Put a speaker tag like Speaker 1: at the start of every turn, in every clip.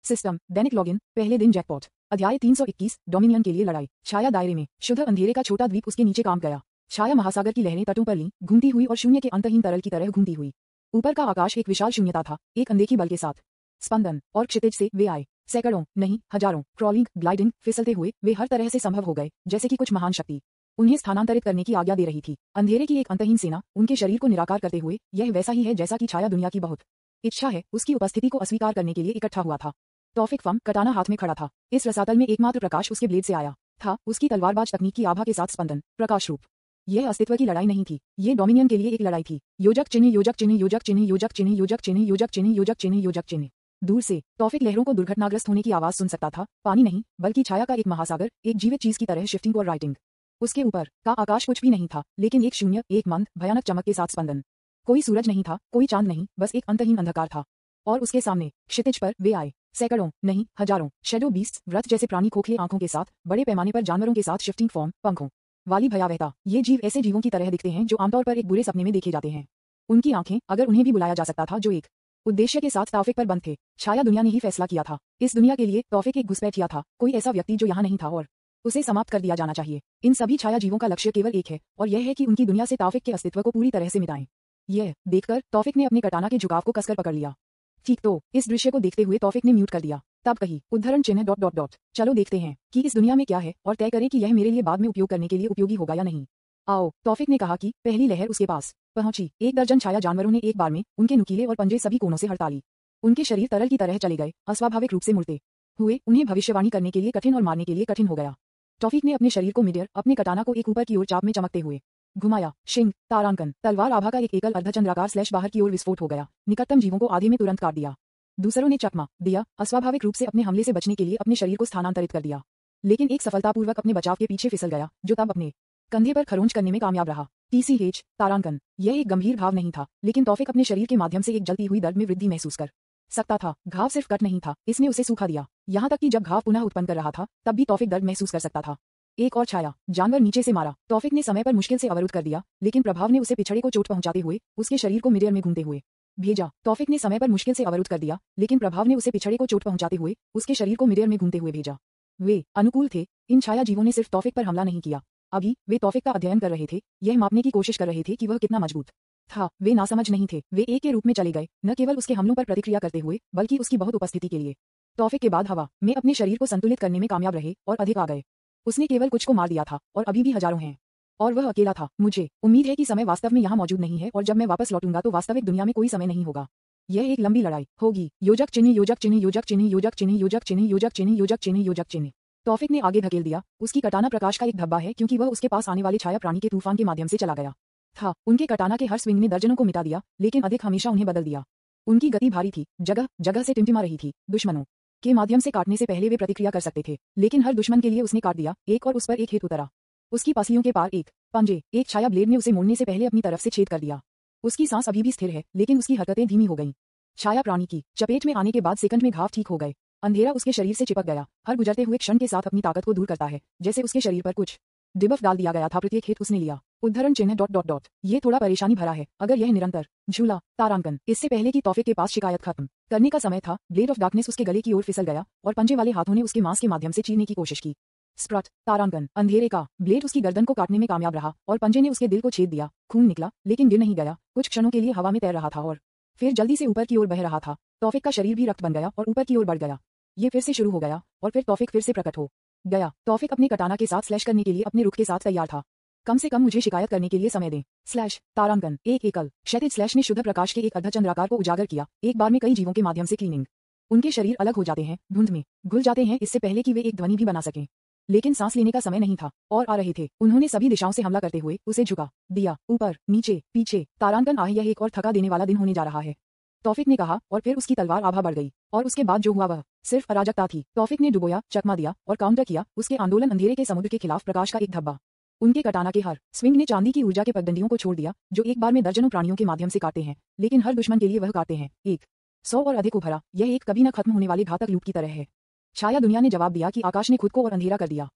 Speaker 1: System दैनिक login पहले दिन jackpot अध्याय 321 डोमिनियन के लिए लड़ाई छाया दायरे में शुद्ध अंधेरे का छोटा द्वीप उसके नीचे काम गया। छाया महासागर की लहरें तटों पर लीं घूमती हुई और शून्य के अंतहीन तरल की तरह घूमती हुई। ऊपर का आकाश एक विशाल शून्यता था, एक अनदेखी बल के साथ। स्पंदन और क्षितिज से वे आए, सैकड़ों नहीं हजारों, क्रॉलिंग ग्लाइडिंग फिसलते हुए वे हर तरह से संभव हो गए, जैसे कि कुछ महान शक्ति उन्हें स्थानांतरित करने की आज्ञा दे रही थी। अंधेरे की एक अंतहीन सेना उनके शरीर को निराकार करते हुए, यह वैसा ही है जैसा कि छाया दुनिया की बहुत इच्छा है उसकी उपस्थिति को अस्वीकार करने के लिए इकट्ठा हुआ था। तौफिक फम कटाना हाथ में खड़ा था। इस रसातल में एकमात्र प्रकाश उसके ब्लेड से आया था, उसकी तलवारबाज तकनीक की आभा के साथ स्पंदन प्रकाश रूप। यह अस्तित्व की लड़ाई नहीं थी, ये डोमिनियन के लिए एक लड़ाई थी। योजक चिन्ह योजक चिन्ह योजक चिन्ह योजक चिन्ह योजक चिन्ह योजक चिन्ह योजक चिन्ह योजक चिन्ह। दूर से तौफिक लहरों को दुर्घटनाग्रस्त होने की आवाज सुन सकता था। पानी नहीं बल्कि छाया का एक महासागर, एक जीवित चीज की तरह शिफ्टिंग और राइटिंग। उसके ऊपर का आकाश कुछ भी नहीं था, लेकिन एक शून्य, एक मंद भयानक चमक के साथ स्पंदन। कोई सूरज नहीं था, कोई चांद नहीं, बस एक अंतहीन अंधकार था। और उसके सामने क्षितिज पर वे आए, सैकड़ों नहीं हजारों शैडो बीस्ट्स, व्रत जैसे प्राणी खोखले आंखों के साथ, बड़े पैमाने पर जानवरों के साथ शिफ्टिंग फॉर्म, पंखों वाली भयावहता। ये जीव ऐसे जीवों की तरह दिखते हैं जो आमतौर पर एक बुरे सपने में देखे जाते हैं। उनकी आंखें, अगर उन्हें भी बुलाया जा सकता था, जो एक उद्देश्य के साथ तौफिक पर बंद थे। छाया दुनिया ने ही फैसला किया था। इस दुनिया के लिए तौफिक एक घुसपैठिया था, कोई ऐसा व्यक्ति जो यहाँ नहीं था और उसे समाप्त कर दिया जाना चाहिए। इन सभी छाया जीवों का लक्ष्य केवल एक है, और यह है कि उनकी दुनिया से तौफिक के अस्तित्व को पूरी तरह से मिटाएं। यह देखकर तौफिक ने अपने कटाना के झुकाव को कसकर पकड़ लिया। ठीक तो इस दृश्य को देखते हुए तौफिक ने म्यूट कर दिया। तब कही उद्धरण चिन्ह ... चलो देखते हैं कि इस दुनिया में क्या है और तय करें कि यह मेरे लिए बाद में उपयोग करने के लिए उपयोगी होगा या नहीं। आओ, तौफिक ने कहा कि पहली लहर उसके पास पहुंची। 1 दर्जन छाया जानवरों ने एक बार में उनके नुकीले और पंजे सभी कोनों से हड़ताली। उनके शरीर तरल की तरह चले गए, अस्वाभाविक रूप से मुड़ते हुए। उन्हें भविष्यवाणी करने के लिए कठिन और मारने के लिए कठिन हो गया। तौफिक ने अपने शरीर को मिडियर, अपने कटाना को एक ऊपर की ओर चाप में चमकते हुए घुमाया। शिंग तारांकन तलवार आभा का एक एकल अर्धचंद्राकार स्लैश बाहर की ओर विस्फोट हो गया। निकटतम जीवों को आधे में तुरंत काट दिया। दूसरों ने चकमा दिया, अस्वाभाविक रूप से अपने हमले से बचने के लिए अपने शरीर को स्थानांतरित कर दिया, लेकिन एक सफलतापूर्वक अपने बचाव के पीछे फिसल गया, जो तब अपने कंधे पर खरोंच करने में कामयाब रहा। TCH तारांकन। यह एक गंभीर घाव नहीं था, लेकिन तौफिक अपने शरीर के माध्यम से एक जलती हुई दर्द में वृद्धि महसूस कर सकता था। घाव सिर्फ कट नहीं था, इसने उसे सूखा दिया। यहाँ तक कि जब घाव पुनः उत्पन्न कर रहा था, तब भी तौफिक दर्द महसूस कर सकता था। एक और छाया जानवर नीचे से मारा। तौफिक ने समय पर मुश्किल से अवरुद्ध कर दिया, लेकिन प्रभाव ने उसे पिछड़े को चोट पहुंचाते हुए उसके शरीर को मिडियर में घूमते हुए भेजा। तौफिक ने समय पर मुश्किल से अवरुद्ध कर दिया, लेकिन प्रभाव ने उसे पिछड़े को चोट पहुंचाते हुए उसके शरीर को मिडियर में घूमते हुए भेजा। वे अनुकूल थे। इन छाया जीवों ने सिर्फ तौफिक पर हमला नहीं किया। अभी वे तौफिक का अध्ययन कर रहे थे, यह मापने की कोशिश कर रहे थे कि वह कितना मजबूत था। वे नासमझ नहीं थे। वे एक के रूप में चले गए, न केवल उसके हमलों पर प्रतिक्रिया करते हुए, बल्कि उसकी बहुत उपस्थिति के लिए। तौफिक के बाद हवा में अपने शरीर को संतुलित करने में कामयाब रहे और अधिक आ गए। उसने केवल कुछ को मार दिया था, और अभी भी हजारों हैं। और वह अकेला था। मुझे उम्मीद है कि समय वास्तव में यहाँ मौजूद नहीं है, और जब मैं वापस लौटूंगा तो वास्तविक दुनिया में कोई समय नहीं होगा। यह एक लंबी लड़ाई होगी। योजक चिन्ह योजक चिन्ह योजक चिन्ह योजक चिन्ह योजक चिन्ह योजक चिन्ह योजक चिन्ह योजक चिन्ह। तौफिक ने आगे धकेल दिया। उसकी कटाना प्रकाश का एक धब्बा है, क्योंकि वह उसके पास आने वाले छाया प्राणी के तूफान के माध्यम से चला गया था। उनके कटाना के हर स्विंग ने दर्जनों को मिटा दिया, लेकिन अधिक हमेशा उन्हें बदल दिया। उनकी गति भारी थी, जगह जगह से टिमटिमा रही थी। दुश्मनों के माध्यम से काटने से पहले वे प्रतिक्रिया कर सकते थे, लेकिन हर दुश्मन के लिए उसने काट दिया एक, और उस पर एक हित उतरा। उसकी पसलियों के पार एक पंजे, एक छाया ब्लेड ने उसे मोड़ने से पहले अपनी तरफ से छेद कर दिया। उसकी सांस अभी भी स्थिर है, लेकिन उसकी हरकतें धीमी हो गईं। छाया प्राणी की चपेट में आने के बाद सेकंड में घाव ठीक हो गए। अंधेरा उसके शरीर से चिपक गया, हर गुजरते हुए क्षण के साथ अपनी ताकत को दूर करता है, जैसे उसके शरीर पर कुछ डिबफ डाल दिया गया था। प्रत्येक हित उसने लिया। उद्धरण चिन्ह ... ये थोड़ा परेशानी भरा है, अगर यह निरंतर झूला तारांकन। इससे पहले कि तौफिक के पास शिकायत खत्म करने का समय था, ब्लेड ऑफ डार्कनेस उसके गले की ओर फिसल गया, और पंजे वाले हाथों ने उसके मांस के माध्यम से चीरने की कोशिश की। स्प्रट तारांकन। अंधेरे का ब्लेड उसकी गर्दन को काटने में कामयाब रहा, और पंजे ने उसके दिल को छेद दिया। खून निकला, लेकिन गिर नहीं गया। कुछ क्षणों के लिए हवा में तैर रहा था, और फिर जल्दी से ऊपर की ओर बह रहा था। तौफिक का शरीर भी रक्त बन गया और ऊपर की ओर बढ़ गया। ये फिर से शुरू हो गया, और फिर तौफिक फिर से प्रकट हो गया। तौफिक अपने कटाना के साथ स्लैश करने के लिए अपने रुख के साथ तैयार था। कम से कम मुझे शिकायत करने के लिए समय दें। स्लैश तारांकन। एक एकल क्षैतिज स्लैश ने शुद्ध प्रकाश के एक अर्धचंद्राकार को उजागर किया, एक बार में कई जीवों के माध्यम से क्लीनिंग। उनके शरीर अलग हो जाते हैं, धुंध में घुल जाते हैं, इससे पहले कि वे एक ध्वनि भी बना सकें। लेकिन सांस लेने का समय नहीं था, और आ रहे थे। उन्होंने सभी दिशाओं से हमला करते हुए उसे झुका दिया, ऊपर नीचे पीछे। तारांकन आह, यह एक और थका देने वाला दिन होने जा रहा है, तौफिक ने कहा, और फिर उसकी तलवार आभा बढ़ गई। और उसके बाद जो हुआ वह सिर्फ अराजकता थी। तौफिक ने डुबोया, चकमा दिया और काउंटर किया। उसके आंदोलन अंधेरे के समुद्र के खिलाफ प्रकाश का एक धब्बा। उनके कटाना के हर स्विंग ने चांदी की ऊर्जा के पगडंडियों को छोड़ दिया, जो एक बार में दर्जनों प्राणियों के माध्यम से काटते हैं, लेकिन हर दुश्मन के लिए वह काटते हैं 100 और अधिक उभरा। यह एक कभी न खत्म होने वाले घातक लूप की तरह है। छाया दुनिया ने जवाब दिया कि आकाश ने खुद को और अंधेरा कर दिया।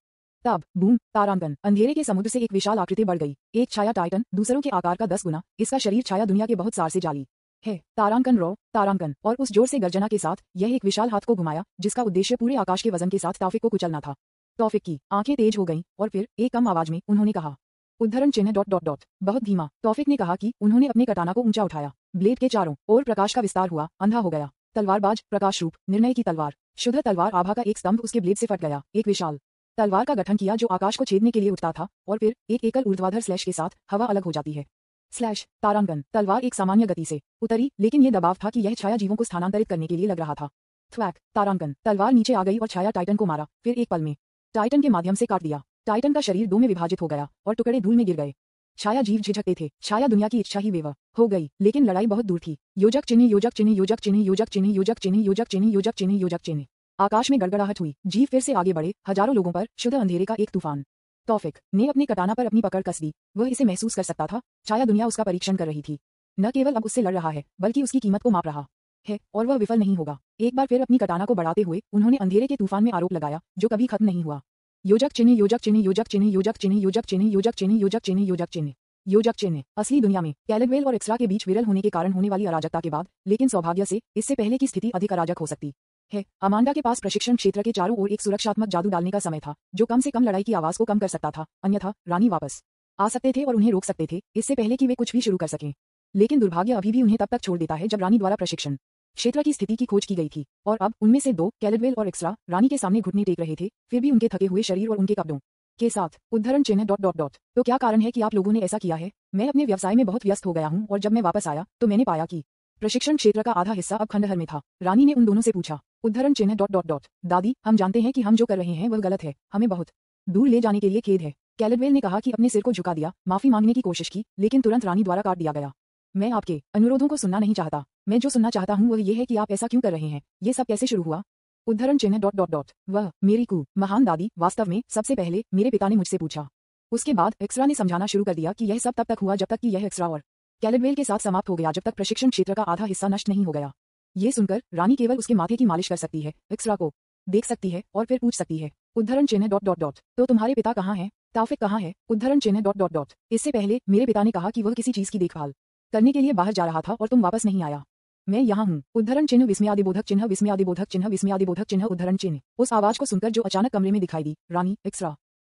Speaker 1: तब बूम तारांकन। अंधेरे के समुद्र से एक विशाल आकृति बढ़ गई। एक छाया टाइटन, दूसरों के आकार का 10 गुना। इसका शरीर छाया दुनिया के बहुत सार से जाली है तारांकन रॉ तारांकन और उस जोर से गर्जना के साथ यह एक विशाल हाथ को घुमाया जिसका उद्देश्य पूरे आकाश के वजन के साथ तौफिक को कुचलना था। तौफिक की आंखें तेज हो गईं और फिर एक कम आवाज में उन्होंने कहा, उद्धरण चिन्ह डॉट डॉट डॉट। बहुत धीमा तौफिक ने कहा कि उन्होंने अपने कटाना को ऊंचा उठाया। ब्लेड के चारों ओर प्रकाश का विस्तार हुआ, अंधा हो गया। तलवारबाज प्रकाश रूप निर्णय की तलवार शुद्ध तलवार आभा का एक स्तंभ उसके ब्लेड से फट गया। एक विशाल तलवार का गठन किया जो आकाश को छेदने के लिए उठता था और फिर एक एकल ऊर्ध्वाधर स्लैश के साथ हवा अलग हो जाती है। स्लैश तारांकन तलवार एक सामान्य गति से उतरी लेकिन यह दबाव था कि यह छाया जीवों को स्थानांतरित करने के लिए लग रहा था। थ्वैक तारांकन तलवार नीचे आ गई और छाया टाइटन को मारा, फिर एक पल में टाइटन के माध्यम से काट दिया। टाइटन का शरीर दो में विभाजित हो गया और टुकड़े धूल में गिर गए। छाया जीव झिझकते थे, छाया दुनिया की इच्छा ही बेवह हो गई, लेकिन लड़ाई बहुत दूर थी। योजक चिन्ह योजक चिन्ह योजक चिन्ह योजक चिन्ह योजक चिन्ह योजक चिन्ह योजक चिन्ह योजक चिन्ह। आकाश में गड़गड़ाहट हुई, जीव फिर से आगे बढ़े, हजारों लोगों पर शुद्ध अंधेरे का एक तूफान। तौफिक ने अपने कटाना पर अपनी पकड़ कस दी, वह इसे महसूस कर सकता था। छाया दुनिया उसका परीक्षण कर रही थी, न केवल अब उससे लड़ रहा है बल्कि उसकी कीमत को माप रहा है और वह विफल नहीं होगा। एक बार फिर अपनी कटाना को बढ़ाते हुए उन्होंने अंधेरे के तूफान में आरोप लगाया जो कभी खत्म नहीं हुआ। योजक चिन्ह योजक चिन्ह योजक चिन्ह योजक चिन्ह योजक चिन्ह योजक चिन्ह योजक चिन्ह योजक चिन्ह योजक चिन्ह। असली दुनिया में कैलेडवेल और एक्स्ट्रा के बीच विरल होने के कारण होने वाली अराजकता के बाद, लेकिन सौभाग्य से इससे पहले की स्थिति अधिक अराजक हो सकती है। अमांडा के पास प्रशिक्षण क्षेत्र के चारों ओर एक सुरक्षात्मक जादू डालने का समय था जो कम से कम लड़ाई की आवाज को कम कर सकता था, अन्यथा रानी वापस आ सकते थे और उन्हें रोक सकते थे इससे पहले कि वे कुछ भी शुरू कर सकें। लेकिन दुर्भाग्य अभी भी उन्हें तब तक छोड़ देता है जब रानी द्वारा प्रशिक्षण क्षेत्र की स्थिति की खोज की गई थी और अब उनमें से दो, कैलेडवेल और एक्स्ट्रा, रानी के सामने घुटने टेक रहे थे, फिर भी उनके थके हुए शरीर और उनके कपड़ों के साथ। उद्धरण चिन्ह डॉट डॉट डॉट। तो क्या कारण है कि आप लोगों ने ऐसा किया है? मैं अपने व्यवसाय में बहुत व्यस्त हो गया हूँ और जब मैं वापस आया तो मैंने पाया कि प्रशिक्षण क्षेत्र का आधा हिस्सा अब खंडहर में था। रानी ने उन दोनों से पूछा। उद्धरण चिन्ह डॉट डॉट डॉट। दादी, हम जानते हैं कि हम जो कर रहे हैं वह गलत है, हमें बहुत दूर ले जाने के लिए खेद है। कैलेडवेल ने कहा कि अपने सिर को झुका दिया, माफी मांगने की कोशिश की, लेकिन तुरंत रानी द्वारा काट दिया गया। मैं आपके अनुरोधों को सुनना नहीं चाहता, मैं जो सुनना चाहता हूँ वह ये है कि आप ऐसा क्यों कर रहे हैं, ये सब कैसे शुरू हुआ? उद्धरण चिन्ह डॉट डॉट डॉट। वह मेरी महान दादी, वास्तव में सबसे पहले मेरे पिता ने मुझसे पूछा। उसके बाद एक्स्ट्रा ने समझाना शुरू कर दिया कि यह सब तब तक हुआ जब तक कि यह एक्स्ट्रा और कैलेडवेल के साथ समाप्त हो गया, जब तक प्रशिक्षण क्षेत्र का आधा हिस्सा नष्ट नहीं हो गया। ये सुनकर रानी केवल उसके माथे की मालिश कर सकती है, एक्स्ट्रा को देख सकती है और फिर पूछ सकती है। उद्धरण चिन्ह डॉट डॉट डॉट। तो तुम्हारे पिता कहाँ हैं? तौफिक कहाँ है? उद्धरण चिन्ह डॉट डॉट डॉट। इससे पहले मेरे पिता ने कहा कि वह किसी चीज की देखभाल करने के लिए बाहर जा रहा था और तुम वापस नहीं आया। मैं यहाँ हूँ। उद्धरण चिन्ह विस्मयादिबोधक चिन्ह विस्मयादिबोधक चिन्ह विस्मयादिबोधक चिन्ह उद्धरण चिन्ह। उस आवाज को सुनकर जो अचानक कमरे में दिखाई दी, रानी, एक्स्ट्रा,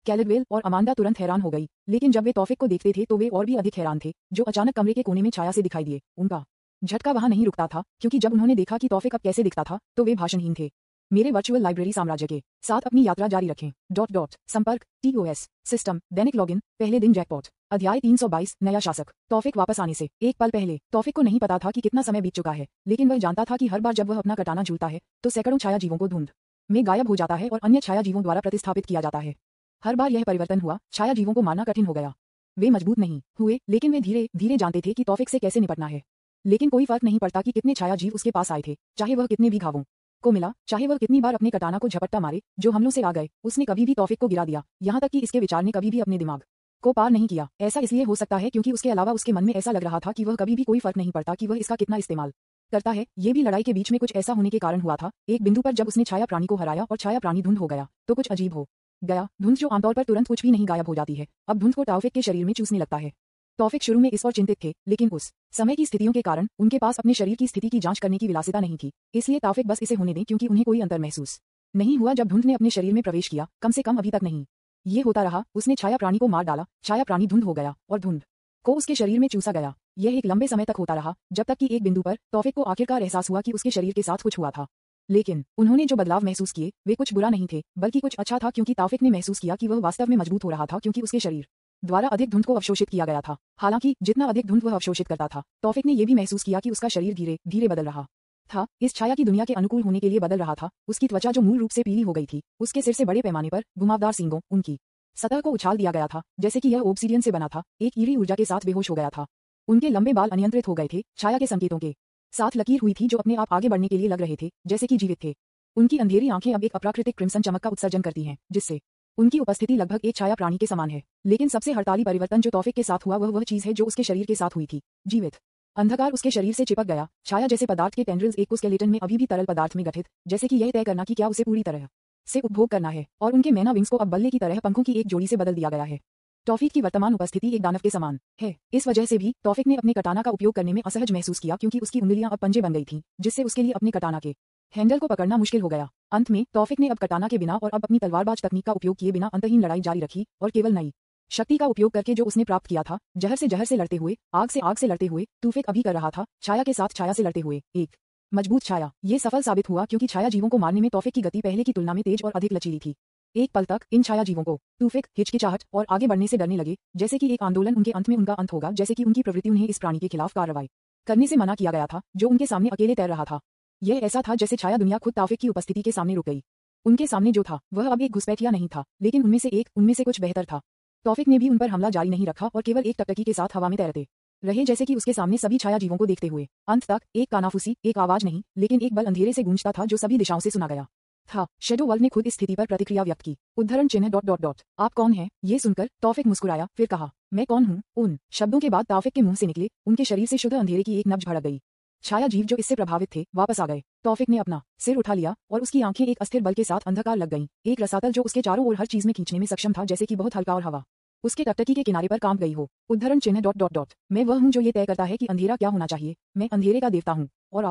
Speaker 1: कैलेडवेल और अमांडा तुरंत हैरान हो गई, लेकिन जब वे तौफिक को देखते थे तो वे और भी अधिक हैरान थे, जो अचानक कमरे के कोने में छाया से दिखाई दिए। उनका झटका वहां नहीं रुकता था, क्योंकि जब उन्होंने देखा कि तौफिक अब कैसे दिखता था तो वे भाषणहीन थे। मेरे वर्चुअल लाइब्रेरी साम्राज्य के साथ अपनी यात्रा जारी रखें। Dot dot. संपर्क TOS सिस्टम दैनिक लॉगिन। पहले दिन जैकपॉट। अध्याय 322 नया शासक। तौफिक वापस आने से एक पल पहले तौफिक को नहीं पता था कि कितना समय बीत चुका है, लेकिन वह जानता था कि हर बार जब वह अपना कटाना झूलता है तो सैकड़ों छाया जीवों को धुंध में गायब हो जाता है और अन्य छाया जीवों द्वारा प्रतिस्थापित किया जाता है। हर बार यह परिवर्तन हुआ, छाया जीवों को मारना कठिन हो गया। वे मजबूत नहीं हुए, लेकिन वे धीरे धीरे जानते थे कि तौफिक से कैसे निपटना है। लेकिन कोई फर्क नहीं पड़ता कि कितने छाया जीव उसके पास आए थे, चाहे वह कितने भी घावों को मिला, चाहे वह कितनी बार अपने कटाना को झपट्टा मारे, जो हमलों से आ गए, उसने कभी भी तौफिक को गिरा दिया, यहाँ तक कि इसके विचार ने कभी भी अपने दिमाग को पार नहीं किया। ऐसा इसलिए हो सकता है क्योंकि उसके अलावा उसके मन में ऐसा लग रहा था कि वह कभी भी कोई फर्क नहीं पड़ता कि वह इसका कितना इस्तेमाल करता है। ये भी लड़ाई के बीच में कुछ ऐसा होने के कारण हुआ था। एक बिंदु पर जब उसने छाया प्राणी को हराया और छाया प्राणी धुंध हो गया तो कुछ अजीब हो गया। धुंध जो आमतौर पर तुरंत कुछ भी नहीं गायब हो जाती है, अब धुंध को तौफिक के शरीर में चूसने लगता है। तौफिक शुरू में इस पर चिंतित थे, लेकिन उस समय की स्थितियों के कारण उनके पास अपने शरीर की स्थिति की जांच करने की विलासिता नहीं थी, इसलिए तौफिक बस इसे होने दें, क्योंकि उन्हें कोई अंतर महसूस नहीं हुआ जब धुंध ने अपने शरीर में प्रवेश किया, कम से कम अभी तक नहीं। ये होता रहा, उसने छाया प्राणी को मार डाला, छाया प्राणी धुंध हो गया और धुंध को उसके शरीर में चूसा गया। यह एक लंबे समय तक होता रहा, जब तक कि एक बिंदु पर तौफिक को आखिरकार एहसास हुआ कि उसके शरीर के साथ कुछ हुआ था। लेकिन उन्होंने जो बदलाव महसूस किए वे कुछ बुरा नहीं थे, बल्कि कुछ अच्छा था, क्योंकि तौफिक ने महसूस किया कि वह वास्तव में मजबूत हो रहा था, क्योंकि उसके शरीर द्वारा अधिक धुंध को अवशोषित किया गया था। हालांकि जितना अधिक धुंध वह अवशोषित करता था, तौफिक ने यह भी महसूस किया कि उसका शरीर धीरे धीरे बदल रहा था, इस छाया की दुनिया के अनुकूल होने के लिए बदल रहा था। उसकी त्वचा जो मूल रूप से पीली हो गई थी, उसके सिर से बड़े पैमाने पर घुमावदार सींगों, उनकी सतह को उछाल दिया गया था जैसे कि यह ओब्सिडियन से बना था। एक ईरी ऊर्जा के साथ बेहोश हो गया था। उनके लंबे बाल अनियंत्रित हो गए थे, छाया के संकेतों के साथ लकीर हुई थी जो अपने आप आगे बढ़ने के लिए लग रहे थे, जैसे कि जीवित थे। उनकी अंधेरी आंखें अब एक अप्राकृतिक क्रिम्सन चमक का उत्सर्जन करती हैं, जिससे उनकी उपस्थिति लगभग एक छाया प्राणी के समान है। लेकिन सबसे हड़ताली परिवर्तन जो तौफिक के साथ हुआ वह चीज है जो उसके शरीर के साथ हुई थी, जीवित अंधकार उसके शरीर से चिपक गया। छाया जैसे पदार्थ के टेंड्रिल्स एक स्केलेटन में अभी भी तरल पदार्थ में गठित, जैसे कि यह तय करना कि क्या उसे पूरी तरह से उपभोग करना है, और उनके मैना विंग्स को अब बल्ले की तरह पंखों की एक जोड़ी से बदल दिया गया है। तौफीक की वर्तमान उपस्थिति एक दानव के समान है। इस वजह से भी तौफीक ने अपने कटाना का उपयोग करने में असहज महसूस किया क्योंकि उसकी उंगलियां अब पंजे बन गई थीं, जिससे उसके लिए अपने कटाना के हैंडल को पकड़ना मुश्किल हो गया। अंत में तौफीक ने अब कटाना के बिना और अब अपनी तलवारबाज तकनीक का उपयोग किए बिना अंतहीन लड़ाई जारी रखी और केवल नई शक्ति का उपयोग करके जो उसने प्राप्त किया था, जहर से लड़ते हुए, आग से लड़ते हुए, तौफीक अभी कर रहा था, छाया के साथ छाया से लड़ते हुए एक मजबूत छाया। ये सफल साबित हुआ क्योंकि छाया जीवों को मारने में तौफीक की गति पहले की तुलना में तेज और अधिक लचीली थी। एक पल तक इन छाया जीवों को तौफीक हिचकिचाहट और आगे बढ़ने से डरने लगे, जैसे कि एक आंदोलन उनके अंत में उनका अंत होगा, जैसे कि उनकी प्रवृत्ति उन्हें इस प्राणी के खिलाफ कार्रवाई करने से मना किया गया था जो उनके सामने अकेले तैर रहा था। यह ऐसा था जैसे छाया दुनिया खुद तौफीक की उपस्थिति के सामने रुक गई। उनके सामने जो था वह अब एक घुसपैठिया नहीं था, लेकिन उनमें से कुछ बेहतर था। तौफीक ने भी उन पर हमला जारी नहीं रखा और केवल एक टकटकी के साथ हवा में तैरते रहे, जैसे कि उसके सामने सभी छाया जीवों को देखते हुए। अंत तक एक कानाफूसी, एक आवाज नहीं, लेकिन एक बल अंधेरे से गूंजता था जो सभी दिशाओं से सुना गया था। शैडो वर्ल्ड ने खुद इस स्थिति पर प्रतिक्रिया व्यक्त की। उद्धरण चिन्ह ... आप कौन हैं? ये सुनकर तौफीक मुस्कुराया, फिर कहा, मैं कौन हूँ? उन शब्दों के बाद तौफीक के मुंह से निकले, उनके शरीर से शुद्ध अंधेरे की एक नब्ज भड़क गई। छाया जीव जो इससे प्रभावित थे वापस आ गए। तौफीक ने अपना सिर उठा लिया और उसकी आंखें एक अस्थिर बल के साथ अंधकार लग गईं। एक रसातल जो उसके चारों ओर हर चीज में खींचने में सक्षम था, जैसे कि बहुत हल्का और हवा उसके टकटकी के किनारे पर कांप गई हो। उद्धरण चिन्ह ... मैं वह हूँ जो ये तय करता है कि अंधेरा क्या होना चाहिए। मैं अंधेरे का देवता हूँ और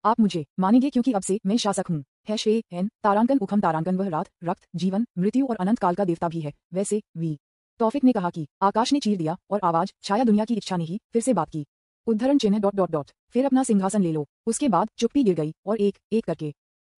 Speaker 1: आप मुझे मानेंगे क्योंकि अब से मैं शासक हूँ। तारांकन उखम तारांकन वह रात, रक्त, जीवन, मृत्यु और अनंत काल का देवता भी है। वैसे वी तौफीक ने कहा कि आकाश ने चीर दिया और आवाज छाया दुनिया की इच्छा ने ही फिर से बात की। उद्धरण चिन्ह ... फिर अपना सिंहासन ले लो। उसके बाद चुप्पी गिर गई और एक एक करके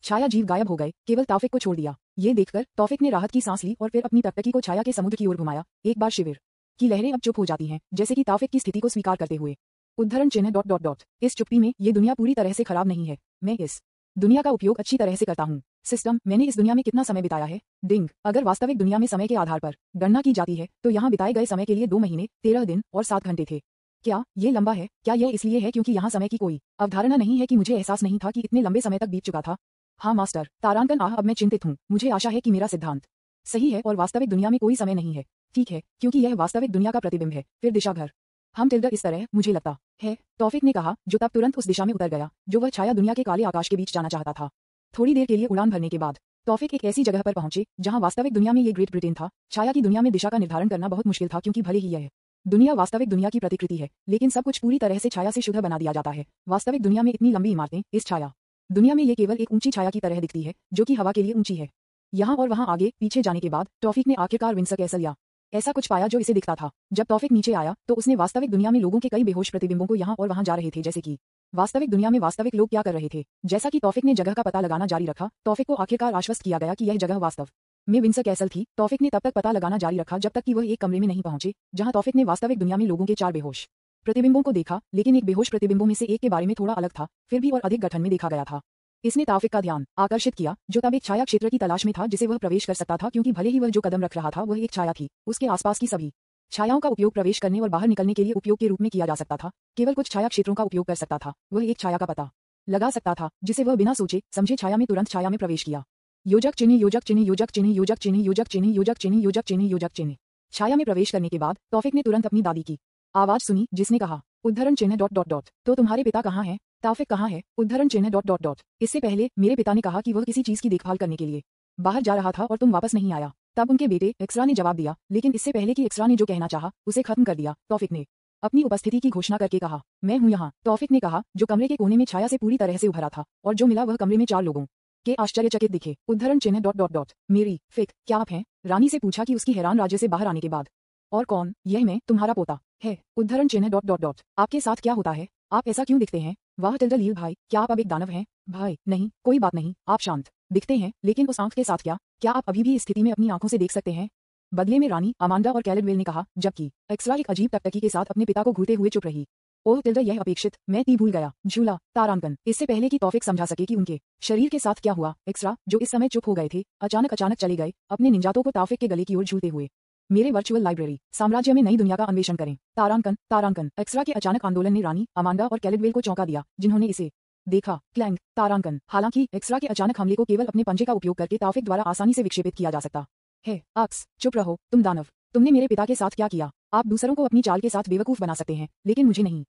Speaker 1: छाया जीव गायब हो गए, केवल तौफीक को छोड़ दिया। ये देखकर तौफीक ने राहत की सांस ली और फिर अपनी टकटकी को छाया के समुद्र की ओर घुमाया। एक बार शिविर की लहरें अब चुप हो जाती हैं, जैसे कि तौफीक की स्थिति को स्वीकार करते हुए। उद्धरण चिन्ह ... इस चुप्पी में ये दुनिया पूरी तरह से खराब नहीं है। मैं इस दुनिया का उपयोग अच्छी तरह से करता हूँ। सिस्टम, मैंने इस दुनिया में कितना समय बिताया है? डिंग, अगर वास्तविक दुनिया में समय के आधार पर गणना की जाती है तो यहाँ बिताए गए समय के लिए 2 महीने, 13 दिन और 7 घंटे थे। क्या ये लंबा है? क्या यह इसलिए है क्योंकि यहाँ समय की कोई अवधारणा नहीं है कि मुझे एहसास नहीं था कि इतने लंबे समय तक बीत चुका था? हाँ मास्टर, तारांकन अब मैं चिंतित हूँ। मुझे आशा है कि मेरा सिद्धांत सही है और वास्तविक दुनिया में कोई समय नहीं है। ठीक है, क्योंकि यह वास्तविक दुनिया का प्रतिबिंब है। फिर दिशा घर हम इस तरह मुझे लगता है, तौफीक ने कहा, जो तब तुरंत उस दिशा में उतर गया जो वह छाया दुनिया के काले आकाश के बीच जाना चाहता था। थोड़ी देर के लिए उड़ान भरने के बाद तौफीक एक ऐसी जगह पर पहुंचे जहां वास्तविक दुनिया में ये ग्रेट ब्रिटेन था। छाया की दुनिया में दिशा का निर्धारण करना बहुत मुश्किल था क्योंकि भले ही यह दुनिया वास्तविक दुनिया की प्रतिकृति है, लेकिन सब कुछ पूरी तरह से छाया से शुद्ध बना दिया जाता है। वास्तविक दुनिया में इतनी लंबी इमारतें, इस छाया दुनिया में ये केवल एक ऊंची छाया की तरह दिखती है जो कि हवा के लिए ऊंची है। यहाँ और वहाँ आगे पीछे जाने के बाद तौफीक ने आखिरकार विंसर कैसल या ऐसा कुछ पाया जो इसे दिखता था। जब तौफीक नीचे आया तो उसने वास्तविक दुनिया में लोगों के कई बेहोश प्रतिबिंबों को यहाँ और वहाँ जा रहे थे, जैसे कि वास्तविक दुनिया में वास्तविक लोग क्या कर रहे थे। जैसा कि तौफीक ने जगह का पता लगाना जारी रखा, तौफीक को आखिरकार आश्वस्त किया गया कि यह जगह वास्तव में विंसर कैसल थी। तौफीक ने तब तक पता लगाना जारी रखा जब तक कि वह एक कमरे में नहीं पहुंचे जहां तौफीक ने वास्तविक दुनिया में लोगों के 4 बेहोश प्रतिबिंबों को देखा, लेकिन एक बेहोश प्रतिबिंबों में से एक के बारे में थोड़ा अलग था, फिर भी और अधिक गठन में देखा गया था। इसने तौफीक का ध्यान आकर्षित किया, जो तब एक छाया क्षेत्र की तलाश में था जिसे वह प्रवेश कर सकता था, क्योंकि भले ही वह जो कदम रख रहा था वह एक छाया थी। उसके आसपास की सभी छायाओं का उपयोग प्रवेश करने और बाहर निकलने के लिए उपयोग के रूप में किया जा सकता था। केवल कुछ छाया क्षेत्रों का उपयोग कर सकता था। वह एक छाया का पता लगा सकता था जिसे वह बिना सोचे समझे छाया में तुरंत छाया में प्रवेश किया। योजक चिन्ह योजक चिन्ह योजक चिन्ह योजक चिन्ह योजक चिन्ह योजक चिन्ह योजक चिन्ह योजक चिन्ह। छाया में प्रवेश करने के बाद तौफीक ने तुरंत अपनी दादी की आवाज सुनी जिसने कहा, उद्धरण चिन्ह ... तो तुम्हारे पिता कहाँ हैं? तौफीक कहाँ है? उद्धरण चिन्ह ... इससे पहले मेरे पिता ने कहा कि वह किसी चीज की देखभाल करने के लिए बाहर जा रहा था और तुम वापस नहीं आया। तब उनके बेटे एक्सरा ने जवाब दिया, लेकिन इससे पहले कि एक्सरा ने जो कहना चाहा उसे खत्म कर दिया। तौफीक ने अपनी उपस्थिति की घोषणा करके कहा, मैं हूं यहाँ। तौफीक ने कहा, जो कमरे के कोने में छाया से पूरी तरह से उभरा था, और जो मिला वह कमरे में 4 लोगों के आश्चर्यचकित दिखे। उद्धरण चिन्ह ... मेरी फिक, क्या आप हैं? रानी से पूछा कि उसकी हैरान राज्य से बाहर आने के बाद। और कौन? यह मैं, तुम्हारा पोता है। उद्धरण चिन्ह ... आपके साथ क्या होता है? आप ऐसा क्यों दिखते हैं? वाह लील भाई, क्या आप अब एक दानव हैं? भाई नहीं, कोई बात नहीं, आप शांत दिखते हैं, लेकिन उस आंख के साथ क्या आप अभी भी इस स्थिति में अपनी आंखों से देख सकते हैं? बदले में रानी अमांडा और कैलेडवेल ने कहा, जबकि एक्सरा एक अजीब टकटकी के साथ अपने पिता को घूरते हुए चुप रही। ओह यह अपेक्षित, मैं भूल गया। झूला तारांकन। इससे पहले कि तौफीक समझा सके कि उनके शरीर के साथ क्या हुआ, एक्सरा, जो इस समय चुप हो गए थे, अचानक चले गए, अपने निंजातों को तौफीक के गले की ओर झूलते हुए। मेरे वर्चुअल लाइब्रेरी साम्राज्य में नई दुनिया का अन्वेषण करें। तारांकन। एक्सरा के अचानक आंदोलन ने रानी अमांडा और कैलेडवेल को चौंका दिया, जिन्होंने इसे देखा। क्लैंग तारांकन। हालांकि एक्सरा के अचानक हमले को केवल अपने पंजे का उपयोग करके तौफीक द्वारा आसानी से विक्षेपित किया जा सकता है। अक्स, चुप रहो, तुम दानव। तुमने मेरे पिता के साथ क्या किया? आप दूसरों को अपनी चाल के साथ बेवकूफ बना सकते हैं, लेकिन मुझे नहीं,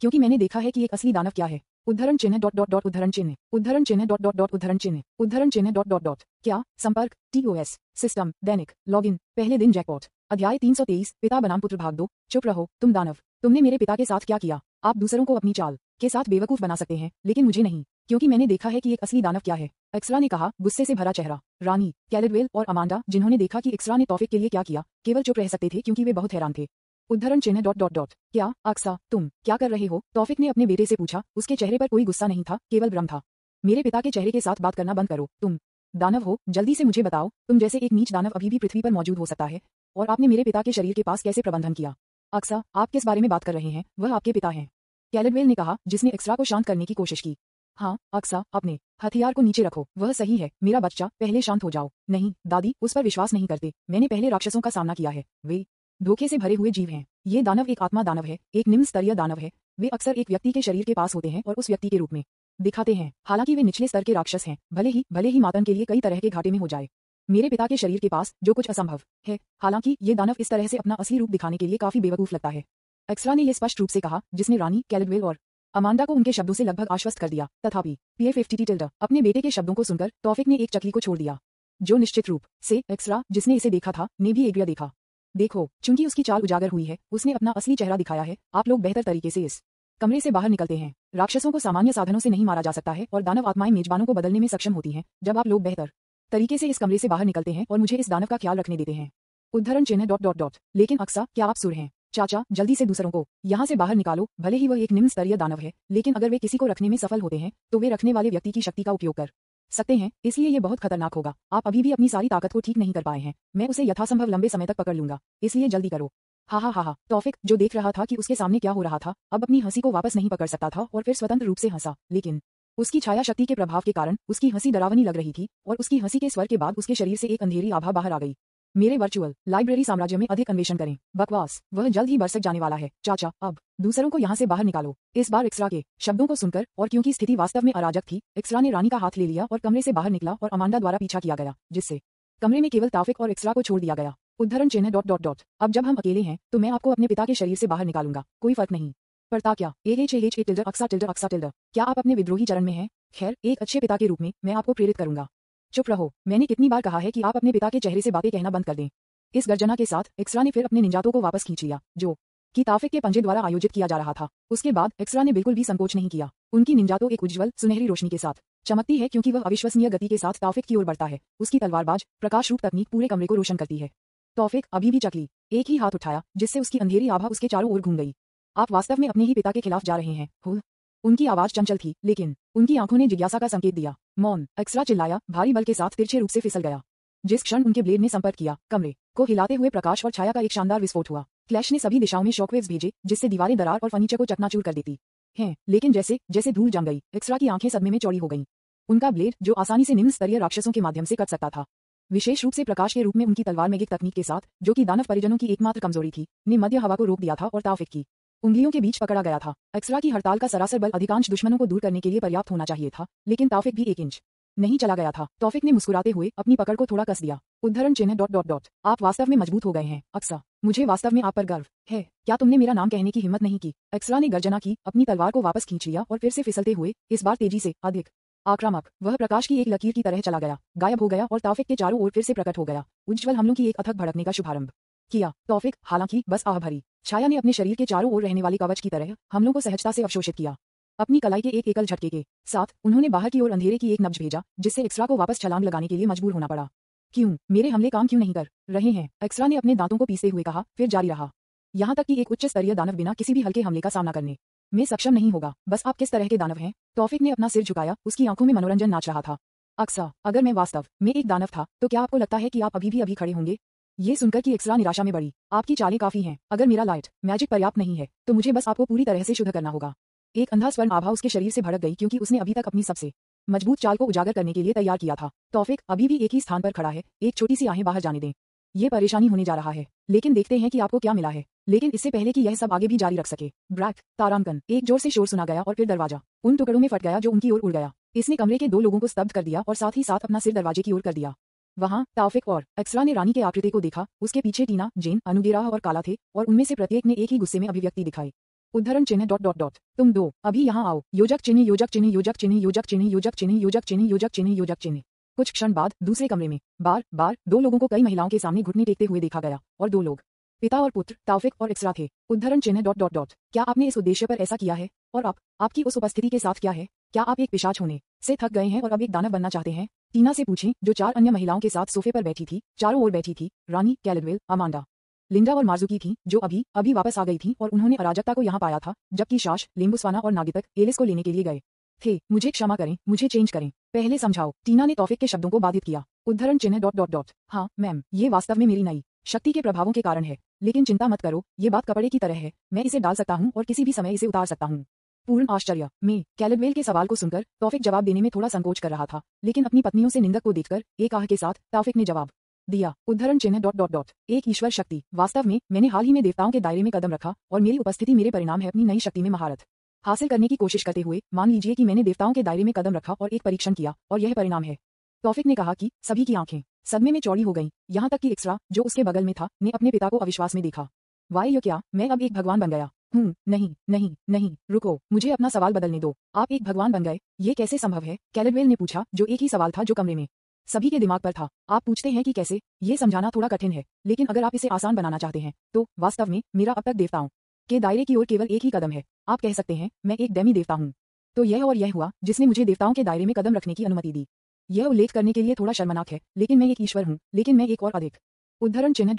Speaker 1: क्योंकि मैंने देखा है कि एक असली दानव क्या है। उद्धरण चिन्ह ... उद्धरण चिन्ह उद्धरण चिन्ह ... उद्धरण चिन्ह उद्धरण चिन्ह ... क्या संपर्क TOS सिस्टम दैनिक लॉगिन पहले दिन जैकपॉट अध्याय 323 पिता बनाम पुत्र भाग 2। चुप रहो तुम दानव, तुमने मेरे पिता के साथ क्या किया। आप दूसरों को अपनी चाल के साथ बेवकूफ बना सकते हैं लेकिन मुझे नहीं, क्योंकि मैंने देखा है कि एक असली दानव क्या है। एक्सरा ने कहा, गुस्से से भरा चेहरा। रानी कैलेडवेल और अमांडा जिन्होंने देखा कि एक्सरा ने तौफिक के लिए क्या किया, केवल चुप रह सकते थे क्योंकि वे बहुत हैरान थे। उद्धरण चिन्ह डॉट डॉट डॉट। क्या अक्सा तुम क्या कर रहे हो, तौफिक ने अपने बेटे से पूछा। उसके चेहरे पर कोई गुस्सा नहीं था, केवल भ्रम था। मेरे पिता के चेहरे के साथ बात करना बंद करो। तुम दानव हो, जल्दी से मुझे बताओ, तुम जैसे एक नीच दानव अभी भी पृथ्वी पर मौजूद हो सकता है, और आपने मेरे पिता के शरीर के पास कैसे प्रबंधन किया। अक्सा आप किस बारे में बात कर रहे हैं, वह आपके पिता हैं, कैलेडवेल ने कहा जिसने एक्सरा को शांत करने की कोशिश की। हाँ अक्सा अपने हथियार को नीचे रखो, वह सही है मेरा बच्चा, पहले शांत हो जाओ। नहीं दादी, उस पर विश्वास नहीं करते, मैंने पहले राक्षसों का सामना किया है, वे धोखे से भरे हुए जीव हैं। ये दानव एक आत्मा दानव है, एक निम्न स्तरीय दानव है। वे अक्सर एक व्यक्ति के शरीर के पास होते हैं और उस व्यक्ति के रूप में दिखाते हैं, हालांकि वे निचले स्तर के राक्षस हैं, भले ही मातन के लिए कई तरह के घाटे में हो जाए। मेरे पिता के शरीर के पास जो कुछ असंभव है, हालांकि ये दानव इस तरह से अपना असली रूप दिखाने के लिए काफी बेवकूफ लगता है। एक्सरा ने यह स्पष्ट रूप से कहा, जिसने रानी कैलेडवेल और अमांडा को उनके शब्दों से लगभग आश्वस्त कर दिया। तथापि PFFTT टिल्डा अपने बेटे के शब्दों को सुनकर तौफिक ने एक चकली को छोड़ दिया, जो निश्चित रूप से एक्सरा जिसने इसे देखा था ने भी एग्रिया देखा। देखो, चूंकि उसकी चाल उजागर हुई है, उसने अपना असली चेहरा दिखाया है। आप लोग बेहतर तरीके से इस कमरे से बाहर निकलते हैं। राक्षसों को सामान्य साधनों से नहीं मारा जा सकता है और दानव आत्माएं मेजबानों को बदलने में सक्षम होती हैं। जब आप लोग बेहतर तरीके से इस कमरे से बाहर निकलते हैं और मुझे इस दानव का ख्याल रखने देते हैं। उद्धरण चिन्ह डॉट डॉट डॉट। लेकिन अक्सा क्या आप सुर हैं, चाचा जल्दी से दूसरों को यहाँ से बाहर निकालो। भले ही वह एक निम्न स्तरीय दानव है, लेकिन अगर वे किसी को रखने में सफल होते हैं तो वे रखने वाले व्यक्ति की शक्ति का उपयोग कर सकते हैं, इसलिए ये बहुत खतरनाक होगा। आप अभी भी अपनी सारी ताकत को ठीक नहीं कर पाए हैं, मैं उसे यथासंभव लंबे समय तक पकड़ लूंगा, इसलिए जल्दी करो। हा। तौफिक जो देख रहा था कि उसके सामने क्या हो रहा था, अब अपनी हंसी को वापस नहीं पकड़ सकता था और फिर स्वतंत्र रूप से हंसा, लेकिन उसकी छाया शक्ति के प्रभाव के कारण उसकी हंसी डरावनी लग रही थी और उसकी हंसी के स्वर के बाद उसके शरीर से एक अंधेरी आभा बाहर आ गई। मेरे वर्चुअल लाइब्रेरी साम्राज्य में अधिक अन्वेषण करें। बकवास, वह जल्द ही बरसक जाने वाला है। चाचा अब दूसरों को यहाँ से बाहर निकालो। इस बार एक्सरा के शब्दों को सुनकर और क्योंकि स्थिति वास्तव में अराजक थी, एक्सरा ने रानी का हाथ ले लिया और कमरे से बाहर निकला और अमांडा द्वारा पीछा किया गया, जिससे कमरे में केवल तौफिक और एक्सरा को छोड़ दिया गया। उद्धरण चिन्ह डॉट डॉट डॉट। अब जब हम अकेले हैं तो मैं आपको अपने पिता के शरीर से बाहर निकालूंगा, कोई फर्क नहीं पड़ता क्या। टिल्डर अक्सा टिल्डर, क्या आप अपने विद्रोही चरण में हैं। खैर, एक अच्छे पिता के रूप में मैं आपको प्रेरित करूंगा। चुप रहो, मैंने कितनी बार कहा है कि आप अपने पिता के चेहरे से बातें कहना बंद कर दें। इस गर्जना के साथ एक्सरा ने फिर अपने निंजातों को वापस खींच लिया, जो कि तौफिक के पंजे द्वारा आयोजित किया जा रहा था। उसके बाद एक्सरा ने बिल्कुल भी संकोच नहीं किया। उनकी निंजातों एक उज्ज्वल सुनहरी रोशनी के साथ चमकती है क्योंकि वह अविश्वसनीय गति के साथ तौफिक की ओर बढ़ता है। उसकी तलवारबाज प्रकाश रूप तकनीक पूरे कमरे को रोशन करती है। तौफिक अभी भी चकली, एक ही हाथ उठाया जिससे उसकी अंधेरी आभा उसके चारों ओर घूम गई। आप वास्तव में अपने ही पिता के खिलाफ जा रहे हैं। उनकी आवाज चंचल थी, लेकिन उनकी आंखों ने जिज्ञासा का संकेत दिया। मौन, एक्सरा चिल्लाया, भारी बल के साथ तिरछे रूप से फिसल गया। जिस क्षण उनके ब्लेड ने संपर्क किया, कमरे को हिलाते हुए प्रकाश और छाया का एक शानदार विस्फोट हुआ। क्लैश ने सभी दिशाओं में शॉकवेव्स भेजे, जिससे दीवारें दरार और फर्नीचर को चकनाचूर कर देती हैं। लेकिन जैसे जैसे धूल जम गई, एक्सरा की आंखें सदमे में चौड़ी हो गईं। उनका ब्लेड, जो आसानी से निम्न स्तरीय राक्षसों के माध्यम से कट सकता था, विशेष रूप से प्रकाश के रूप में उनकी तलवार मैगिक तकनीक के साथ, जो कि दानव परिजनों की एकमात्र कमजोरी थी, ने मध्य हवा को रोक दिया था और तौफिक की उंगलियों के बीच पकड़ा गया था। एक्सरा की हड़ताल का सरासर बल अधिकांश दुश्मनों को दूर करने के लिए पर्याप्त होना चाहिए था, लेकिन तौफिक भी 1 इंच नहीं चला गया था। तौफिक ने मुस्कुराते हुए अपनी पकड़ को थोड़ा कस दिया। उद्धरण चिन्ह डॉट डॉट डॉट। आप वास्तव में मजबूत हो गए हैं अक्सा, मुझे वास्तव में आप पर गर्व है। क्या तुमने मेरा नाम कहने की हिम्मत नहीं की। एक्सरा ने गर्जना की, अपनी तलवार को वापस खींच लिया और फिर से फिसलते हुए, इस बार तेजी से, अधिक आक्रामक, वह प्रकाश की एक लकीर की तरह चला गया, गायब हो गया और तौफिक के चारों ओर फिर से प्रकट हो गया। उज्ज्वल हमलों की एक अथक भड़कने का शुभारंभ किया। तौफिक, हालांकि बस आह भरी छाया ने अपने शरीर के चारों ओर रहने वाली कवच की तरह हमलों को सहजता से अवशोषित किया। अपनी कलाई के एक एकल झटके के साथ उन्होंने बाहर की ओर अंधेरे की एक नब्ज भेजा, जिससे एक्सरा को वापस छलांग लगाने के लिए मजबूर होना पड़ा। क्यों मेरे हमले काम क्यों नहीं कर रहे हैं, एक्सरा ने अपने दांतों को पीसते हुए कहा, फिर जारी रहा। यहाँ तक कि एक उच्च स्तरीय दानव बिना किसी भी हल्के हमले का सामना करने में सक्षम नहीं होगा। बस आप किस तरह के दानव हैं। तौफिक ने अपना सिर झुकाया, उसकी आंखों में मनोरंजन नाच रहा था। अक्सा, अगर मैं वास्तव में एक दानव था तो क्या आपको लगता है कि आप अभी खड़े होंगे। ये सुनकर कि एक्सरा निराशा में बढ़ी। आपकी चालें काफी हैं, अगर मेरा लाइट मैजिक पर्याप्त नहीं है तो मुझे बस आपको पूरी तरह से शुद्ध करना होगा। एक अंधा स्वर्ण आभा उसके शरीर से भड़क गई क्योंकि उसने अभी तक अपनी सबसे मजबूत चाल को उजागर करने के लिए तैयार किया था। तौफिक अभी भी एक ही स्थान पर खड़ा है, एक छोटी सी आहें बाहर जाने दें। ये परेशानी होने जा रहा है, लेकिन देखते हैं कि आपको क्या मिला है। लेकिन इससे पहले कि यह सब आगे भी जारी रख सके, ब्रैक तारांकन, एक जोर से शोर सुना गया और फिर दरवाजा उन टुकड़ों में फट गया जो उनकी ओर उड़ गया। इसने कमरे के 2 लोगों को स्तब्ध कर दिया और साथ ही साथ अपना सिर दरवाजे की ओर कर दिया। वहां तौफिक और एक्सरा ने रानी के आकृति को देखा। उसके पीछे टीना, जेन, अनुगेरा और काला थे और उनमें से प्रत्येक ने एक ही गुस्से में अभिव्यक्ति दिखाई। उद्धरण चिन्ह डॉट डॉट डॉट। तुम 2 अभी यहाँ आओ। योजक चिन्ह योजक चिन्ह योजक चिन्ह योजक चिन्ह योजक चिन्ह योजक चिन्ह योजक चिन्ह योजक चिन्ह। कुछ क्षण बाद दूसरे कमरे में बार बार 2 लोगों को कई महिलाओं के सामने घुटने टेकते हुए देखा गया और 2 लोग पिता और पुत्र तौफिक और एक्सरा थे। उद्धरण चिन्ह ... क्या आपने इस उद्देश्य पर ऐसा किया है और आपकी उस उपस्थिति के साथ क्या है? क्या आप एक पिशाच होने से थक गए हैं और अब एक दानव बनना चाहते हैं? टीना से पूछें, जो 4 अन्य महिलाओं के साथ सोफे पर बैठी थी। चारों ओर बैठी थी रानी, कैलेडवेल, अमांडा, लिंडा और मार्जुकी थी, जो अभी वापस आ गई थी और उन्होंने अराजकता को यहाँ पाया था, जबकि शाश, लिम्बुस्वाना और नागितक एलिस को लेने के लिए गए थे। मुझे क्षमा करें, मुझे चेंज करें, पहले समझाओ। टीना ने तौफिक के शब्दों को बाधित किया। उद्धरण चिन्ह ... हाँ मैम, ये वास्तव में मेरी नई शक्ति के प्रभावों के कारण है, लेकिन चिंता मत करो, ये बात कपड़े की तरह है, मैं इसे डाल सकता हूँ और किसी भी समय इसे उतार सकता हूँ। पूर्ण आश्चर्य में कैलेडवेल के सवाल को सुनकर तौफिक जवाब देने में थोड़ा संकोच कर रहा था, लेकिन अपनी पत्नियों से निंदक को देखकर एक आह के साथ तौफिक ने जवाब दिया। उद्धरण चिन्ह ... एक ईश्वर शक्ति। वास्तव में मैंने हाल ही में देवताओं के दायरे में कदम रखा और मेरी उपस्थिति मेरे परिणाम है अपनी नई शक्ति में महारत हासिल करने की कोशिश करते हुए। मान लीजिए कि मैंने देवताओं के दायरे में कदम रखा और एक परीक्षण किया और यह परिणाम है। तौफिक ने कहा कि सभी की आंखें सदमे में चौड़ी हो गईं, यहाँ तक कि एक्सरा, जो उसके बगल में था, ने अपने पिता को अविश्वास में देखा। वाह, ये क्या, मैं अब एक भगवान बन गया हूँ? नहीं नहीं नहीं, रुको, मुझे अपना सवाल बदलने दो। आप एक भगवान बन गए, ये कैसे संभव है? कैलेडवेल ने पूछा, जो एक ही सवाल था जो कमरे में सभी के दिमाग पर था। आप पूछते हैं कि कैसे? ये समझाना थोड़ा कठिन है, लेकिन अगर आप इसे आसान बनाना चाहते हैं तो वास्तव में मेरा अब तक देवताओं के दायरे की ओर केवल एक ही कदम है। आप कह सकते हैं मैं एक डेमी देवता हूँ। तो यह हुआ जिसने मुझे देवताओं के दायरे में कदम रखने की अनुमति दी। यह उल्लेख करने के लिए थोड़ा शर्मनाक है, लेकिन मैं एक ईश्वर हूँ, लेकिन मैं एक और अधिक। उद्धरण चिन्ह ...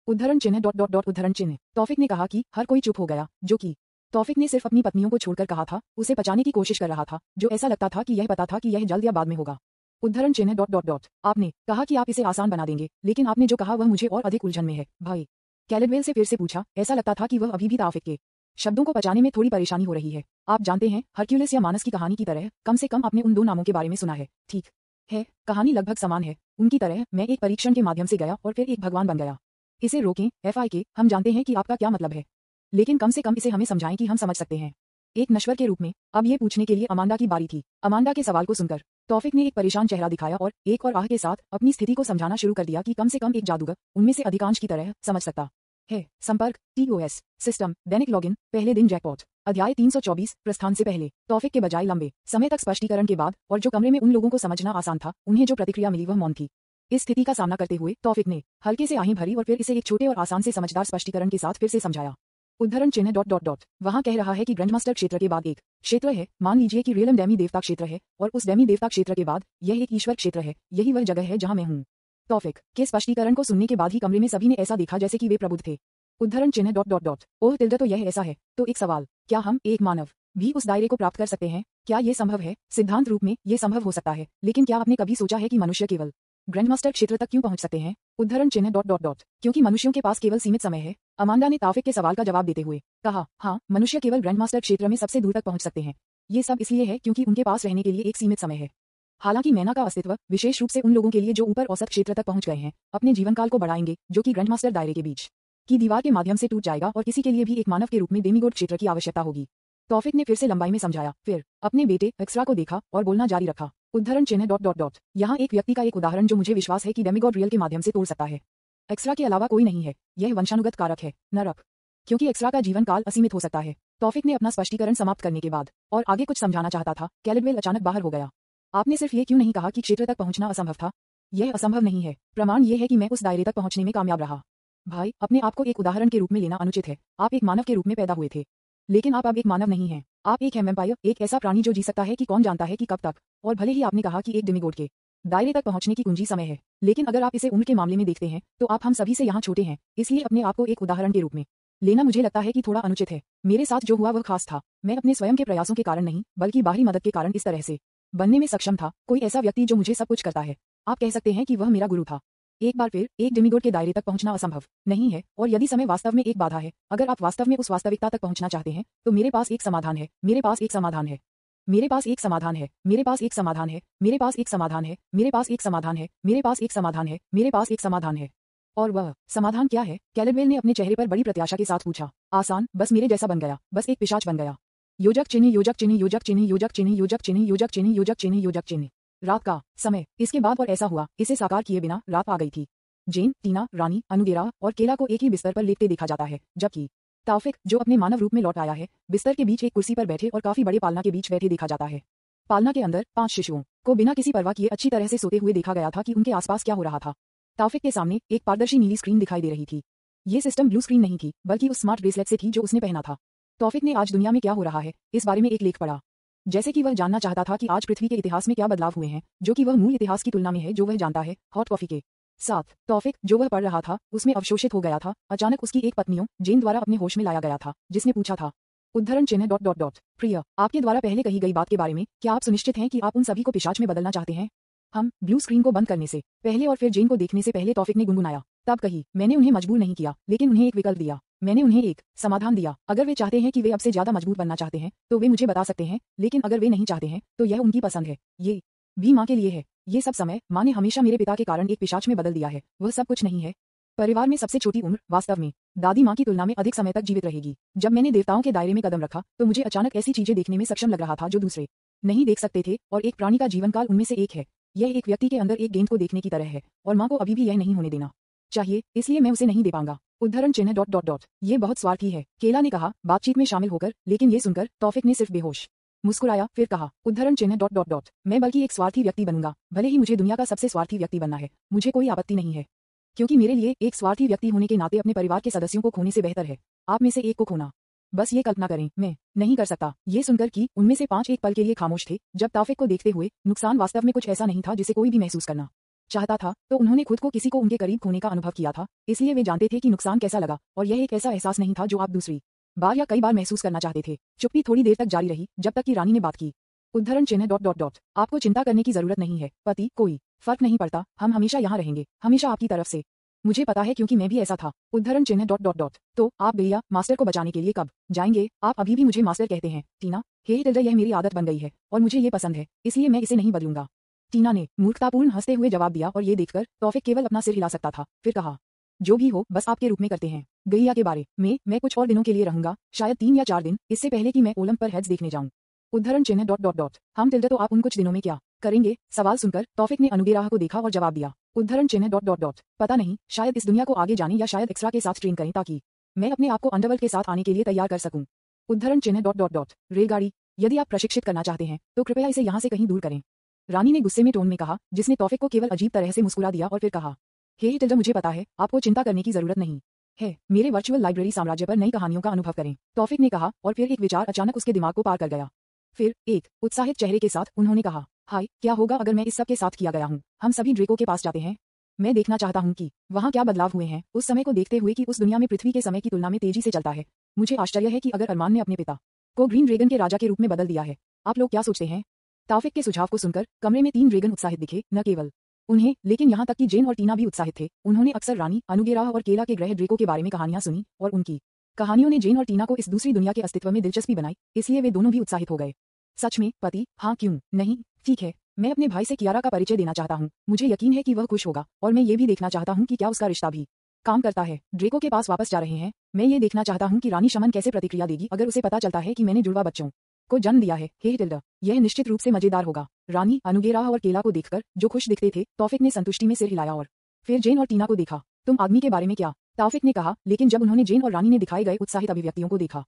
Speaker 1: उद्धरण चिन्ह उद्धरण चिन्ह। तौफिक ने कहा कि हर कोई चुप हो गया, जो कि तौफिक ने सिर्फ अपनी पत्नियों को छोड़कर कहा था, उसे पचाने की कोशिश कर रहा था, जो ऐसा लगता था कि यह पता था कि यह जल्द या बाद में होगा। उद्धरण चिन्ह ... आपने कहा कि आप इसे आसान बना देंगे, लेकिन आपने जो कहा वह मुझे और अधिक उलझन में है, भाई। कैलेडवेल से फिर से पूछा, ऐसा लगता था कि वह अभी भी तौफिक के शब्दों को पचाने में थोड़ी परेशानी हो रही है। आप जानते हैं, हरक्यूलिस या मानस की कहानी की तरह, कम से कम आपने उन 2 नामों के बारे में सुना है, ठीक है? कहानी लगभग समान है। उनकी तरह मैं एक परीक्षण के माध्यम से गया और फिर एक भगवान बन गया। इसे रोकें, FIK, हम जानते हैं कि आपका क्या मतलब है, लेकिन कम से कम इसे हमें समझाएं कि हम समझ सकते हैं। एक नश्वर के रूप में अब ये पूछने के लिए अमांडा की बारी थी। अमांडा के सवाल को सुनकर तौफिक ने एक परेशान चेहरा दिखाया और एक और आह के साथ अपनी स्थिति को समझाना शुरू कर दिया कि कम से कम एक जादूगर उनमें से अधिकांश की तरह समझ सकता है। संपर्क TOS सिस्टम दैनिक लॉगिन। पहले दिन जैकपॉट। अध्याय 324। प्रस्थान से पहले। तौफिक के बजाय लंबे समय तक स्पष्टीकरण के बाद और जो कमरे में उन लोगों को समझना आसान था, उन्हें जो प्रतिक्रिया मिली वह मौन थी। इस स्थिति का सामना करते हुए तौफिक ने हल्के से आहें भरी और फिर इसे एक छोटे और आसान से समझदार स्पष्टीकरण के साथ फिर से समझाया। उद्धरण चिन्ह ... वहाँ कह रहा है कि ग्रैंडमास्टर क्षेत्र के बाद एक क्षेत्र है। मान लीजिए कि रियलम डेमी देवता क्षेत्र है और उस डेमी देवता क्षेत्र के बाद यह एक ईश्वर क्षेत्र है। यही वह जगह है जहाँ मैं हूँ। तौफिक के स्पष्टीकरण को सुनने के बाद ही कमरे में सभी ने ऐसा देखा जैसे कि वे प्रबुद्ध थे। उद्धरण चिन्ह ... ओह तिल्दा, तो यह ऐसा है। तो एक सवाल, क्या हम एक मानव भी उस दायरे को प्राप्त कर सकते हैं? क्या ये संभव है? सिद्धांत रूप में ये संभव हो सकता है, लेकिन क्या आपने कभी सोचा है कि मनुष्य केवल ग्रैंडमास्टर क्षेत्र तक क्यों पहुंच सकते हैं? उद्धरण चिन्ह ... क्योंकि मनुष्यों के पास केवल सीमित समय है। अमांडा ने तौफिक के सवाल का जवाब देते हुए कहा, हाँ, मनुष्य केवल ग्रैंडमास्टर क्षेत्र में सबसे दूर तक पहुंच सकते हैं। ये सब इसलिए है क्योंकि उनके पास रहने के लिए एक सीमित समय है। हालांकि मैना का अस्तित्व, विशेष रूप से उन लोगों के लिए जो ऊपर औसत क्षेत्र तक पहुंच गए हैं, अपने जीवनकाल को बढ़ाएंगे, जो कि ग्रैंडमास्टर दायरे के बीच की दीवार के माध्यम से टूट जाएगा और किसी के लिए भी एक मानव के रूप में डेमीगॉड क्षेत्र की आवश्यकता होगी। तौफिक ने फिर से लंबाई में समझाया, फिर अपने बेटे एक्सरा को देखा और बोलना जारी रखा। उद्धरण चिन्ह ... यहाँ एक व्यक्ति का एक उदाहरण जो मुझे विश्वास है कि डेमीगॉड रियल के माध्यम से तोड़ सकता है। एक्सरा के अलावा कोई नहीं है। यह वंशानुगत कारक है, नरक, क्योंकि एक्सरा का जीवन काल असीमित हो सकता है। तौफिक ने अपना स्पष्टीकरण समाप्त करने के बाद और आगे कुछ समझाना चाहता था, कैलेडवेल अचानक बाहर हो गया। आपने सिर्फ ये क्यों नहीं कहा कि क्षेत्र तक पहुंचना असंभव था? यह असंभव नहीं है। प्रमाण ये है कि मैं उस दायरे तक पहुंचने में कामयाब रहा। भाई, अपने आप को एक उदाहरण के रूप में लेना अनुचित है। आप एक मानव के रूप में पैदा हुए थे, लेकिन आप अब एक मानव नहीं हैं। आप एक वैम्पायर, एक ऐसा प्राणी जो जी सकता है कि कौन जानता है कि कब तक। और भले ही आपने कहा कि एक डेमीगॉड के दायरे तक पहुंचने की कुंजी समय है, लेकिन अगर आप इसे उम्र के मामले में देखते हैं तो आप हम सभी से यहाँ छोटे हैं। इसलिए अपने आप को एक उदाहरण के रूप में लेना मुझे लगता है कि थोड़ा अनुचित है। मेरे साथ जो हुआ वह खास था। मैं अपने स्वयं के प्रयासों के कारण नहीं, बल्कि बाहरी मदद के कारण इस तरह से बनने में सक्षम था। कोई ऐसा व्यक्ति जो मुझे सब कुछ करता है, आप कह सकते हैं कि वह मेरा गुरु था। एक बार फिर, एक डेमीगॉड के दायरे तक पहुंचना असंभव नहीं है, और यदि समय वास्तव में एक बाधा है, अगर आप वास्तव में उस वास्तविकता तक पहुंचना चाहते हैं, तो मेरे पास एक समाधान है। मेरे पास एक समाधान है। मेरे पास एक समाधान है। मेरे पास एक समाधान है। मेरे पास एक समाधान है। मेरे पास एक समाधान है। मेरे पास एक समाधान है। मेरे पास एक समाधान है। और वह समाधान क्या है? कैलेडवेल ने अपने चेहरे पर बड़ी प्रत्याशा के साथ पूछा। आसान, बस मेरे जैसा बन गया, बस एक पिशाच बन गया। योजक चिन्ह, योजक चिन्ह, योजक चिन्ह, योजक चिन्ह, योजक चिन्ह, योजक चिन्ह, योजक चिन्ह, योजक चिन्ह। रात का समय। इसके बाद और ऐसा हुआ, इसे साकार किए बिना रात आ गई थी। जेन, टीना, रानी, अनुगेरा और केला को एक ही बिस्तर पर लेटते देखा जाता है, जबकि तौफिक, जो अपने मानव रूप में लौट आया है, बिस्तर के बीच एक कुर्सी पर बैठे और काफी बड़े पालना के बीच बैठे देखा जाता है। पालना के अंदर 5 शिशुओं को बिना किसी परवाह किए अच्छी तरह से सोते हुए देखा गया था कि उनके आसपास क्या हो रहा था। तौफिक के सामने एक पारदर्शी नीली स्क्रीन दिखाई दे रही थी। ये सिस्टम ब्लू स्क्रीन नहीं थी, बल्कि उस स्मार्ट ब्रेसलेट से थी जो उसने पहना था। तौफिक ने आज दुनिया में क्या हो रहा है इस बारे में एक लेख पढ़ा। जैसे कि वह जानना चाहता था कि आज पृथ्वी के इतिहास में क्या बदलाव हुए हैं, जो कि वह मूल इतिहास की तुलना में है जो वह जानता है हॉट कॉफी के साथ। तौफिक जो वह पढ़ रहा था उसमें अवशोषित हो गया था। अचानक उसकी एक पत्नियों जेन द्वारा अपने होश में लाया गया था, जिसने पूछा था उद्धरण चिन्ह ... प्रिय, आपके द्वारा पहले कही गई बात के बारे में क्या आप सुनिश्चित हैं कि आप उन सभी को पिशाच में बदलना चाहते हैं? हम ब्लू स्क्रीन को बंद करने से पहले और फिर जेन को देखने से पहले तौफिक ने गुनगुनाया। तब कही, मैंने उन्हें मजबूर नहीं किया, लेकिन उन्हें एक विकल्प दिया। मैंने उन्हें एक समाधान दिया। अगर वे चाहते हैं कि वे अब से ज्यादा मजबूत बनना चाहते हैं तो वे मुझे बता सकते हैं, लेकिन अगर वे नहीं चाहते हैं तो यह उनकी पसंद है। ये भी माँ के लिए है। ये सब समय माँ ने हमेशा मेरे पिता के कारण एक पिशाच में बदल दिया है। वह सब कुछ नहीं है। परिवार में सबसे छोटी उम्र वास्तव में दादी माँ की तुलना में अधिक समय तक जीवित रहेगी। जब मैंने देवताओं के दायरे में कदम रखा तो मुझे अचानक ऐसी चीजें देखने में सक्षम लग रहा था जो दूसरे नहीं देख सकते थे, और एक प्राणी का जीवन काल उनमें से एक है। यह एक व्यक्ति के अंदर एक गेंद को देखने की तरह है, और माँ को अभी भी यह नहीं होने देना चाहिए, इसलिए मैं उसे नहीं दे पाऊंगा। उद्धरण चिन्ह ... ये बहुत स्वार्थी है, केला ने कहा बातचीत में शामिल होकर। लेकिन ये सुनकर तौफिक ने सिर्फ बेहोश मुस्कुराया, फिर कहा उद्धरण चिन्ह ... मैं बल्कि एक स्वार्थी व्यक्ति बनूंगा। भले ही मुझे दुनिया का सबसे स्वार्थी व्यक्ति बनना है, मुझे कोई आपत्ति नहीं है, क्योंकि मेरे लिए एक स्वार्थी व्यक्ति होने के नाते अपने परिवार के सदस्यों को खोने से बेहतर है आप में से एक को खोना। बस ये कल्पना करें, मैं नहीं कर सकता। ये सुनकर कि उनमें से 5 एक पल के लिए खामोश थे। जब तौफिक को देखते हुए नुकसान वास्तव में कुछ ऐसा नहीं था जिसे कोई भी महसूस करना चाहता था, तो उन्होंने खुद को किसी को उनके करीब खोने का अनुभव किया था, इसलिए वे जानते थे कि नुकसान कैसा लगा, और यह एक ऐसा एहसास नहीं था जो आप दूसरी बार या कई बार महसूस करना चाहते थे। चुप्पी थोड़ी देर तक जारी रही, जब तक कि रानी ने बात की। उद्धरण चिन्ह ... आपको चिंता करने की जरूरत नहीं है पति, कोई फर्क नहीं पड़ता, हम हमेशा यहाँ रहेंगे, हमेशा आपकी तरफ से। मुझे पता है क्योंकि मैं भी ऐसा था। उद्धरण चिन्ह ... तो आप भैया मास्टर को बचाने के लिए कब जाएंगे? आप अभी भी मुझे मास्टर कहते हैं टीना। हे टिल्डा, यह मेरी आदत बन गई है और मुझे ये पसंद है, इसलिए मैं इसे नहीं बदलूंगा, टीना ने मूर्खतापूर्ण हंसते हुए जवाब दिया। और ये देखकर तौफिक केवल अपना सिर हिला सकता था। फिर कहा, जो भी हो, बस आपके रूप में करते हैं। गैया के बारे में मैं कुछ और दिनों के लिए रहूंगा, शायद 3 या 4 दिन, इससे पहले कि मैं ओलंप पर हेड्स देखने जाऊं। उद्धरण चिन्ह ... हम टिल्डा, तो आप उन कुछ दिनों में क्या करेंगे? सवाल सुनकर तौफिक ने अनुगेराह को देखा और जवाब दिया। उद्धरण चिन्ह ... पता नहीं, शायद इस दुनिया को आगे जाने या शायद एक्स्ट्रा के साथ ट्रेन करें ताकि मैं अपने आप को अंडरवर्ल्ड के साथ आने के लिए तैयार कर सकूं। उद्धरण चिन्ह ... रेलगाड़ी, यदि आप प्रशिक्षित करना चाहते हैं तो कृपया इसे यहाँ से कहीं दूर करें, रानी ने गुस्से में टोन में कहा, जिसने तौफिक को केवल अजीब तरह से मुस्कुरा दिया। और फिर कहा, हे टिल्डा, मुझे पता है आपको चिंता करने की जरूरत नहीं है। मेरे वर्चुअल लाइब्रेरी साम्राज्य पर नई कहानियों का अनुभव करें, तौफिक ने कहा। और फिर एक विचार अचानक उसके दिमाग को पार कर गया। फिर एक उत्साहित चेहरे के साथ उन्होंने कहा, हाय, क्या होगा अगर मैं इस सब के साथ किया गया हूँ? हम सभी ड्रेको के पास जाते हैं। मैं देखना चाहता हूँ कि वहाँ क्या बदलाव हुए हैं उस समय को देखते हुए कि उस दुनिया में पृथ्वी के समय की तुलना में तेजी से चलता है। मुझे आश्चर्य है कि अगर अरमान ने अपने पिता को ग्रीन ड्रैगन के राजा के रूप में बदल दिया है। आप लोग क्या सोचते हैं? तौफिक के सुझाव को सुनकर कमरे में 3 ड्रैगन उत्साहित दिखे, न केवल उन्हें लेकिन यहाँ तक कि जेन और टीना भी उत्साहित थे। उन्होंने अक्सर रानी, अनुगेराह और केला के ग्रह ड्रेको के बारे में कहानियां सुनी, और उनकी कहानियों ने जेन और टीना को इस दूसरी दुनिया के अस्तित्व में दिलचस्पी बनाई, इसलिए वे दोनों भी उत्साहित हो गए। सच में पति? हाँ, क्यों नहीं। ठीक है, मैं अपने भाई से कियारा का परिचय देना चाहता हूँ। मुझे यकीन है कि वह खुश होगा, और मैं ये भी देखना चाहता हूँ कि क्या उसका रिश्ता भी काम करता है। ड्रेको के पास वापस जा रहे हैं। मैं ये देखना चाहता हूँ कि रानी शमन कैसे प्रतिक्रिया देगी अगर उसे पता चलता है कि मैंने जुड़वा बच्चों को जन्म दिया है। हे टिल्डा, यह निश्चित रूप से मजेदार होगा। रानी, अनुगेराह और केला को देखकर जो खुश दिखते थे, तौफिक ने संतुष्टि में सिर हिलाया और फिर जेन और टीना को देखा। तुम आदमी के बारे में क्या? तौफिक ने कहा, लेकिन जब उन्होंने जेन और रानी ने दिखाए गए उत्साहित अभिव्यक्तियों को देखा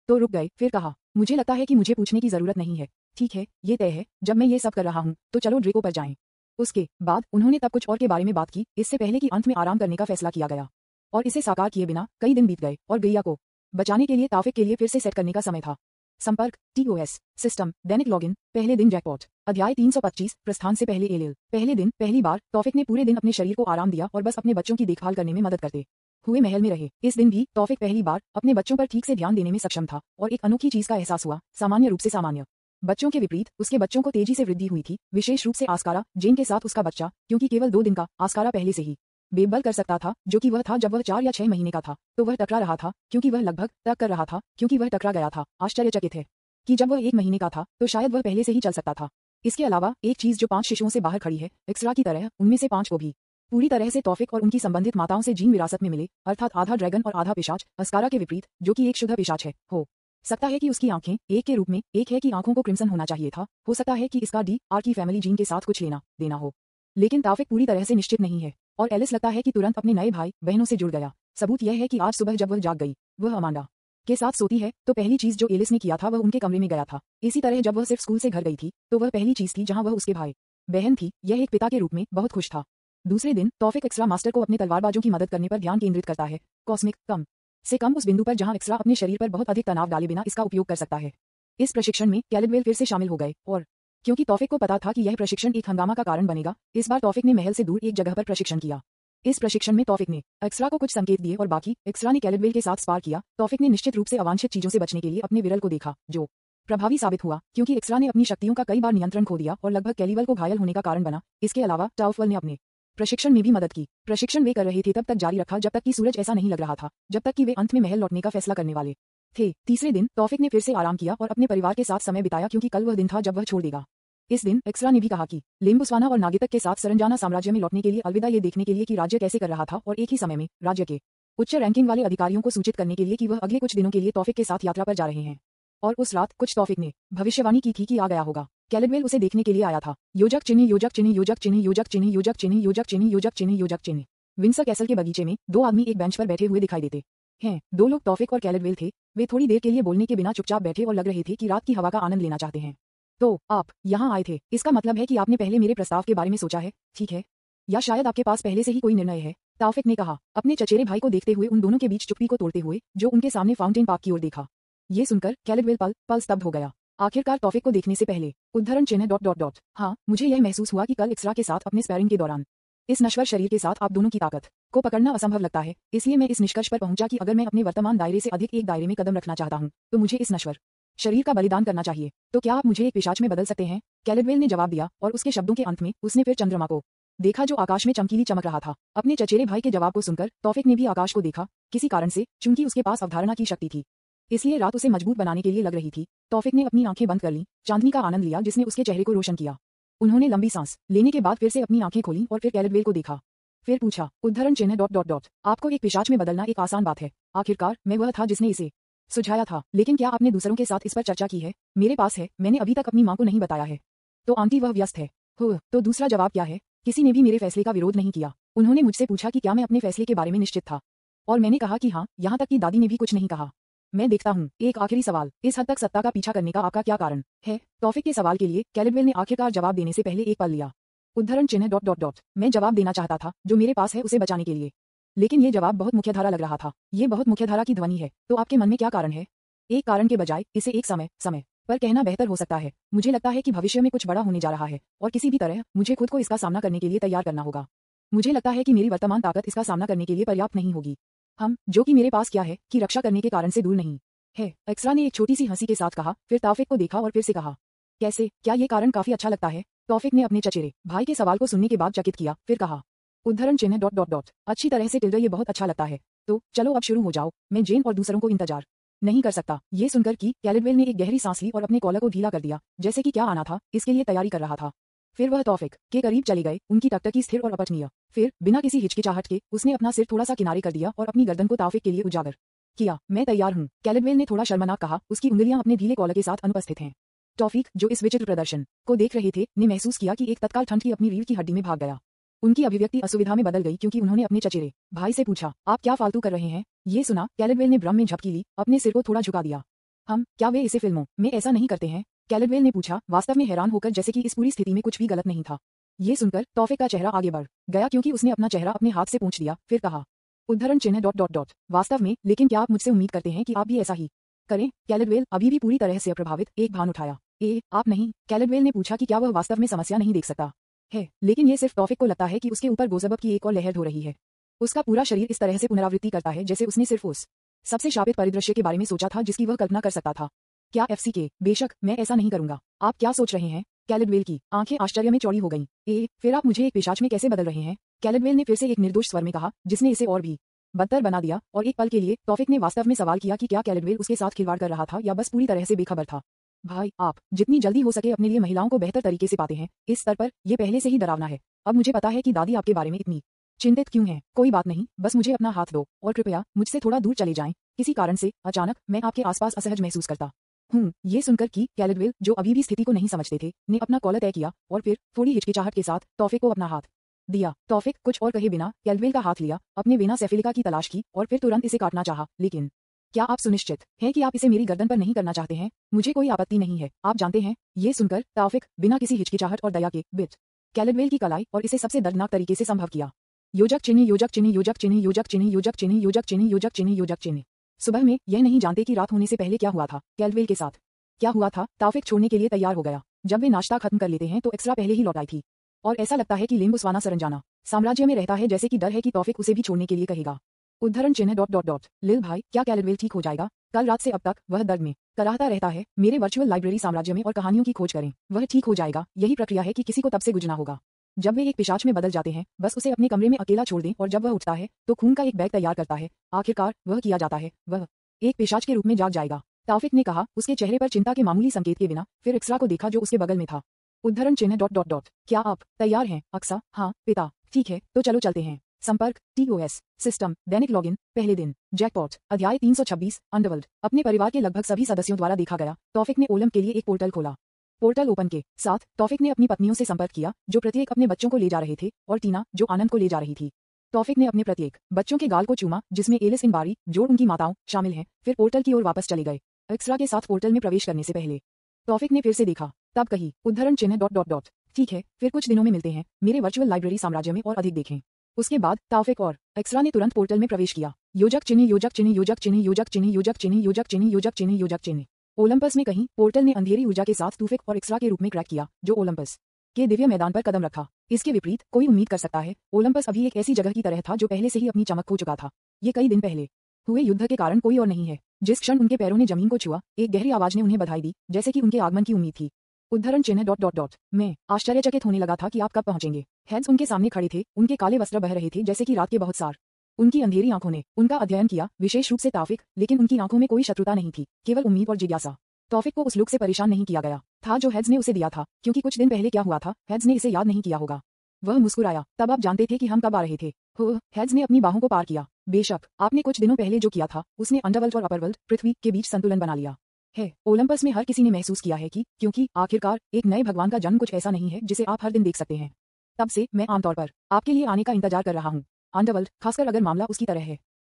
Speaker 1: तो रुक गए। फिर कहा, मुझे लगता है कि मुझे पूछने की जरूरत नहीं है। ठीक है, ये तय है। जब मैं ये सब कर रहा हूँ तो चलो ड्रेको पर जाएं। उसके बाद उन्होंने तब कुछ और के बारे में बात की, इससे पहले कि अंत में आराम करने का फैसला किया गया। और इसे साकार किए बिना कई दिन बीत गए, और गैया को बचाने के लिए तौफिक के लिए फिर से सेट करने का समय था। संपर्क, TOS सिस्टम, दैनिक लॉगिन, पहले दिन जैकपॉट, अध्याय 325, प्रस्थान से पहले एलिल। पहले दिन पहली बार तौफिक ने पूरे दिन अपने शरीर को आराम दिया और बस अपने बच्चों की देखभाल करने में मदद करते हुए महल में रहे। इस दिन भी तौफिक पहली बार अपने बच्चों पर ठीक से ध्यान देने में सक्षम था, और एक अनोखी चीज का एहसास हुआ। सामान्य रूप से सामान्य बच्चों के विपरीत उसके बच्चों को तेजी से वृद्धि हुई थी, विशेष रूप से आस्कारा, जेन के साथ उसका बच्चा, क्योंकि केवल 2 दिन का आस्कारा पहले से ही बेबल कर सकता था, जो कि वह था जब वह 4 या 6 महीने का था। तो वह टकरा रहा था क्योंकि वह लगभग टक कर रहा था क्योंकि वह टकरा गया था। आश्चर्यचकित है कि जब वह 1 महीने का था तो शायद वह पहले से ही चल सकता था। इसके अलावा एक चीज जो 5 शिशुओं से बाहर खड़ी है, एक्स्ट्रा की तरह, उनमें से 5 को भी पूरी तरह से तौफिक और उनकी संबंधित माताओं से जीन विरासत में मिले, अर्थात आधा ड्रैगन और आधा पिशाच, अस्कारा के विपरीत, जो कि एक शुद्ध पिशाच है। हो सकता है कि उसकी आंखें एक के रूप में, एक है कि आंखों को क्रिम्सन होना चाहिए था, हो सकता है कि इसका DR की फैमिली जीन के साथ कुछ लेना देना हो, लेकिन तौफिक पूरी तरह से निश्चित नहीं है। और एलिस लगता है कि तुरंत अपने नए भाई बहनों से जुड़ गया। सबूत यह है कि आज सुबह जब वह जाग गई, वह अमांडा के साथ सोती है तो पहली चीज जो एलिस ने किया था वह उनके कमरे में गया था। इसी तरह जब वह सिर्फ स्कूल से घर गई थी तो वह पहली चीज थी जहां वह उसके भाई बहन थी। यह एक पिता के रूप में बहुत खुश था। दूसरे दिन तौफिक एक्स्ट्रा मास्टर को अपने तलवारबाजों की मदद करने पर ध्यान केंद्रित करता है। कॉस्मिक कम से कम उस बिंदु पर जहां एक्स्ट्रा अपने शरीर पर बहुत अधिक तनाव डाले बिना इसका उपयोग कर सकता है। इस प्रशिक्षण में कैलिडवेल फिर से शामिल हो गए और क्योंकि तौफिक को पता था कि यह प्रशिक्षण एक हंगामा का कारण बनेगा, इस बार तौफिक ने महल से दूर एक जगह पर प्रशिक्षण किया। इस प्रशिक्षण में तौफिक ने एक्स्ट्रा को कुछ संकेत दिए और बाकी एक्स्ट्रा ने कैलिडवेल के साथ स्पार किया। तौफिक ने निश्चित रूप से अवांछित चीजों से बचने के लिए अपने विरल को देखा, जो प्रभावी साबित हुआ क्योंकि एक्स्ट्रा ने अपनी शक्तियों का कई बार नियंत्रण खो दिया और लगभग कैलिडवेल को घायल होने का कारण बना। इसके अलावा टाउफल ने अपने प्रशिक्षण में भी मदद की। प्रशिक्षण वे कर रहे थे तब तक जारी रखा जब तक कि सूरज ऐसा नहीं लग रहा था, जब तक कि वे अंत में महल लौटने का फैसला करने वाले थे। तीसरे दिन तौफिक ने फिर से आराम किया और अपने परिवार के साथ समय बिताया क्योंकि कल वह दिन था जब वह छोड़ देगा। इस दिन एक्स्ट्रा ने भी कहा कि लेम्बुस्वाना और नागितक के साथ सरंजाना साम्राज्य में लौटने के लिए अलविदा, ये देखने के लिए कि राज्य कैसे कर रहा था और एक ही समय में राज्य के उच्च रैंकिंग वाले अधिकारियों को सूचित करने के लिए कि वह अगले कुछ दिनों के लिए तौफिक के साथ यात्रा पर जा रहे हैं। और उस रात कुछ तौफिक ने भविष्यवाणी की थी कि आ गया होगा। कैलिडवेल उसे देखने के लिए आया था। योजक चिन्ह योजक चिन्ह योजक चिन्ह योजक चिन्ह योजक चिन्ह योजक चिन्ह योजक चिन्ह योजक चिन्ह। विंसर कैसल के बगीचे में दो आदमी एक बेंच पर बैठे हुए दिखाई देते हैं। दो लोग तौफिक और कैलिडवेल थे। वे थोड़ी देर के लिए बोलने के बिना चुपचाप बैठे और लग रहे थे कि रात की हवा का आनंद लेना चाहते हैं। तो आप यहाँ आए थे, इसका मतलब है कि आपने पहले मेरे प्रस्ताव के बारे में सोचा है, ठीक है? या शायद आपके पास पहले से ही कोई निर्णय है, तौफिक ने कहा, अपने चचेरे भाई को देखते हुए उन दोनों के बीच चुप्पी को तोड़ते हुए जो उनके सामने फाउंटेन पार्क की ओर देखा। ये सुनकर कैलिडवेल पल स्तब्ध हो गया। आखिरकार तौफिक को देखने से पहले उद्धरण चिन्ह ... हाँ, मुझे यह महसूस हुआ कि कल एक्स्ट्रा के साथ अपने स्पैरिंग के दौरान इस नश्वर शरीर के साथ आप दोनों की ताकत को पकड़ना असंभव लगता है। इसलिए मैं इस निष्कर्ष पर पहुंचा कि अगर मैं अपने वर्तमान दायरे से अधिक एक दायरे में कदम रखना चाहता हूं तो मुझे इस नश्वर शरीर का बलिदान करना चाहिए। तो क्या आप मुझे एक पिशाच में बदल सकते हैं? कैलिडवेल ने जवाब दिया और उसके शब्दों के अंत में उसने फिर चंद्रमा को देखा जो आकाश में चमकीली चमक रहा था। अपने चचेरे भाई के जवाब को सुनकर तौफिक ने भी आकाश को देखा, किसी कारण से, चूंकि उसके पास अवधारणा की शक्ति थी, इसलिए रात उसे मजबूत बनाने के लिए लग रही थी। तौफिक ने अपनी आंखें बंद कर ली, चांदनी का आनंद लिया जिसने उसके चेहरे को रोशन किया। उन्होंने लंबी सांस लेने के बाद फिर से अपनी आंखें खोली और फिर कैलिडवेल को देखा। फिर पूछा, उद्धरण चिन्ह ... आपको एक पिशाच में बदलना एक आसान बात है। आखिरकार मैं वह था जिसने इसे सुझाया था, लेकिन क्या आपने दूसरों के साथ इस पर चर्चा की है? मेरे पास है, मैंने अभी तक अपनी मां को नहीं बताया है। तो आंटी वह व्यस्त है। हो, तो दूसरा जवाब क्या है? किसी ने भी मेरे फैसले का विरोध नहीं किया। उन्होंने मुझसे पूछा कि क्या मैं अपने फैसले के बारे में निश्चित था, और मैंने कहा कि हाँ, यहाँ तक कि दादी ने भी कुछ नहीं कहा। मैं देखता हूँ। एक आखिरी सवाल, इस हद तक सत्ता का पीछा करने का आपका क्या कारण है? तौफिक के सवाल के लिए कैलिडवेल ने आखिरकार जवाब देने से पहले एक पल लिया। उद्धरण चिन्ह ... मैं जवाब देना चाहता था, जो मेरे पास है उसे बचाने के लिए। लेकिन ये जवाब बहुत मुख्यधारा लग रहा था। ये बहुत मुख्यधारा की ध्वनि है। तो आपके मन में क्या कारण है? एक कारण के बजाय इसे एक समय पर कहना बेहतर हो सकता है। मुझे लगता है कि भविष्य में कुछ बड़ा होने जा रहा है और किसी भी तरह मुझे खुद को इसका सामना करने के लिए तैयार करना होगा। मुझे लगता है कि मेरी वर्तमान ताकत इसका सामना करने के लिए पर्याप्त नहीं होगी। हम जो कि मेरे पास क्या है कि रक्षा करने के कारण से दूर नहीं है। एक्स्ट्रा ने एक छोटी सी हंसी के साथ कहा, फिर तौफिक को देखा और फिर से कहा, कैसे? क्या ये कारण काफी अच्छा लगता है? तौफिक ने अपने चचेरे भाई के सवाल को सुनने के बाद चकित किया, फिर कहा, उद्धरण चिन्ह ... अच्छी तरह से टिल्डर, ये बहुत अच्छा लगता है। तो चलो अब शुरू हो जाओ, मैं जेन और दूसरों को इंतजार नहीं कर सकता। ये सुनकर कि कैलिडवेल ने एक गहरी सांस ली और अपने कॉलर को ढीला कर दिया, जैसे कि क्या आना था इसके लिए तैयारी कर रहा था। फिर वह तौफिक के करीब चले गए, उनकी टकटकी स्थिर और अपठनीय। फिर बिना किसी हिचकिचाहट के उसने अपना सिर थोड़ा सा किनारे कर दिया और अपनी गर्दन को तौफिक के लिए उजागर किया। मैं तैयार हूँ, कैलिडवेल ने थोड़ा शर्मनाक कहा, उसकी उंगलियां अपने ढीले कॉलर के साथ अनुपस्थित हैं। तौफिक, जो इस विचित्र प्रदर्शन को देख रहे थे, ने महसूस किया कि एक तत्काल ठंड की अपनी रीढ़ की हड्डी में भाग गया। उनकी अभिव्यक्ति असुविधा में बदल गई क्योंकि उन्होंने अपने चचेरे भाई से पूछा, आप क्या फालतू कर रहे हैं? ये सुना कैलिडवेल ने भ्रम में झपकी ली, अपने सिर को थोड़ा झुका दिया। क्या वे इसे फिल्मों में ऐसा नहीं करते हैं? कैलिडवेल ने पूछा, वास्तव में हैरान होकर, जैसे कि इस पूरी स्थिति में कुछ भी गलत नहीं था। ये सुनकर तौफिक का चेहरा आगे बढ़ गया क्योंकि उसने अपना चेहरा अपने हाथ से पोंछ दिया, फिर कहा, उद्धरण चिन्ह ... वास्तव में, लेकिन क्या आप मुझसे उम्मीद करते हैं कि आप भी ऐसा ही करें? कैलिडवेल अभी भी पूरी तरह से अप्रभावित एक भान उठाया। आप नहीं? कैलिडवेल ने पूछा कि क्या वह वास्तव में समस्या नहीं देख सकता है, लेकिन ये सिर्फ तौफिक को लगता है कि उसके ऊपर गोजबब की एक और लहर हो रही है। उसका पूरा शरीर इस तरह से पुनरावृत्ति करता है जैसे उसने सिर्फ उस सबसे शापित परिदृश्य के बारे में सोचा था जिसकी वह कल्पना कर सकता था। क्या एफसी बेशक, मैं ऐसा नहीं करूंगा। आप क्या सोच रहे हैं? कैलिडवेल की आंखें आश्चर्य में चौड़ी हो गईं। फिर आप मुझे एक पिशाच में कैसे बदल रहे हैं? कैलिडवेल ने फिर से एक निर्दोष स्वर में कहा, जिसने इसे और भी बदतर बना दिया। और एक पल के लिए तौफिक ने वास्तव में सवाल किया कि क्या कैलिडवेल उसके साथ खिलवाड़ कर रहा था या बस पूरी तरह से बेखबर था। भाई, आप जितनी जल्दी हो सके अपने लिए महिलाओं को बेहतर तरीके से पाते हैं, इस स्तर पर यह पहले से ही डरावना है। अब मुझे पता है कि दादी आपके बारे में इतनी चिंतित क्यों है। कोई बात नहीं, बस मुझे अपना हाथ दो और कृपया मुझसे थोड़ा दूर चले जाएं। किसी कारण से अचानक मैं आपके आसपास असहज महसूस करता हूँ। ये सुनकर कि कैलिडवेल, जो अभी भी स्थिति को नहीं समझते थे, ने अपना कॉलर तय किया और फिर थोड़ी हिचकिचाहट के साथ तौफिक को अपना हाथ दिया। तौफिक कुछ और कहे बिना कैलिडवेल का हाथ लिया, अपने वेना सेफिलिका की तलाश की और फिर तुरंत इसे काटना चाहा, लेकिन क्या आप सुनिश्चित हैं कि आप इसे मेरी गर्दन पर नहीं करना चाहते हैं? मुझे कोई आपत्ति नहीं है, आप जानते हैं। ये सुनकर ताउफिक बिना किसी हिचकिचाहट और दया के बिट कैलेडवेल की कलाई और इसे सबसे दर्दनाक तरीके से संभव किया। योजक चिन्ह योजक चिन्ह योजक चिन्ह योजक चिन्ह योजक चिन्ह योजक चिन्ह योजक चिन्ह योजक चिन्ह। सुबह में यह नहीं जानते कि रात होने से पहले क्या हुआ था कैलेडवेल के साथ। क्या हुआ था? ताउफिक छोड़ने के लिए तैयार हो गया। जब वे नाश्ता खत्म कर लेते हैं तो एक्स्ट्रा पहले ही लौट आई थी और ऐसा लगता है कि लेम्बुस्वाना सरंजाना साम्राज्य में रहता है, जैसे कि डर है कि ताउफिक उसे भी छोड़ने के लिए कहेगा। उद्धरण चिन्ह डॉट डॉट डॉट। लिल भाई, क्या कैलेडवेल ठीक हो जाएगा? कल रात से अब तक वह दर्द में कराहता रहता है। मेरे वर्चुअल लाइब्रेरी साम्राज्य में और कहानियों की खोज करें, वह ठीक हो जाएगा। यही प्रक्रिया है कि किसी को तब से गुजरना होगा जब वे एक पिशाच में बदल जाते हैं। बस उसे अपने कमरे में अकेला छोड़ दें और जब वह उठता है तो खून का एक बैग तैयार करता है। आखिरकार वह किया जाता है, वह एक पिशाच के रूप में जाग जाएगा। ताउफिक ने कहा, उसके चेहरे पर चिंता के मामूली संकेत के बिना। फिर एक्स्ट्रा को देखा जो उसके बगल में था। उद्धरण चिन्ह डॉट डॉट डॉट। क्या आप तैयार हैं अक्सा? हाँ पिता। ठीक है, तो चलो चलते हैं। संपर्क TOS सिस्टम दैनिक लॉगिन। पहले दिन जैकपॉट अध्याय 326 अंडरवर्ल्ड। अपने परिवार के लगभग सभी सदस्यों द्वारा देखा गया। ताउफिक ने ओलंप के लिए एक पोर्टल खोला। पोर्टल ओपन के साथ ताउफिक ने अपनी पत्नियों से संपर्क किया जो प्रत्येक अपने बच्चों को ले जा रहे थे और टीना जो आनंद को ले जा रही थी। ताउफिक ने अपने प्रत्येक बच्चों के गाल को चूमा, जिसमें एलिस इन बारी जो उनकी माताओं शामिल हैं। फिर पोर्टल की ओर वापस चले गए। एक्स्ट्रा के साथ पोर्टल में प्रवेश करने से पहले ताउफिक ने फिर से देखा, तब कही उद्धरण चिन्ह डॉट डॉट डॉट। ठीक है, फिर कुछ दिनों में मिलते हैं मेरे वर्चुअल लाइब्रेरी साम्राज्य में और अधिक देखें। उसके बाद ताउफिक और एक्स्ट्रा ने तुरंत पोर्टल में प्रवेश किया। योजक चिन्ह योजक चिन्ह योजक चिन्ह योजक चिन्ह योजक चिन्ह योजक चिन्ह योजक चिन्ह योजक चिन्ह। ओलंपस में कहीं पोर्टल ने अंधेरी ऊर्जा के साथ ताउफिक और एक्स्ट्रा के रूप में क्रैक किया जो ओलंपस के दिव्य मैदान पर कदम रखा। इसके विपरीत कोई उम्मीद कर सकता है, ओलंपस अभी एक ऐसी जगह की तरह था जो पहले से ही अपनी चमक खो चुका था। ये कई दिन पहले हुए युद्ध के कारण कोई और नहीं है। जिस क्षण उनके पैरों ने जमीन को छुआ, एक गहरी आवाज ने उन्हें बधाई दी, जैसे कि उनके आगमन की उम्मीद थी। उद्धरण चिन्ह डॉट डॉट डॉट। मैं आश्चर्यचकित होने लगा था कि आप कब पहुंचेंगे। हेड्स उनके सामने खड़े थे, उनके काले वस्त्र बह रहे थे जैसे कि रात के बहुत सार। उनकी अंधेरी आंखों ने उनका अध्ययन किया, विशेष रूप से ताउफिक, लेकिन उनकी आंखों में कोई शत्रुता नहीं थी, केवल उम्मीद और जिज्ञासा। ताउफिक को उस लुक से परेशान नहीं किया गया था जो हेड्स ने उसे दिया था, क्योंकि कुछ दिन पहले क्या हुआ था हेड्स ने इसे याद नहीं किया होगा। वह मुस्कुराया, तब आप जानते थे कि हम कब आ रहे थे। हो, हेड्स ने अपनी बाहों को पार किया। बेशक आपने कुछ दिनों पहले जो किया था उसने अंडरवर्ल्ड और अपरवर्ल्ड पृथ्वी के बीच संतुलन बना लिया है। ओलंपस में हर किसी ने महसूस किया है कि क्योंकि आखिरकार एक नए भगवान का जन्म कुछ ऐसा नहीं है जिसे आप हर दिन देख सकते हैं। तब से मैं आमतौर पर आपके लिए आने का इंतजार कर रहा हूँ, अंडरवर्ल्ड, खासकर अगर मामला उसकी तरह है।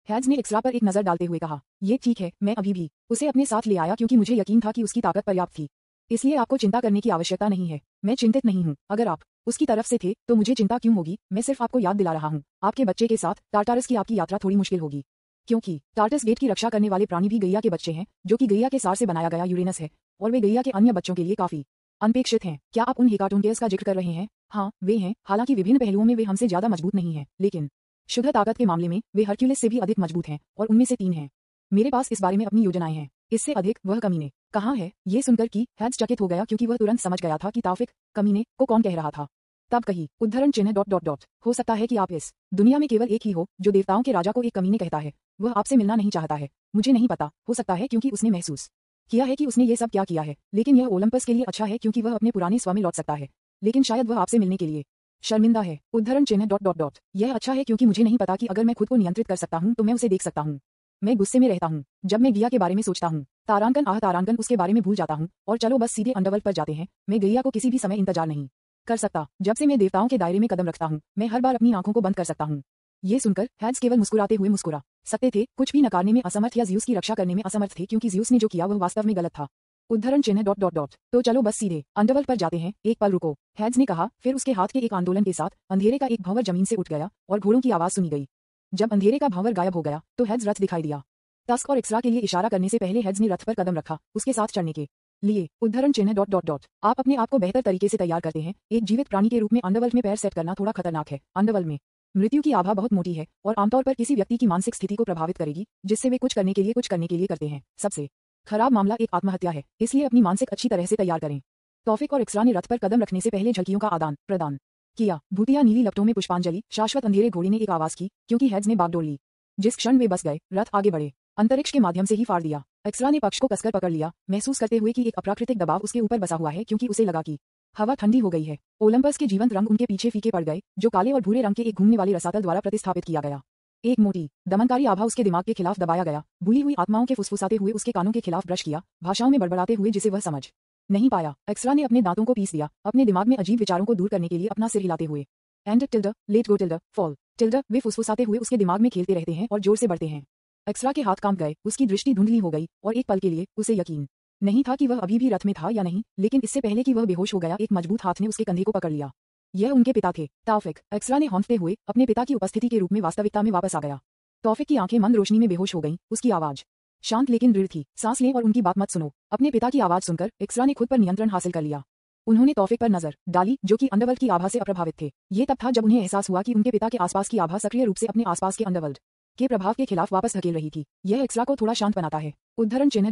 Speaker 1: हेड्स ने एक्स्ट्रा पर एक नजर डालते हुए कहा, ये ठीक है, मैं अभी भी उसे अपने साथ ले आया क्योंकि मुझे यकीन था कि उसकी ताकत पर्याप्त थी। इसलिए आपको चिंता करने की आवश्यकता नहीं है। मैं चिंतित नहीं हूँ। अगर आप उसकी तरफ से थे तो मुझे चिंता क्यों होगी? मैं सिर्फ आपको याद दिला रहा हूँ, आपके बच्चे के साथ टार्टारस की आपकी यात्रा थोड़ी मुश्किल होगी, क्योंकि टार्टस गेट की रक्षा करने वाले प्राणी भी गैया के बच्चे हैं, जो कि गैया के सार से बनाया गया यूरेनस है, और वे गैया के अन्य बच्चों के लिए काफी अनपेक्षित हैं। क्या आप उन हेकाटोन्टियस का जिक्र कर रहे हैं? हाँ, वे हैं। हालांकि विभिन्न पहलुओं में वे हमसे ज्यादा मजबूत नहीं हैं, लेकिन शुद्ध ताकत के मामले में वे हरक्यूलिस से भी अधिक मजबूत हैं, और उनमें से 3 हैं। मेरे पास इस बारे में अपनी योजनाएं हैं। इससे अधिक वह कमीने कहाँ है? ये सुनकर कि हेड्स चकित हो गया क्योंकि वह तुरंत समझ गया था कि ताउफिक कमीने को कौन कह रहा था। तब कही उद्धरण चिन्ह डॉट डॉट डॉट। हो सकता है कि आप इस दुनिया में केवल एक ही हो जो देवताओं के राजा को एक कमीने कहता है। वह आपसे मिलना नहीं चाहता है। मुझे नहीं पता, हो सकता है क्योंकि उसने महसूस किया है कि उसने ये सब क्या किया है, लेकिन यह ओलंपस के लिए अच्छा है क्योंकि वह अपने पुराने स्व में लौट सकता है, लेकिन शायद वह आपसे मिलने के लिए शर्मिंदा है। उद्धरण चिन्ह डॉट डॉट डॉट। यह अच्छा है क्योंकि मुझे नहीं पता कि अगर मैं खुद को नियंत्रित कर सकता हूँ तो मैं उसे देख सकता हूँ। मैं गुस्से में रहता हूँ जब मैं गैया के बारे में सोचता हूँ। तारांकन उसके बारे में भूल जाता हूँ, और चलो बस सीधे अंडरवर्ल्ड पर जाते हैं। मैं गैया को किसी भी समय इंतजार नहीं कर सकता। जब से मैं देवताओं के दायरे में कदम रखता हूँ मैं हर बार अपनी आंखों को बंद कर सकता हूँ। ये सुनकर हेड्स केवल मुस्कुराते हुए मुस्कुरा सकते थे, कुछ भी नकारने में असमर्थ या ज़्यूस की रक्षा करने में असमर्थ थे, क्योंकि ज़्यूस ने जो किया वह वास्तव में गलत था। उद्धरण चिन्ह डॉट डॉट डॉट। तो चलो बस सीधे अंडरवर्ल्ड पर जाते हैं। एक पल रुको, हेड्स ने कहा। फिर उसके हाथ के एक आंदोलन के साथ अंधेरे का एक भंवर जमीन से उठ गया और घोड़ों की आवाज सुनी गई। जब अंधेरे का भंवर गायब हो गया तो हेड्स रथ दिखाई दिया। टस्क और एक्स्ट्रा के लिए इशारा करने से पहले हेड्स ने रथ पर कदम रखा उसके साथ चढ़ने के लिए। उद्धरण चिन्ह डॉट डॉट डॉट। आप अपने आप को बेहतर तरीके से तैयार करते हैं। एक जीवित प्राणी के रूप में अंडरवर्ल्ड में पैर सेट करना थोड़ा खतरनाक है। अंडरवर्ल्ड में मृत्यु की आभा बहुत मोटी है और आमतौर पर किसी व्यक्ति की मानसिक स्थिति को प्रभावित करेगी, जिससे वे कुछ करने के लिए करते हैं। सबसे खराब मामला एक आत्महत्या है, इसलिए अपनी मानसिक अच्छी तरह से तैयार करें। ताउफिक और एक्स्ट्रा ने रथ पर कदम रखने से पहले झलकियों का आदान प्रदान किया। भूतिया नीली लपटों में पुष्पांजलि। शाश्वत अंधेरे घोड़े ने एक आवाज की, क्योंकि हेड्स ने बागडोर ली। जिस क्षण वे बस गए, रथ आगे बढ़े। अंतरिक्ष के माध्यम से ही फाड़ दिया। एक्स्ट्रा ने पक्ष को कसकर पकड़ लिया, महसूस करते हुए कि एक अप्राकृतिक दबाव उसके ऊपर बसा हुआ है, क्योंकि उसे लगा कि हवा ठंडी हो गई है। ओलंपस के जीवंत रंग उनके पीछे फीके पड़ गए, जो काले और भूरे रंग के एक घूमने वाले रसातल द्वारा प्रतिस्थापित किया गया। एक मोटी दमनकारी आभा उसके दिमाग के खिलाफ दबाया गया। भूली हुई आत्माओं के फुसफुसाते हुए उसके कानों के खिलाफ ब्रश किया, भाषाओं में बड़बड़ाते हुए जिसे वह समझ नहीं पाया। एक्स्ट्रा ने अपने दांतों को पीस दिया, अपने दिमाग में अजीब विचारों को दूर करने के लिए अपना सिर हिलाते हुए। And Tilder, let go Tilder, fall Tilder. वे फुसफुसाते हुए उसके दिमाग में खेलते रहते हैं और जोर से बढ़ते हैं। एक्सरा के हाथ कांप गए, उसकी दृष्टि धुंधली हो गई और एक पल के लिए उसे यकीन नहीं था कि वह अभी भी रथ में था या नहीं, लेकिन इससे पहले कि वह बेहोश हो गया एक मजबूत हाथ ने उसके कंधे को पकड़ लिया। यह उनके पिता थे, तौफिक। एक्सरा ने हौंकते हुए अपने पिता की उपस्थिति के रूप में वास्तविकता में वापस आ गया। तौफिक की आंखें मंद रोशनी में बेहोश हो गईं, उसकी आवाज शांत लेकिन दृढ़ थी। सांस लें और उनकी बात मत सुनो। अपने पिता की आवाज सुनकर एक्सरा ने खुद पर नियंत्रण हासिल कर लिया। उन्होंने तौफिक पर नजर डाली, जो कि अंडरवर्ल्ड की आभा से अप्रभावित थे। ये तब था जब उन्हें एहसास हुआ कि उनके पिता के आसपास की आभा सक्रिय रूप से अपने आसपास के अंडरवर्ल्ड के प्रभाव के खिलाफ वापस धकेल रही थी। यह एक्सरा को थोड़ा शांत बनाता है। उद्धरण चिन्ह ...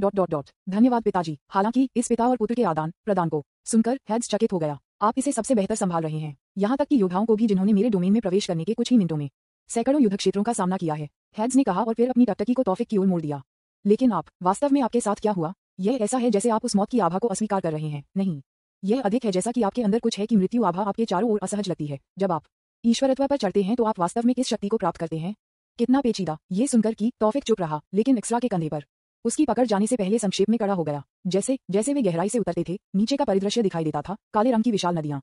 Speaker 1: धन्यवाद पिताजी। हालांकि इस पिता और पुत्र के आदान प्रदान को सुनकर हेड्स चकित हो गया। आप इसे सबसे बेहतर संभाल रहे हैं, यहाँ तक कि योद्धाओं को भी जिन्होंने मेरे डोमेन में प्रवेश करने के कुछ ही मिनटों में सैकड़ों युद्ध क्षेत्रों का सामना किया है, हेड्स ने कहा और फिर अपनी टकटकी को तौफिक की ओर मोड़ दिया। लेकिन आप वास्तव में आपके साथ क्या हुआ? यह ऐसा है जैसे आप उस मौत की आभा को अस्वीकार कर रहे हैं। नहीं, यह अधिक है जैसा कि आपके अंदर कुछ है कि मृत्यु आभा आपके चारों ओर असहज लगती है। जब आप ईश्वरत्व पर चढ़ते हैं तो आप वास्तव में किस शक्ति को प्राप्त करते हैं? कितना पेचीदा। ये सुनकर कि तौफिक चुप रहा, लेकिन एक्सरा के कंधे पर उसकी पकड़ जाने से पहले संक्षेप में कड़ा हो गया। जैसे जैसे वे गहराई से उतरते थे, नीचे का परिदृश्य दिखाई देता था। काले रंग की विशाल नदियां,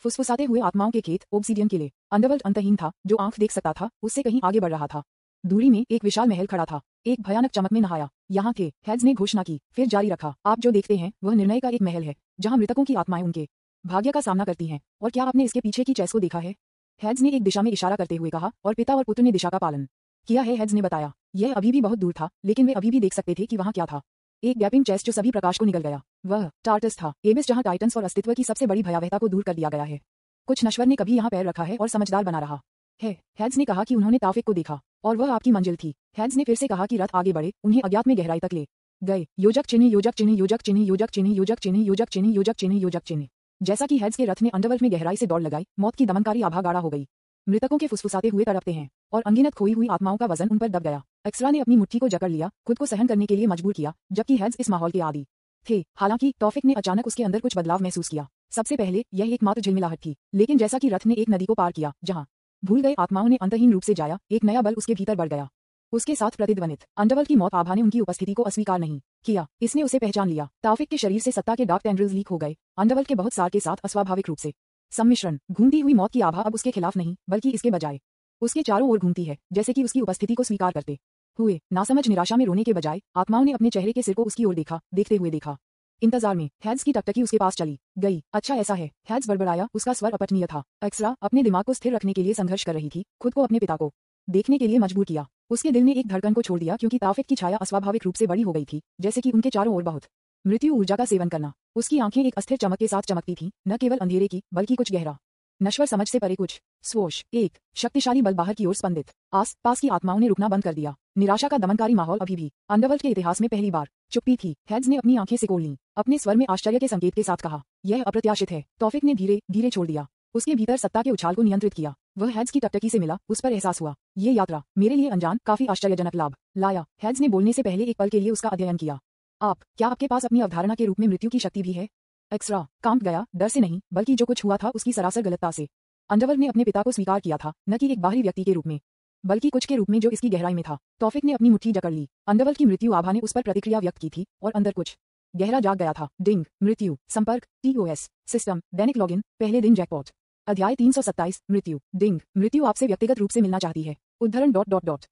Speaker 1: फुसफुसाते हुए आत्माओं के खेत, ओब्सीडियन किले। अंडरवर्ल्ड अंतहीन था, जो आंख देख सकता था उससे कहीं आगे बढ़ रहा था। दूरी में एक विशाल महल खड़ा था, एक भयानक चमक में नहाया। यहाँ थे, हेड्स ने घोषणा की, फिर जारी रखा। आप जो देखते हैं वह निर्णय का एक महल है, जहाँ मृतकों की आत्माएं उनके भाग्य का सामना करती हैं। और क्या आपने इसके पीछे की चेस को देखा है? हेड्स ने एक दिशा में इशारा करते हुए कहा, और पिता और पुत्र ने दिशा का पालन किया है। हेड्स ने बताया, यह अभी भी बहुत दूर था, लेकिन वे अभी भी देख सकते थे कि वहाँ क्या था। एक गैपिंग चेस जो सभी प्रकाश को निगल गया। वह टार्टस था, एबिस, जहाँ टाइटन्स और अस्तित्व की सबसे बड़ी भयावहता को दूर कर दिया गया है। कुछ नश्वर ने कभी यहाँ पैर रखा है और समझदार बना रहा है। हेड्स ने कहा कि उन्होंने तौफिक को देखा और वह आपकी मंजिल थी। हेड्स ने फिर से कहा कि रथ आगे बढ़े, उन्हें अज्ञात में गहराई तक ले गए। योजक चिन्ह, योजक चिन्ह, योजक चिन्ह, योजक चिन्ह, योजक चिन्ह, योजक चिन्ह, योजक चिन्ह, योजक चिन्ह। जैसा कि हेड्स के रथ ने अंडरवर्ल्ड में गहराई से दौड़ लगाई, मौत की दमनकारी आभा गाढ़ा हो गई। मृतकों के फुसफुसाते हुए तड़पते हैं और अनगिनत खोई हुई आत्माओं का वजन उन पर दब गया। एक्सरा ने अपनी मुट्ठी को जकड़ लिया, खुद को सहन करने के लिए मजबूर किया, जबकि हेड्स इस माहौल के आदी थे। हालांकि तौफिक ने अचानक उसके अंदर कुछ बदलाव महसूस किया। सबसे पहले यह एकमात्र झिलमिलाहट थी, लेकिन जैसा कि रथ ने एक नदी को पार किया जहां भूल गए आत्माओं ने अंतहीन रूप से जाया, एक नया बल उसके भीतर बढ़ गया। उसके साथ प्रतिध्वनित अंडरवर्ल्ड की मौत आभा ने उनकी उपस्थिति को अस्वीकार नहीं किया, इसने उसे पहचान लिया। तौफिक के शरीर से सत्ता के डार्क टेंड्रिल्स लीक हो गए, अंडरवर्ल्ड के बहुत सार के साथ अस्वाभाविक रूप से सम्मिश्रण। घूमती हुई मौत की आभा अब उसके खिलाफ नहीं, बल्कि इसके बजाय उसके चारों ओर घूमती है, जैसे कि उसकी उपस्थिति को स्वीकार करते हुए। नासमझ निराशा में रोने के बजाय आत्माओं ने अपने चेहरे के सिर को उसकी ओर देखा, देखते हुए देखा। इंतजार में हेड्स की टकटकी उसके पास चली गई। अच्छा ऐसा है, हेड्स बड़बड़ाया, उसका स्वर अपठनीय था। एक्सरा अपने दिमाग को स्थिर रखने के लिए संघर्ष कर रही थी, खुद को अपने पिता को देखने के लिए मजबूर किया। उसके दिल ने एक धड़कन को छोड़ दिया, क्योंकि तौफिक की छाया अस्वाभाविक रूप से बड़ी हो गई थी, जैसे कि उनके चारों ओर बहुत मृत्यु ऊर्जा का सेवन करना। उसकी आंखें एक अस्थिर चमक के साथ चमकती थीं, न केवल अंधेरे की, बल्कि कुछ गहरा, नश्वर समझ से परे कुछ। स्वोश, एक शक्तिशाली बल बाहर की ओर स्पंदित। आस पास की आत्माओं ने रुकना बंद कर दिया। निराशा का दमनकारी माहौल अभी भी अंडरवर्ल्ड के इतिहास में पहली बार चुप्पी थी। हेड्स ने अपनी आंखें सिकोड़ लीं, अपने स्वर में आश्चर्य के संकेत के साथ कहा, यह अप्रत्याशित है। तौफिक ने धीरे धीरे छोड़ दिया, उसके भीतर सत्ता के उछाल को नियंत्रित किया। वह हेड्स की टकटकी से मिला, उस पर एहसास हुआ, ये यात्रा मेरे लिए अनजान काफी आश्चर्यजनक लाभ लाया। हेड्स ने बोलने से पहले एक पल के लिए उसका अध्ययन किया। क्या आपके पास अपनी अवधारणा के रूप में मृत्यु की शक्ति भी है? एक्सरा कांप गया, डर से नहीं, बल्कि जो कुछ हुआ था उसकी सरासर गलतता से। अंडरवर्ल्ड ने अपने पिता को स्वीकार किया था, न कि एक बाहरी व्यक्ति के रूप में, बल्कि कुछ के रूप में जो इसकी गहराई में था। तौफिक ने अपनी मुट्ठी जकड़ ली। अंडरवर्ल्ड की मृत्यु आभा ने उस पर प्रतिक्रिया व्यक्त की थी और अंदर कुछ गहरा जाग गया था। डिंग, मृत्यु, संपर्क, TOS, सिस्टम, दैनिक लॉगिन, पहले दिन जैकपॉट। अध्याय 327, मृत्यु। डिंग, मृत्यु आपसे व्यक्तिगत रूप से मिलना चाहती है। उद्धरण ...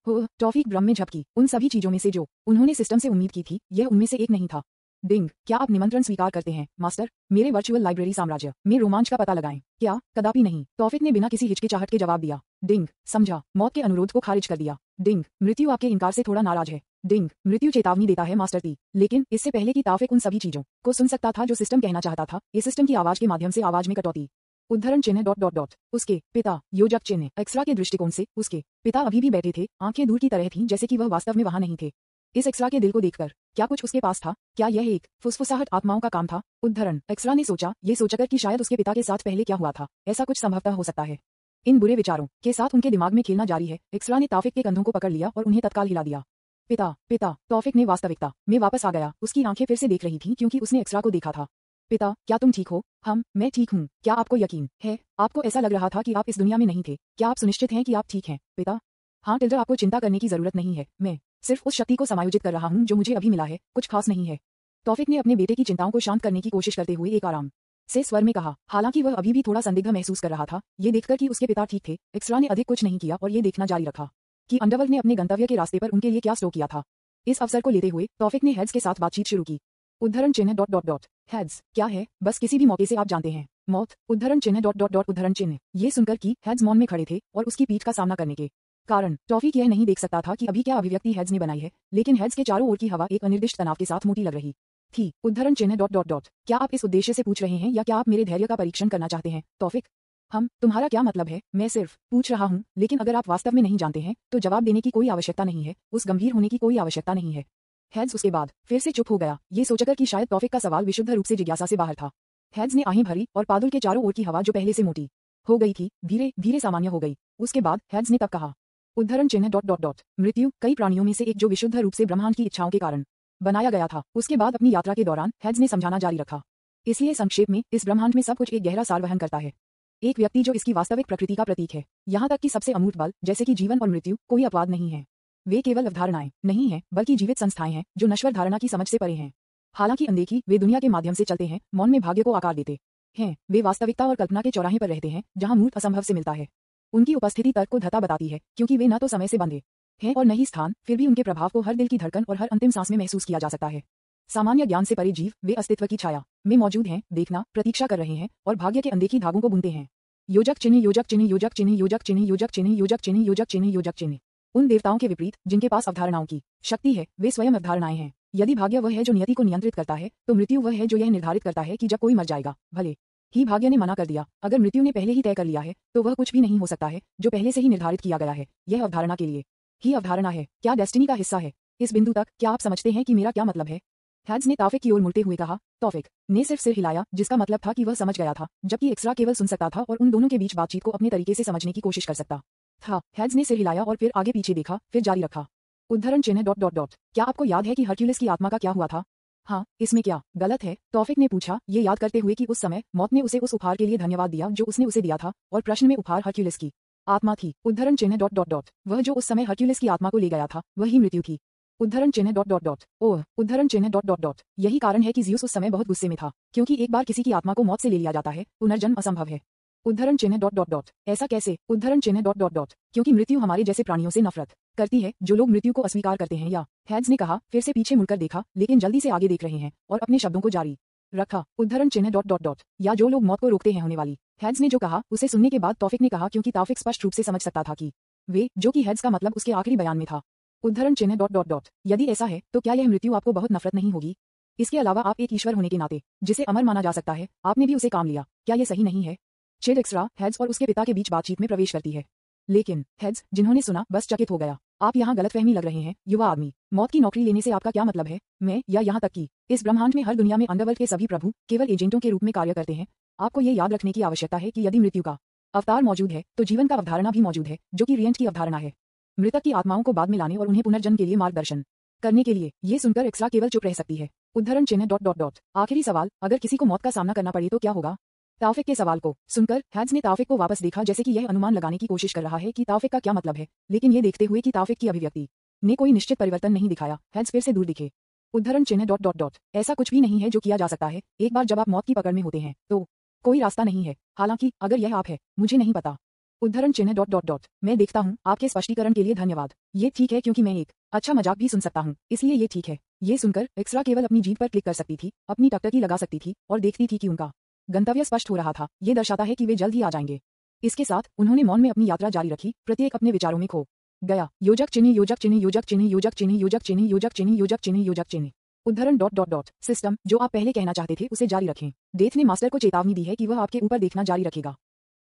Speaker 1: हो तौफिक भ्रम में झपकी। उन सभी चीजों में से जो उन्होंने सिस्टम से उम्मीद की थी, यह उनमें से एक नहीं था। डिंग, क्या आप निमंत्रण स्वीकार करते हैं, मास्टर? मेरे वर्चुअल लाइब्रेरी साम्राज्य में रोमांच का पता लगाएं। क्या? कदापि नहीं, तौफिक ने बिना किसी हिचकिचाहट के जवाब दिया। डिंग, समझा, मौत के अनुरोध को खारिज कर दिया। डिंग, मृत्यु आपके इनकार से थोड़ा नाराज है। डिंग, मृत्यु चेतावनी देता है मास्टर टी, लेकिन इससे पहले कि तौफिक उन सभी चीजों को सुन सकता था जो सिस्टम कहना चाहता था, इस सिस्टम की आवाज के माध्यम से आवाज में कटौती। उद्धरण चिन्ह ... उसके पिता, योजक चिन्ह। एक्सरा के दृष्टिकोण से उसके पिता अभी भी बैठे थे, आंखें दूर की तरह थीं, जैसे कि वह वास्तव में वहां नहीं थे। इस एक्सरा के दिल को देखकर क्या कुछ उसके पास था? क्या यह एक फुसफुसाहट आत्माओं का काम था? उद्धरण, एक्सरा ने सोचा, ये सोचकर कि शायद उसके पिता के साथ पहले क्या हुआ था, ऐसा कुछ संभवतः हो सकता है। इन बुरे विचारों के साथ उनके दिमाग में खेलना जारी है। एक्सरा ने तौफिक के कंधों को पकड़ लिया और उन्हें तत्काल हिला दिया। पिता, तौफिक ने वास्तविकता में वापस आ गया। उसकी आंखें फिर से देख रही थीं, क्योंकि उसने एक्सरा को देखा था। पिता, क्या तुम ठीक हो? मैं ठीक हूँ। क्या आपको यकीन है? आपको ऐसा लग रहा था कि आप इस दुनिया में नहीं थे। क्या आप सुनिश्चित हैं कि आप ठीक हैं, पिता? हाँ टिल्डर, आपको चिंता करने की जरूरत नहीं है। मैं सिर्फ उस शक्ति को समायोजित कर रहा हूँ जो मुझे अभी मिला है, कुछ खास नहीं है। तौफिक ने अपने बेटे की चिंताओं को शांत करने की कोशिश करते हुए एक आराम से स्वर में कहा। हालांकि वह अभी भी थोड़ा संदिग्ध महसूस कर रहा था, ये देखकर कि उसके पिता ठीक थे। एक्सरा ने अधिक कुछ नहीं किया और ये देखना जारी रखा कि अंडरवर्ल्ड ने अपने गंतव्य के रास्ते पर उनके लिए क्या स्टोर किया था। इस अवसर को लेते हुए तौफिक ने हेड्स के साथ बातचीत शुरू की। उद्धरण चिन्ह डॉट डॉट डॉट हेड्स क्या है, बस किसी भी मौके से आप जानते हैं, मौत, उद्धरण चिन्ह डॉट डॉट डॉट उद्धरण चिन्ह। ये सुनकर कि हेड्स मौन में खड़े थे और उसकी पीठ का सामना करने के कारण टॉफिक यह नहीं देख सकता था कि अभी क्या अभिव्यक्ति हेड्स ने बनाई है, लेकिन हेड्स के चारों ओर की हवा एक अनिर्दिष्ट तनाव के साथ मोटी लग रही थी। उद्धरण चिन्ह डॉट डॉट डॉट क्या आप इस उद्देश्य से पूछ रहे हैं या क्या आप मेरे धैर्य का परीक्षण करना चाहते हैं तौफिक? तुम्हारा क्या मतलब है? मैं सिर्फ पूछ रहा हूँ, लेकिन अगर आप वास्तव में नहीं जानते हैं तो जवाब देने की कोई आवश्यकता नहीं है, उस गंभीर होने की कोई आवश्यकता नहीं है। हेड्स उसके बाद फिर से चुप हो गया, ये सोचकर कि शायद तौफिक का सवाल विशुद्ध रूप से जिज्ञासा से बाहर था। हेड्स ने आहें भरी और पादुल के चारों ओर की हवा जो पहले से मोटी हो गई थी धीरे धीरे सामान्य हो गई। उसके बाद हेड्स ने तब कहा, उद्धरण चिन्ह डॉट डॉट डॉट मृत्यु कई प्राणियों में से एक जो विशुद्ध रूप से ब्रह्मांड की इच्छाओं के कारण बनाया गया था। उसके बाद अपनी यात्रा के दौरान हेड्स ने समझाना जारी रखा, इसलिए संक्षेप में इस ब्रह्मांड में सब कुछ एक गहरा सार वहन करता है, एक व्यक्ति जो इसकी वास्तविक प्रकृति का प्रतीक है। यहाँ तक कि सबसे अमूर्त बल जैसे कि जीवन और मृत्यु कोई अपवाद नहीं है, वे केवल अवधारणाएं नहीं हैं बल्कि जीवित संस्थाएं हैं जो नश्वर धारणा की समझ से परे हैं। हालांकि अनदेखी वे दुनिया के माध्यम से चलते हैं, मौन में भाग्य को आकार देते हैं। वे वास्तविकता और कल्पना के चौराहे पर रहते हैं जहां मूर्त असंभव से मिलता है। उनकी उपस्थिति तर्क को धता बताती है, क्योंकि वे न तो समय से बंधे हैं और न ही स्थान, फिर भी उनके प्रभाव को हर दिल की धड़कन और हर अंतिम सांस में महसूस किया जा सकता है। सामान्य ज्ञान से परे जीव वे अस्तित्व की छाया में मौजूद हैं, देखना, प्रतीक्षा कर रहे हैं और भाग्य के अनदेखी धागों को बुनते हैं। योजक चिन्ह योजक चिन्ह योजक चिन्ह योजक चिन्ह योजक चिन्ह योजक चिन्ह योजक चिन्ह योजक चिन्ह उन देवताओं के विपरीत जिनके पास अवधारणाओं की शक्ति है, वे स्वयं अवधारणाएं हैं। यदि भाग्य वह है जो नियति को नियंत्रित करता है, तो मृत्यु वह है जो यह निर्धारित करता है कि जब कोई मर जाएगा। भले ही भाग्य ने मना कर दिया, अगर मृत्यु ने पहले ही तय कर लिया है तो वह कुछ भी नहीं हो सकता है जो पहले से ही निर्धारित किया गया है। यह अवधारणा के लिए ही अवधारणा है, क्या डेस्टिनी का हिस्सा है। इस बिंदु तक क्या आप समझते हैं कि मेरा क्या मतलब है? हेड्स ने तौफिक की ओर मुड़ते हुए कहा। तौफिक ने सिर्फ सिर हिलाया, जिसका मतलब था कि वह समझ गया था, जबकि एक्स्ट्रा केवल सुन सकता था और उन दोनों के बीच बातचीत को अपने तरीके से समझने की कोशिश कर सकता था। हेड्स ने सिर हिलाया और फिर आगे पीछे देखा, फिर जारी रखा, उद्धरण चिन्ह डॉट डॉट डॉट क्या आपको याद है कि हरक्यूलिस की आत्मा का क्या हुआ था? हाँ, इसमें क्या गलत है? तौफिक ने पूछा, ये याद करते हुए कि उस समय मौत ने उसे उस उपहार के लिए धन्यवाद दिया जो उसने उसे दिया था, और प्रश्न में उपहार हरक्यूलिस की आत्मा थी। उद्धरण चिन्ह डॉट डॉट डॉट वह जो उस समय हरक्यूलिस की आत्मा को ले गया था वही मृत्यु थी। उद्धरण चिन्ह डॉट डॉट डॉट ओह, उद्धरण चिन्ह डॉट डॉट डॉट यही कारण है कि ज़्यूस उस समय बहुत गुस्से में था, क्योंकि एक बार किसी की आत्मा को मौत से ले लिया जाता है, पुनर्जन्म असंभव है। उद्धरण चिन्ह डॉट डॉट डॉट ऐसा कैसे? उद्धरण चिन्ह डॉट डॉट डॉट क्योंकि मृत्यु हमारे जैसे प्राणियों से नफरत करती है जो लोग मृत्यु को अस्वीकार करते हैं। या हेड्स ने कहा, फिर से पीछे मुड़कर देखा, लेकिन जल्दी से आगे देख रहे हैं और अपने शब्दों को जारी रखा। उद्धरण चिन्ह डॉट डॉट डॉट या जो लोग मौत को रोकते हैं होने वाली। हेड्स ने जो कहा उसे सुनने के बाद तौफिक ने कहा, क्योंकि तौफिक स्पष्ट रूप से समझ सकता था कि वे जो कि हेड्स का मतलब उसके आखिरी बयान में था। उद्धरण चिन्ह डॉट डॉट डॉट यदि ऐसा है तो क्या यह मृत्यु आपको बहुत नफरत नहीं होगी? इसके अलावा आप एक ईश्वर होने के नाते जिसे अमर माना जा सकता है, आपने भी उसे काम लिया, क्या यह सही नहीं है? चिड एक्स्ट्रा हेड्स और उसके पिता के बीच बातचीत में प्रवेश करती है, लेकिन हेड्स जिन्होंने सुना बस चकित हो गया। आप यहाँ गलतफहमी लग रहे हैं, युवा आदमी। मौत की नौकरी लेने से आपका क्या मतलब है? मैं या यहाँ तक कि इस ब्रह्मांड में हर दुनिया में अंडरवर्ल्ड के सभी प्रभु केवल एजेंटों के रूप में कार्य करते हैं। आपको ये याद रखने की आवश्यकता है कि यदि मृत्यु का अवतार मौजूद है तो जीवन का अवधारणा भी मौजूद है, जो कि रिएंट की अवधारणा है, मृतक की आत्माओं को बाद में लाने और उन्हें पुनर्जन्म के लिए मार्गदर्शन करने के लिए। ये सुनकर एक्स्ट्रा केवल चुप रह सकती है। उद्धरण चिन्ह डॉट डॉट डॉट आखिरी सवाल, अगर किसी को मौत का सामना करना पड़े तो क्या होगा? तौफिक के सवाल को सुनकर हेड्स ने तौफिक को वापस देखा, जैसे कि यह अनुमान लगाने की कोशिश कर रहा है कि तौफिक का क्या मतलब है, लेकिन ये देखते हुए कि तौफिक की अभिव्यक्ति ने कोई निश्चित परिवर्तन नहीं दिखाया, हेड्स फिर से दूर दिखे। उद्धरण चिन्ह डॉट डॉट डॉट ऐसा कुछ भी नहीं है जो किया जा सकता है एक बार जब आप मौत की पकड़ में होते हैं, तो कोई रास्ता नहीं है। हालांकि अगर यह आप है, मुझे नहीं पता। उद्धरण चिन्ह डॉट डॉट डॉट मैं देखता हूँ। आपके स्पष्टीकरण के लिए धन्यवाद। ये ठीक है क्योंकि मैं एक अच्छा मजाक भी सुन सकता हूँ, इसलिए ये ठीक है। ये सुनकर एक्स्ट्रा केवल अपनी जीभ पर क्लिक कर सकती थी, अपनी टकटकी लगा सकती थी और देखती थी कि उनका गंतव्य स्पष्ट हो रहा था। ये दर्शाता है कि वे जल्द ही आ जाएंगे। इसके साथ उन्होंने मौन में अपनी यात्रा जारी रखी, प्रत्येक अपने विचारों में खो गया। योजक चिन्ह योजक चिन्ह योजक चिन्ह योजक चिन्ह योजक चिन्ह योजक चिन्ह योजक चिन्ह योजक चिन्ह उद्धरण डॉट डॉट डॉट सिस्टम जो आप पहले कहना चाहते थे उसे जारी रखें। डेथ ने मास्टर को चेतावनी दी है कि वह आपके ऊपर देखना जारी रखेगा।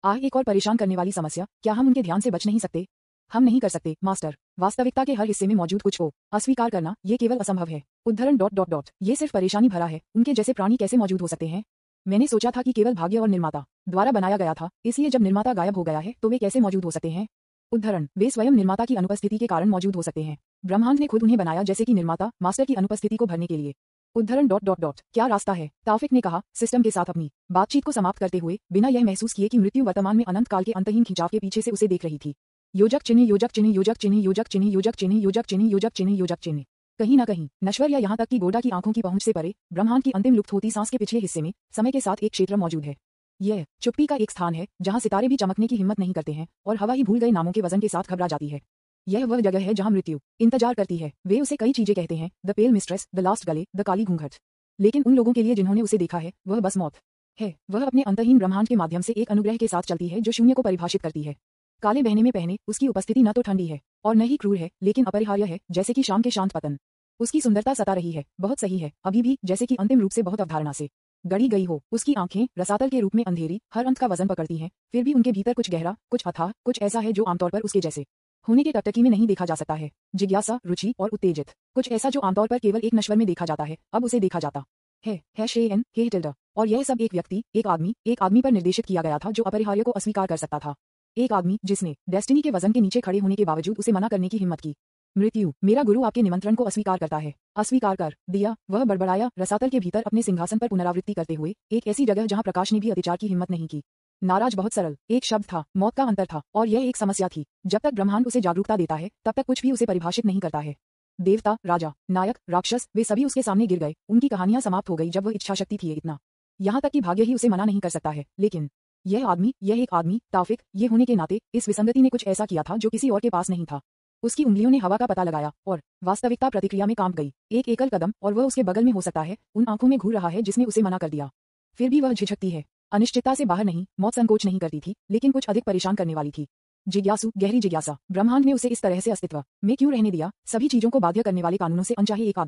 Speaker 1: एक और परेशान करने वाली समस्या, क्या हम उनके ध्यान से बच नहीं सकते? हम नहीं कर सकते मास्टर। वास्तविकता के हर हिस्से में मौजूद कुछ को अस्वीकार करना ये केवल असंभव है। उद्धरण डॉट डॉट डॉट ये सिर्फ परेशानी भरा है। उनके जैसे प्राणी कैसे मौजूद हो सकते हैं? मैंने सोचा था कि केवल भाग्य और निर्माता द्वारा बनाया गया था, इसलिए जब निर्माता गायब हो गया है तो वे कैसे मौजूद हो सकते हैं? उद्धरण वे स्वयं निर्माता की अनुपस्थिति के कारण मौजूद हो सकते हैं। ब्रह्मांड ने खुद उन्हें बनाया जैसे कि निर्माता मास्टर की अनुपस्थिति को भरने के लिए। उद्धरण डॉट डॉट डॉट क्या रास्ता है? तौफिक ने कहा, सिस्टम के साथ अपनी बातचीत को समाप्त करते हुए, बिना यह महसूस किए कि मृत्यु वर्तमान में अनंत काल के अंतहीन खिंचाव के पीछे से उसे देख रही थी। योजक चिन्ह योजक चिन्ह योजक चिन्ह योजक चिन्ह योजक चिन्ह योजक चिन्ह योजक चिन्ह योजक चिन्ह कहीं न कहीं नश्वर या यहाँ तक कि गोडा की आंखों की पहुंच से परे ब्रह्मांड की अंतिम लुप्त होती सांस के पिछले हिस्से में समय के साथ एक क्षेत्र मौजूद है। यह चुप्पी का एक स्थान है जहाँ सितारे भी चमकने की हिम्मत नहीं करते हैं और हवा ही भूल गए नामों के वजन के साथ घबरा जाती है। यह वह जगह है जहां मृत्यु इंतजार करती है। वे उसे कई चीजें कहते हैं, the pale mistress, the last गले, द काली घूंघट। लेकिन उन लोगों के लिए जिन्होंने उसे देखा है, वह बस मौत है। वह अपने अंतहीन ब्रह्मांड के माध्यम से एक अनुग्रह के साथ चलती है जो शून्य को परिभाषित करती है। काले बहने में पहने उसकी उपस्थिति न तो ठंडी है और न ही क्रूर है, लेकिन अपरिहार्य है, जैसे कि शाम के शांत पतन। उसकी सुंदरता सता रही है, बहुत सही है, अभी भी, जैसे कि अंतिम रूप से बहुत अवधारणा से गढ़ी गई हो। उसकी आंखें रसातल के रूप में अंधेरी, हर अंत का वजन पकड़ती हैं, फिर भी उनके भीतर कुछ गहरा, कुछ अथाह, कुछ ऐसा है जो आमतौर पर उसके जैसे होने के टकटकी में नहीं देखा जा सकता है। जिज्ञासा, रुचि और उत्तेजित, कुछ ऐसा जो आमतौर पर केवल एक नश्वर में देखा जाता है, अब उसे देखा जाता है शेन हे टिल्डा। और यह सब एक व्यक्ति, एक आदमी पर निर्देशित किया गया था जो अपरिहार्य को अस्वीकार कर सकता था। एक आदमी जिसने डेस्टिनी के वजन के नीचे खड़े होने के बावजूद उसे मना करने की हिम्मत की। मृत्यु, मेरा गुरु आपके निमंत्रण को अस्वीकार करता है। अस्वीकार कर दिया, वह बड़बड़ाया, रसातल के भीतर अपने सिंहासन पर पुनरावृत्ति करते हुए, एक ऐसी जगह जहां प्रकाश ने भी अतिचार की हिम्मत नहीं की। नाराज बहुत सरल, एक शब्द था, मौत का अंतर था, और यह एक समस्या थी। जब तक ब्रह्मांड उसे जागरूकता देता है, तब तक कुछ भी उसे परिभाषित नहीं करता है। देवता, राजा, नायक, राक्षस, वे सभी उसके सामने गिर गए, उनकी कहानियां समाप्त हो गई जब वह इच्छा शक्ति थी इतना। यहाँ तक कि भाग्य ही उसे मना नहीं कर सकता है। लेकिन यह एक आदमी, ताफिक, ये होने के नाते, इस विसंगति ने कुछ ऐसा किया था जो किसी और के पास नहीं था। उसकी उंगलियों ने हवा का पता लगाया और वास्तविकता प्रतिक्रिया में कांप गई। एक एकल कदम और वह उसके बगल में हो सकता है, उन आंखों में घूर रहा है जिसने उसे मना कर दिया। फिर भी वह झिझकती है। अनिश्चितता से बाहर नहीं, मौत संकोच नहीं करती थी, लेकिन कुछ अधिक परेशान करने वाली थी। जिज्ञासु, गहरी जिज्ञासा, ब्रह्मांड ने उसे इस तरह से अस्तित्व में क्यों रहने दिया, सभी चीजों को बाध्य करने वाले कानूनों से अनचाहे एक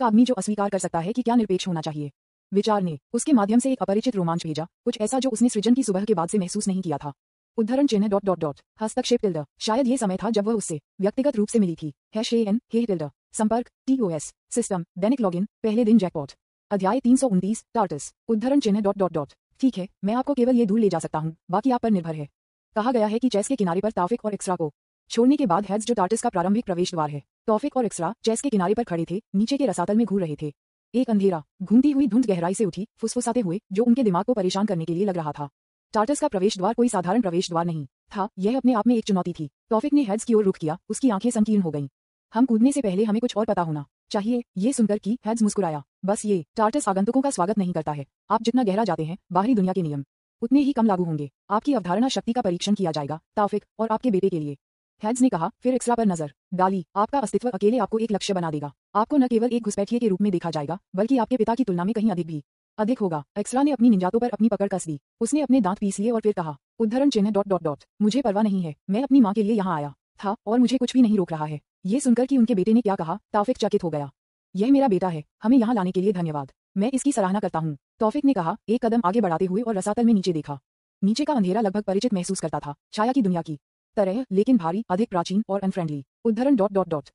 Speaker 1: आदमी जो अस्वीकार कर सकता है कि क्या निरपेक्ष होना चाहिए। विचार ने उसके माध्यम से एक अपरिचित रोमांच भेजा, कुछ ऐसा जो उसने सृजन की सुबह के बाद से महसूस नहीं किया था। उद्धरण चिन्ह ... हस्तक्षेप टिल्डा, शायद ये समय था जब वह उससे व्यक्तिगत रूप से मिली थी। #AN हे टिल्डा, संपर्क TOS सिस्टम, दैनिक लॉगिन, पहले दिन जैकपॉट, अध्याय 329 टार्टस, उद्धरण चिन्ह ... ठीक है, मैं आपको केवल ये दूर ले जा सकता हूँ, बाकी आप पर निर्भर है। कहा गया है कि चेस के किनारे पर ताफिक और एक्स्ट्रा को छोड़ने के बाद हेड्स जो टार्टस का प्रारंभिक प्रवेश द्वार है। तौफिक और एक्स्ट्रा चेस के किनारे पर खड़े थे, नीचे के रसातल में घूर रहे थे। एक अंधेरा, घूमती हुई धुंध गहराई से उठी, फुसफुसाते हुए, जो उनके दिमाग को परेशान करने के लिए लग रहा था। टार्टस का प्रवेश द्वार कोई साधारण प्रवेश द्वार नहीं था, यह अपने आप में एक चुनौती थी। तौफिक ने हेड्स की ओर रुख किया, उसकी आंखें संकीर्ण हो गईं। हम कूदने से पहले हमें कुछ और पता होना चाहिए, ये सुनकर कि हेड्स मुस्कुराया। बस ये, टार्टस आगंतुकों का स्वागत नहीं करता है। आप जितना गहरा जाते हैं, बाहरी दुनिया के नियम उतने ही कम लागू होंगे। आपकी अवधारणा शक्ति का परीक्षण किया जाएगा, ताफिक, और आपके बेटे के लिए। हेड्स ने कहा, फिर एक्स्ट्रा पर नजर डाली। आपका अस्तित्व अकेले आपको एक लक्ष्य बना देगा। आपको न केवल एक घुसपैठिए के रूप में देखा जाएगा, बल्कि आपके पिता की तुलना में कहीं अधिक होगा। एक्स्ट्रा ने अपनी निंजातों पर अपनी पकड़ कस दी। उसने अपने दांत पीस लिए और फिर कहा, उद्धरण चिन्ह ... मुझे परवाह नहीं है, मैं अपनी माँ के लिए यहाँ आया था और मुझे कुछ भी नहीं रोक रहा है। ये सुनकर कि उनके बेटे ने क्या कहा, ताफिक चकित हो गया। यह मेरा बेटा है, हमें यहाँ लाने के लिए धन्यवाद, मैं इसकी सराहना करता हूँ, तौफिक ने कहा, एक कदम आगे बढ़ाते हुए और रसातल में नीचे देखा। नीचे का अंधेरा लगभग परिचित महसूस करता था, छाया की दुनिया की तरह, लेकिन भारी, अधिक प्राचीन और अनफ्रेंडली। उद्धरण ...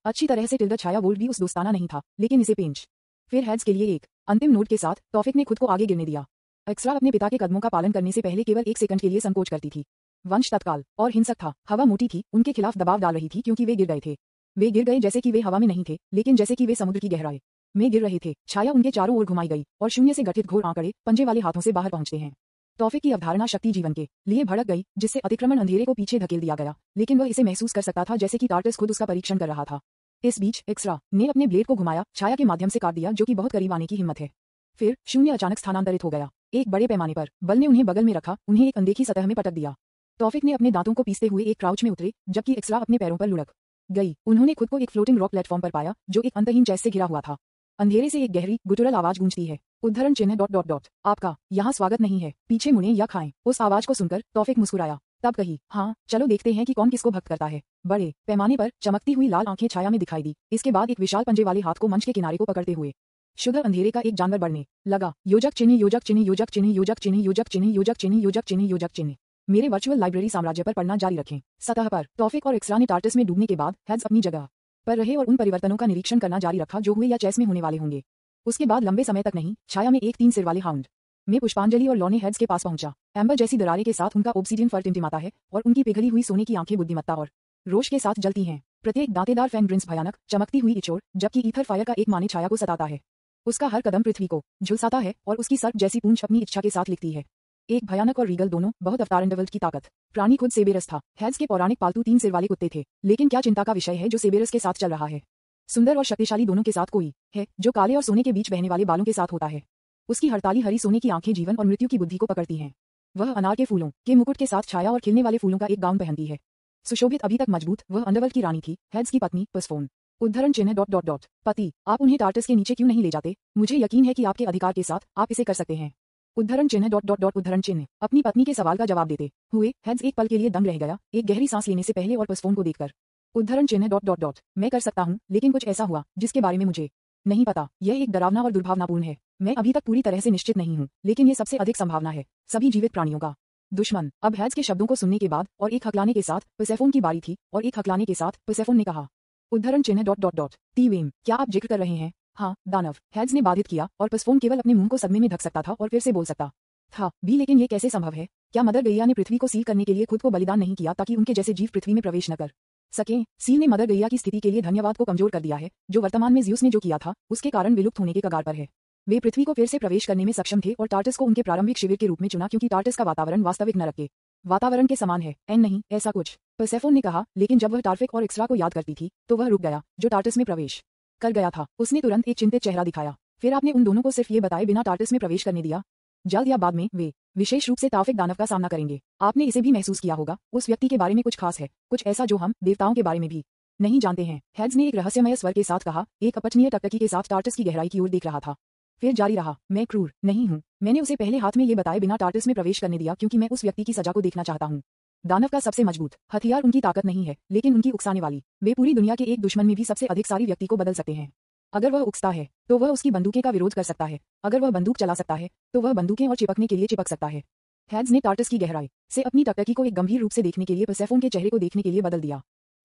Speaker 1: अच्छी तरह से टिल्डा छाया वोल्ट भी उस दोस्ताना नहीं था, लेकिन इसे पेंच। फिर हेड्स के लिए एक अंतिम नोट के साथ तौफिक ने खुद को आगे गिरने दिया। एक्स्ट्रा अपने पिता के कदमों का पालन करने से पहले केवल एक सेकंड के लिए संकोच करती थी। वंश तत्काल और हिंसक था, हवा मोटी थी, उनके खिलाफ दबाव डाल रही थी क्योंकि वे गिर गए थे। वे गिर गए जैसे कि वे हवा में नहीं थे, लेकिन जैसे कि वे समुद्र की गहराई में गिर रहे थे। छाया उनके चारों ओर घुमाई गई और शून्य से गठित घोर आंकड़े पंजे वाले हाथों से बाहर पहुंचते हैं। तौफिक की अवधारणा शक्ति जीवन के लिए भड़क गई, जिससे अतिक्रमण अंधेरे को पीछे धकेल दिया गया, लेकिन वह इसे महसूस कर सकता था जैसे कि टार्टस खुद उसका परीक्षण कर रहा था। इस बीच एक्स्ट्रा ने अपने ब्लेड को घुमाया, छाया के माध्यम से काट दिया, जो कि बहुत करीब आने की हिम्मत है। फिर शून्य अचानक स्थानांतरित हो गया। एक बड़े पैमाने पर बल ने उन्हें बगल में रखा, उन्हें एक अनदेखी सतह में पटक दिया। तौफिक ने अपने दांतों को पीसते हुए एक क्राउच में उतरे, जबकि एक्स्ट्रा अपने पैरों पर लुढ़क गई। उन्होंने खुद को एक फ्लोटिंग रॉक प्लेटफॉर्म पर पाया, जो एक अंतहीन चेस से घिरा हुआ था। अंधेरे से एक गहरी, गुटुरल आवाज गूंजती है, उद्धरण चिन्ह ... आपका यहाँ स्वागत नहीं है, पीछे मुड़ें या खाएं। उस आवाज को सुनकर तौफिक मुस्कुराया, तब कही, हाँ, चलो देखते हैं कि कौन किसको भक्त करता है। बड़े पैमाने पर चमकती हुई लाल आंखें छाया में दिखाई दी। इसके बाद एक विशाल पंजे वाले हाथ को मंच के किनारे को पकड़ते हुए शुद्ध अंधेरे का एक जानवर बढ़ने लगा। योजक चिन्ह योजक चिन्ह योजक चिन्ह योजक चिन्ह योजक चिन्ह योजक चिन्ह योजक चिन्ह योजक चिन्ह। मेरे वर्चुअल लाइब्रेरी साम्राज्य पर पढ़ना जारी रखें। सतह पर तौफिक और एक्स्ट्रा ने टार्टस में डूबने के बाद हेड्स अपनी जगह पर रहे और उन परिवर्तनों का निरीक्षण करना जारी रखा जो हुए या चेस में होने वाले होंगे। उसके बाद लंबे समय तक नहीं, छाया में एक 3 सिर वाले हाउंड में पुष्पांजलि और लॉने हेड्स के पास पहुंचा। एम्बर जैसी दरारे के साथ उनका ऑब्सीडियन फर टिमटिमाता है और उनकी पिघली हुई सोने की आंखें बुद्धिमत्ता और रोश के साथ जलती हैं। प्रत्येक दांतेदार फैंग ग्रिन्स भयानक, चमकती हुई इचोर, जबकि ईथर फायर का एक माने छाया को सताता है। उसका हर कदम पृथ्वी को झुलसाता है और उसकी सर्प जैसी पूंछ अपनी इच्छा के साथ लिखती है। एक भयानक और रीगल दोनों, बहुत अवतारंडवल्ट की ताकत। प्राणी खुद सेबेरस था। हेड्स के पौराणिक पालतू 3 सिर वाले कुत्ते थे, लेकिन क्या चिंता का विषय है जो सेबेरस के साथ चल रहा है। सुंदर और शक्तिशाली दोनों के साथ कोई है जो काले और सोने के बीच बहने वाले बालों के साथ होता है। उसकी हड़ताली हरी सोने की आंखें जीवन और मृत्यु की बुद्धि को पकड़ती हैं। वह अनार के फूलों के मुकुट के साथ छाया और खिलने वाले फूलों का एक गाउन पहनती है। सुशोभित, अभी तक मजबूत, वह अंडरवर्ल्ड की रानी थी, हेड्स की पत्नी, पर्सफोन। उद्धरण चिन्ह डॉट डॉट डॉट पति, आप उन्हें टार्टस के नीचे क्यों नहीं ले जाते? मुझे यकीन है कि आपके अधिकार के साथ आप इसे कर सकते हैं। उद्धरण चिन्ह डॉट डॉट डॉट उद्धरण चिन्ह अपनी पत्नी के सवाल का जवाब देते हुए हेड्स एक पल के लिए दंग रह गया, एक गहरी सांस लेने से पहले और पर्सफोन को देखकर। उद्धरण चिन्ह डॉट डॉट डॉट मैं कर सकता हूँ, लेकिन कुछ ऐसा हुआ जिसके बारे में मुझे नहीं पता। यह एक डरावना और दुर्भावनापूर्ण है। मैं अभी तक पूरी तरह से निश्चित नहीं हूँ, लेकिन ये सबसे अधिक संभावना है सभी जीवित प्राणियों का दुश्मन। अब हेड्स के शब्दों को सुनने के बाद और एक हकलाने के साथ पर्सेफोन की बारी थी, और एक हकलाने के साथ पर्सेफोन ने कहा, उद्धरण चिन्ह डॉट डॉट डॉट तीवेम, क्या आप जिक्र कर रहे हैं? हाँ, दानव, हेड्स ने बाधित किया, और पर्सफोन केवल अपने मुंह को सदमे में ढक सकता था और फिर से बोल सकता था भी, लेकिन ये कैसे संभव है? क्या मदर गैया ने पृथ्वी को सील करने के लिए खुद को बलिदान नहीं किया ताकि उनके जैसे जीव पृथ्वी में प्रवेश न कर सकें? सील ने मदर गैया की स्थिति के लिए धन्यवाद को कमजोर कर दिया है, जो वर्तमान में ज़्यूस ने जो किया था उसके कारण विलुप्त होने के कगार पर है। वे पृथ्वी को फिर से प्रवेश करने में सक्षम थे और टार्टस को उनके प्रारंभिक शिविर के रूप में चुना, क्योंकि टार्टस का वातावरण वास्तविक नरक के वातावरण के समान है। नहीं, ऐसा कुछ, पर्सेफोन ने कहा, लेकिन जब वह टार्फिक और एक्स्ट्रा को याद करती थी तो वह रुक गया, जो टार्टस में प्रवेश कर गया था। उसने तुरंत एक चिंतित चेहरा दिखाया। फिर आपने उन दोनों को सिर्फ ये बताए बिना टार्टस में प्रवेश करने दिया? जल्द या बाद में वे विशेष रूप से तार्फिक दानव का सामना करेंगे। आपने इसे भी महसूस किया होगा, उस व्यक्ति के बारे में कुछ खास है, कुछ ऐसा जो हम देवताओं के बारे में भी नहीं जानते हैं। हेड्स ने एक रहस्यमय स्वर के साथ कहा, एक अपचनीय टकटकी के साथ टार्टस की गहराई की ओर देख रहा था। फिर जारी रहा, मैं क्रूर नहीं हूँ। मैंने उसे पहले हाथ में ये बताए बिना टार्टस में प्रवेश करने दिया, क्योंकि मैं उस व्यक्ति की सजा को देखना चाहता हूँ। दानव का सबसे मजबूत हथियार उनकी ताकत नहीं है, लेकिन उनकी उकसाने वाली। वे पूरी दुनिया के एक दुश्मन में भी सबसे अधिक सारी व्यक्ति को बदल सकते हैं। अगर वह उकसता है तो वह उसकी बंदूकें का विरोध कर सकता है। अगर वह बंदूक चला सकता है तो वह बंदूकें और चिपकने के लिए चिपक सकता है। हेड्स ने टार्टस की गहराई से अपनी टकटकी को एक गंभीर रूप से देखने के लिए पर्सेफोन के चेहरे को देखने के लिए बदल दिया।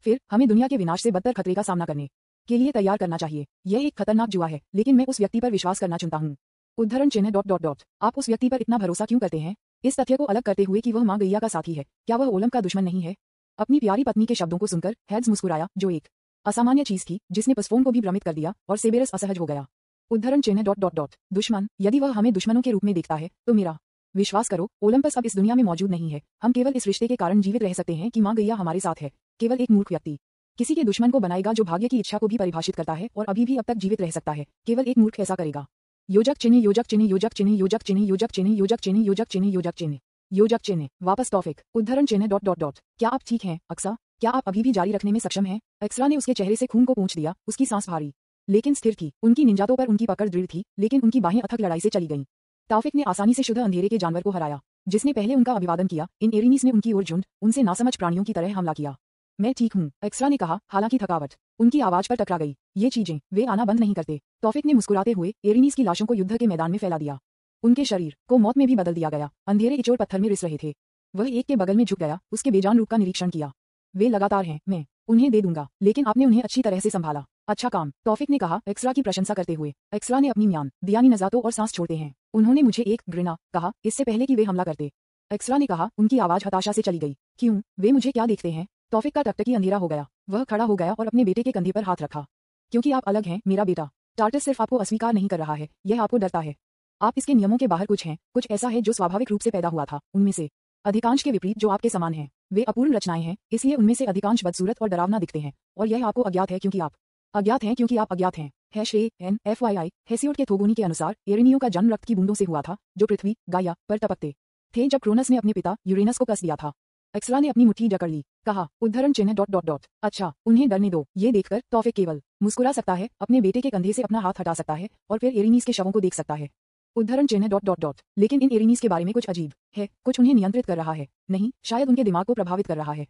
Speaker 1: फिर हमें दुनिया के विनाश से बदतर खतरे का सामना करने के लिए तैयार करना चाहिए। यह एक खतरनाक जुआ है, लेकिन मैं उस व्यक्ति पर विश्वास करना चुनता हूँ। उद्धरण चिन्ह डॉट डॉट डॉट आप उस व्यक्ति पर इतना भरोसा क्यों करते हैं? इस तथ्य को अलग करते हुए कि वह माँ गैया का साथी है, क्या वह ओलम का दुश्मन नहीं है? अपनी प्यारी पत्नी के शब्दों को सुनकर हेड्स मुस्कुराया, जो एक असामान्य चीज थी जिसने पर्सफोन को भी भ्रमित कर दिया, और सेबेरस असहज हो गया। उद्धरण चिन्ह डॉट डॉट डॉट दुश्मन, यदि वह हमें दुश्मनों के रूप में देखता है तो मेरा विश्वास करो, ओलंपस अब इस दुनिया में मौजूद नहीं है। हम केवल इस रिश्ते के कारण जीवित रह सकते हैं कि माँ गैया हमारे साथ है। केवल एक मूर्ख व्यक्ति किसी के दुश्मन को बनाएगा जो भाग्य की इच्छा को भी परिभाषित करता है और अभी भी अब तक जीवित रह सकता है। केवल एक मूर्ख ऐसा करेगा। योजक चिन्ह योजक चिन्ह योजक चिन्ह योजक चिन्ह योजक चिन्ह योजक चिन्ह योजक चिन्ह योजक चिन्ह योजक चिन्ह वापस टॉपिक। उद्धरण चिन्ह डॉट डॉट डॉट क्या आप ठीक हैं अक्सा? क्या आप अभी भी जारी रखने में सक्षम हैं? एक्स्ट्रा ने उसके चेहरे से खून को पोंछ दिया। उसकी सांस भारी लेकिन स्थिर थी। उनकी निंजातों पर उनकी पकड़ दृढ़ थी, लेकिन उनकी बाहें अथक लड़ाई से चली गईं। टॉपिक ने आसानी से शुद्ध अंधेरे के जानवर को हराया, जिसने पहले उनका अभिवादन किया। इन एरिनीस ने उनकी ओर झुंड उनसे नासमझ प्राणियों की तरह हमला किया। मैं ठीक हूँ, एक्स्ट्रा ने कहा, हालांकि थकावट उनकी आवाज पर टकरा गई। ये चीजें वे आना बंद नहीं करते। टॉपिक ने मुस्कुराते हुए एरिनीस की लाशों को युद्ध के मैदान में फैला दिया। उनके शरीर को मौत में भी बदल दिया गया। अंधेरे इचोर पत्थर में रिस रहे थे। वह एक के बगल में झुक गया, उसके बेजान रूप का निरीक्षण किया। वे लगातार हैं, मैं उन्हें दे दूंगा, लेकिन आपने उन्हें अच्छी तरह से संभाला। अच्छा काम, टॉपिक ने कहा एक्स्ट्रा की प्रशंसा करते हुए। एक्स्ट्रा ने अपनी म्यान दियानी नजातों और सांस छोड़ते हैं। उन्होंने मुझे एक घृणा कहा इससे पहले कि वे हमला करते। एक्स्ट्रा ने कहा, उनकी आवाज हताशा से चली गई। क्यों? वे मुझे क्या देखते हैं? टॉपिक का टकटकी अंधेरा हो गया। वह खड़ा हो गया और अपने बेटे के कंधे पर हाथ रखा। क्योंकि आप अलग हैं मेरा बेटा। टार्टस सिर्फ आपको अस्वीकार नहीं कर रहा है, यह आपको डरता है। आप इसके नियमों के बाहर कुछ हैं, कुछ ऐसा है जो स्वाभाविक रूप से पैदा हुआ था। उनमें से अधिकांश के विपरीत जो आपके समान हैं, वे अपूर्ण रचनाएं हैं, इसलिए उनमें से अधिकांश बदसूरत और डरावना दिखते हैं। और यह आपको अज्ञात है क्योंकि आप अज्ञात हैं क्योंकि आप अज्ञात हैं। FANFYI हेसियोड के थोगोनी के अनुसार एरिनियो का जन्म रक्त की बूंदों से हुआ था, जो पृथ्वी गाया पर टपकते थे जब क्रोनस ने अपने पिता यूरेनस को कस दिया था। एक्स्ट्रा ने अपनी मुट्ठी जकड़ ली। कहा, उद्धरण चिन्ह डॉट डॉट डॉट अच्छा, उन्हें डरने दो। ये देखकर टॉपिक केवल मुस्कुरा सकता है, अपने बेटे के कंधे से अपना हाथ हटा सकता है और फिर एरिनीस के शवों को देख सकता है। उद्धरण चिन्ह डॉट डॉट डॉट लेकिन इन एरिनीस के बारे में कुछ अजीब है, कुछ उन्हें नियंत्रित कर रहा है। नहीं, शायद उनके दिमाग को प्रभावित कर रहा है।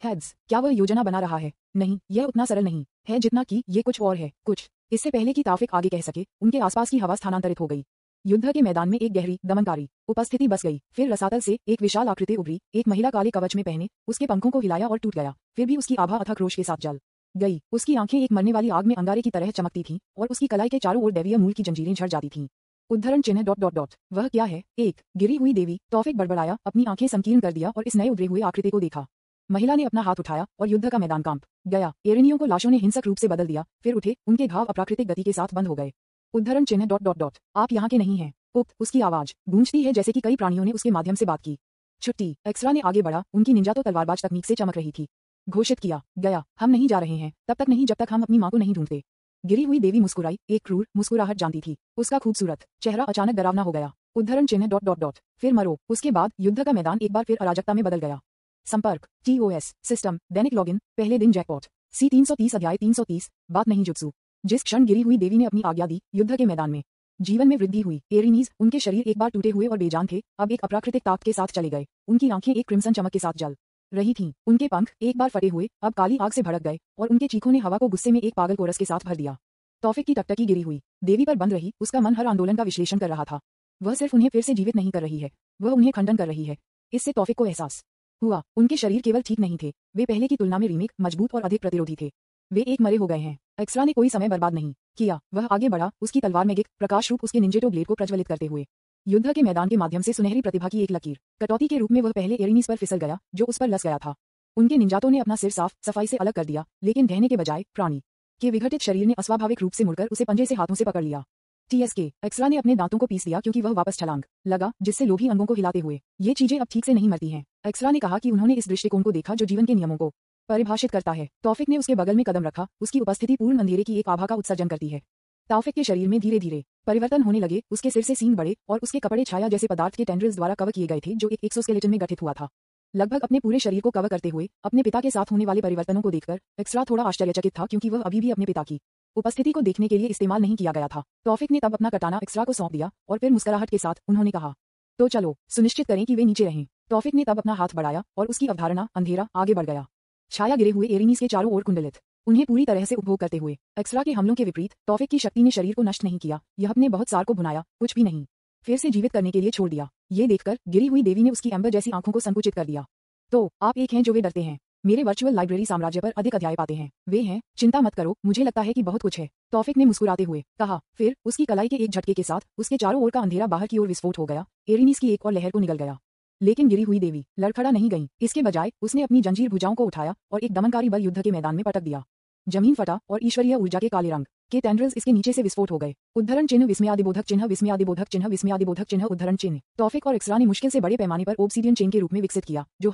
Speaker 1: हेड्स, क्या वह योजना बना रहा है? नहीं, यह उतना सरल नहीं है जितना कि ये कुछ और है। कुछ इससे पहले कि टॉपिक आगे कह सके, उनके आसपास की हवा स्थानांतरित हो गई। युद्ध के मैदान में एक गहरी दमनकारी उपस्थिति बस गई। फिर रसातल से एक विशाल आकृति उभरी। एक महिला काले कवच में पहने उसके पंखों को हिलाया और टूट गया। फिर भी उसकी आभा अथक रोष के साथ जल गई। उसकी आंखें एक मरने वाली आग में अंगारे की तरह चमकती थीं और उसकी कलाई के चारों ओर दैवीय मूल की जंजीरें झड़ जाती थीं। उद्धरण चिन्ह डॉट डॉट डॉट वह क्या है? एक गिरी हुई देवी। टॉपिक बड़बड़ाया, अपनी आंखें संकीर्ण कर दिया और इस नए उभरे हुए आकृति को देखा। महिला ने अपना हाथ उठाया और युद्ध का मैदान कांप गया। एरिनियों को लाशों ने हिंसक रूप से बदल दिया, फिर उठे, उनके घाव अप्राकृतिक गति के साथ बंद हो गए। उद्धरण चिन्ह डॉट डॉट डॉट आप यहाँ के नहीं हैं। उसकी आवाज गूंजती है जैसे कि कई प्राणियों ने उसके माध्यम से बात की। छुट्टी। एक्स्ट्रा ने आगे बढ़ा, उनकी निंजा तो तलवारबाज तकनीक से चमक रही थी। घोषित किया गया, हम नहीं जा रहे हैं तब तक नहीं जब तक हम अपनी माँ को नहीं ढूंढते। गिरी हुई देवी मुस्कुराई, एक क्रूर मुस्कुराहट जानती थी। उसका खूबसूरत चेहरा अचानक डरावना हो गया। उद्धरण चिन्ह डॉट डॉट डॉट फिर मरो। उसके बाद युद्ध का मैदान एक बार फिर अराजकता में बदल गया। संपर्क TOS सिस्टम दैनिक लॉगिन पहले दिन जैकपॉट C330 अध्याय 330 बात नहीं जुत्सु। जिस क्षण गिरी हुई देवी ने अपनी आज्ञा दी, युद्ध के मैदान में जीवन में वृद्धि हुई। एरिनीज, उनके शरीर एक बार टूटे हुए और बेजान थे, अब एक अप्राकृतिक ताकत के साथ चले गए। उनकी आंखें एक क्रिम्सन चमक के साथ जल रही थीं। उनके पंख एक बार फटे हुए अब काली आग से भड़क गए और उनके चीखों ने हवा को गुस्से में एक पागल कोरस के साथ भर दिया। तौफिक की टकटकी गिरी हुई देवी पर बंद रही। उसका मन हर आंदोलन का विश्लेषण कर रहा था। वह सिर्फ उन्हें फिर से जीवित नहीं कर रही है, वह उन्हें खंडन कर रही है। इससे तौफिक को एहसास हुआ उनके शरीर केवल ठीक नहीं थे, वे पहले की तुलना में रीमेक, मजबूत और अधिक प्रतिरोधी थे। वे एक मरे हो गए हैं। एक्स्ट्रा ने कोई समय बर्बाद नहीं किया। वह आगे बढ़ा, उसकी तलवार मैगिक प्रकाश रूप उसके निंजेटो ब्लेड को प्रज्वलित करते हुए युद्ध के मैदान के माध्यम से सुनहरी प्रतिभा की एक लकीर कटौती के रूप में वह पहले एरिनीस पर फिसल गया, जो उस पर लस गया था। उनके निंजातों ने अपना सिर साफ सफाई से अलग कर दिया, लेकिन गहने के बजाय प्राणी के विघटित शरीर ने अस्वाभाविक रूप से मुड़कर उसे पंजे से हाथों से पकड़ लिया। TSK एक्स्ट्रा ने अपने दांतों को पीस दिया क्योंकि वह वापस छलांग लगा, जिससे लोभी अंगों को हिलाते हुए ये चीजें अब ठीक से नहीं मरती हैं। एक्स्ट्रा ने कहा कि उन्होंने इस दृष्टिकोण को देखा जो जीवन के नियमों को परिभाषित करता है। तौफिक ने उसके बगल में कदम रखा, उसकी उपस्थिति पूर्ण अंधेरे की एक आभा का उत्सर्जन करती है। तौफिक के शरीर में धीरे धीरे परिवर्तन होने लगे, उसके सिर से सींग बढ़े और उसके कपड़े छाया जैसे पदार्थ के टेंड्रिल्स द्वारा कवर किए गए थे, जो एक एक्सोस्केलेटन में गठित हुआ था। लगभग अपने पूरे शरीर को कवर करते हुए अपने पिता के साथ होने वाले परिवर्तनों को देखकर एक्स्ट्रा थोड़ा आश्चर्यचकित था, क्योंकि वह अभी भी अपने पिता की उपस्थिति को देखने के लिए इस्तेमाल नहीं किया गया था। तौफिक ने तब अपना कटाना एक्स्ट्रा को सौंप दिया और फिर मुस्कुराहट के साथ उन्होंने कहा, तो चलो सुनिश्चित करें कि वे नीचे रहें। तौफिक ने तब अपना हाथ बढ़ाया और उसकी अवधारणा अंधेरा आगे बढ़ गया। छाया गिरे हुए एरिनीस के चारों ओर कुंडलित, उन्हें पूरी तरह से उपभोग करते हुए। एक्स्ट्रा के हमलों के विपरीत तौफिक की शक्ति ने शरीर को नष्ट नहीं किया, यह अपने बहुत सार को भुनाया, कुछ भी नहीं, फिर से जीवित करने के लिए छोड़ दिया। ये देखकर गिरी हुई देवी ने उसकी एम्बर जैसी आंखों को संकुचित कर दिया। तो आप एक हैं जो वे डरते हैं। मेरे वर्चुअल लाइब्रेरी साम्राज्य पर अधिक अध्याय पाते हैं। वे हैं, चिंता मत करो, मुझे लगता है कि बहुत कुछ है, तौफिक ने मुस्कुराते हुए कहा। फिर उसकी कलाई के एक झटके के साथ उसके चारों ओर का अंधेरा बाहर की ओर विस्फोट हो गया। एरिनीस की एक और लहर को निगल गया, लेकिन गिरी हुई देवी लड़खड़ा नहीं गई। इसके बजाय उसने अपनी जंजीर भुजाओं को उठाया और एक दमनकारी बल युद्ध के मैदान में पटक दिया। जमीन फटा और ईश्वरीय ऊर्जा के काले रंग के टेंड्रिल्स इसके नीचे से विस्फोट हो गए। उद्धरण चिन्ह, विस्मयादिबोधक चिन्ह, विस्मयादिबोधक चिन्ह, विस्मयादिबोधक चिन्ह, उद्धरण चिन्ह। तौफिक और एक्स्ट्रा ने मुश्किल से बड़े पैमाने पर ओब्सीडियन चेन के रूप में विकसित किया, जो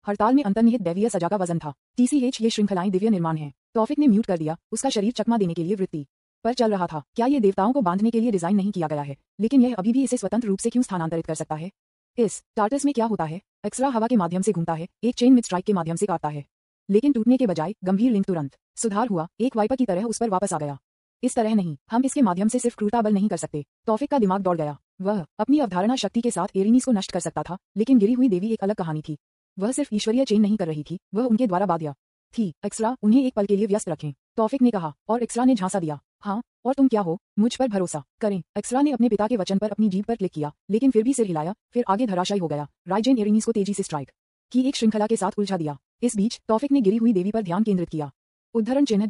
Speaker 1: हड़ताल में अंतर्निहित दैवीय सजा का वजन था। TCH ये श्रृंखलाएं दिव्य निर्माण हैं। तौफिक ने म्यूट कर दिया, उसका शरीर चकमा देने के लिए वृत्ति पर चल रहा था। क्या ये देवताओं को बांधने के लिए डिजाइन नहीं किया गया है? लेकिन यह अभी भी इसे स्वतंत्र रूप से क्यों स्थानांतरित कर सकता है? इस टार्टस में क्या होता है? एक्स्ट्रा हवा के माध्यम से घूमता है, एक चेन मिड स्ट्राइक के माध्यम से काटता है, लेकिन टूटने के बजाय गंभीर लिंक तुरंत सुधार हुआ, एक वाइपर की तरह उस पर वापस आ गया। इस तरह नहीं, हम इसके माध्यम से सिर्फ क्रूरता बल नहीं कर सकते। तौफिक का दिमाग दौड़ गया। वह अपनी अवधारणा शक्ति के साथ एरिनीस को नष्ट कर सकता था, लेकिन गिरी हुई देवी एक अलग कहानी थी। वह सिर्फ ईश्वरीय चेन नहीं कर रही थी, वह उनके द्वारा बाध्य थी। एक्स्ट्रा, उन्हें एक पल के लिए व्यस्त रखें, तौफिक ने कहा, और एक्स्ट्रा ने झांसा दिया। हाँ, और तुम क्या हो? मुझ पर भरोसा करें। एक्स्ट्रा ने अपने पिता के वचन पर अपनी जीभ पर क्लिक किया, लेकिन फिर भी सिर हिलाया, फिर आगे धराशायी हो गया। राइजेन एरिनीस को तेजी से स्ट्राइक की एक श्रृंखला के साथ उलझा दिया। इस बीच तौफिक ने गिरी हुई देवी पर ध्यान केंद्रित किया। उद्धरण चिन्ह ...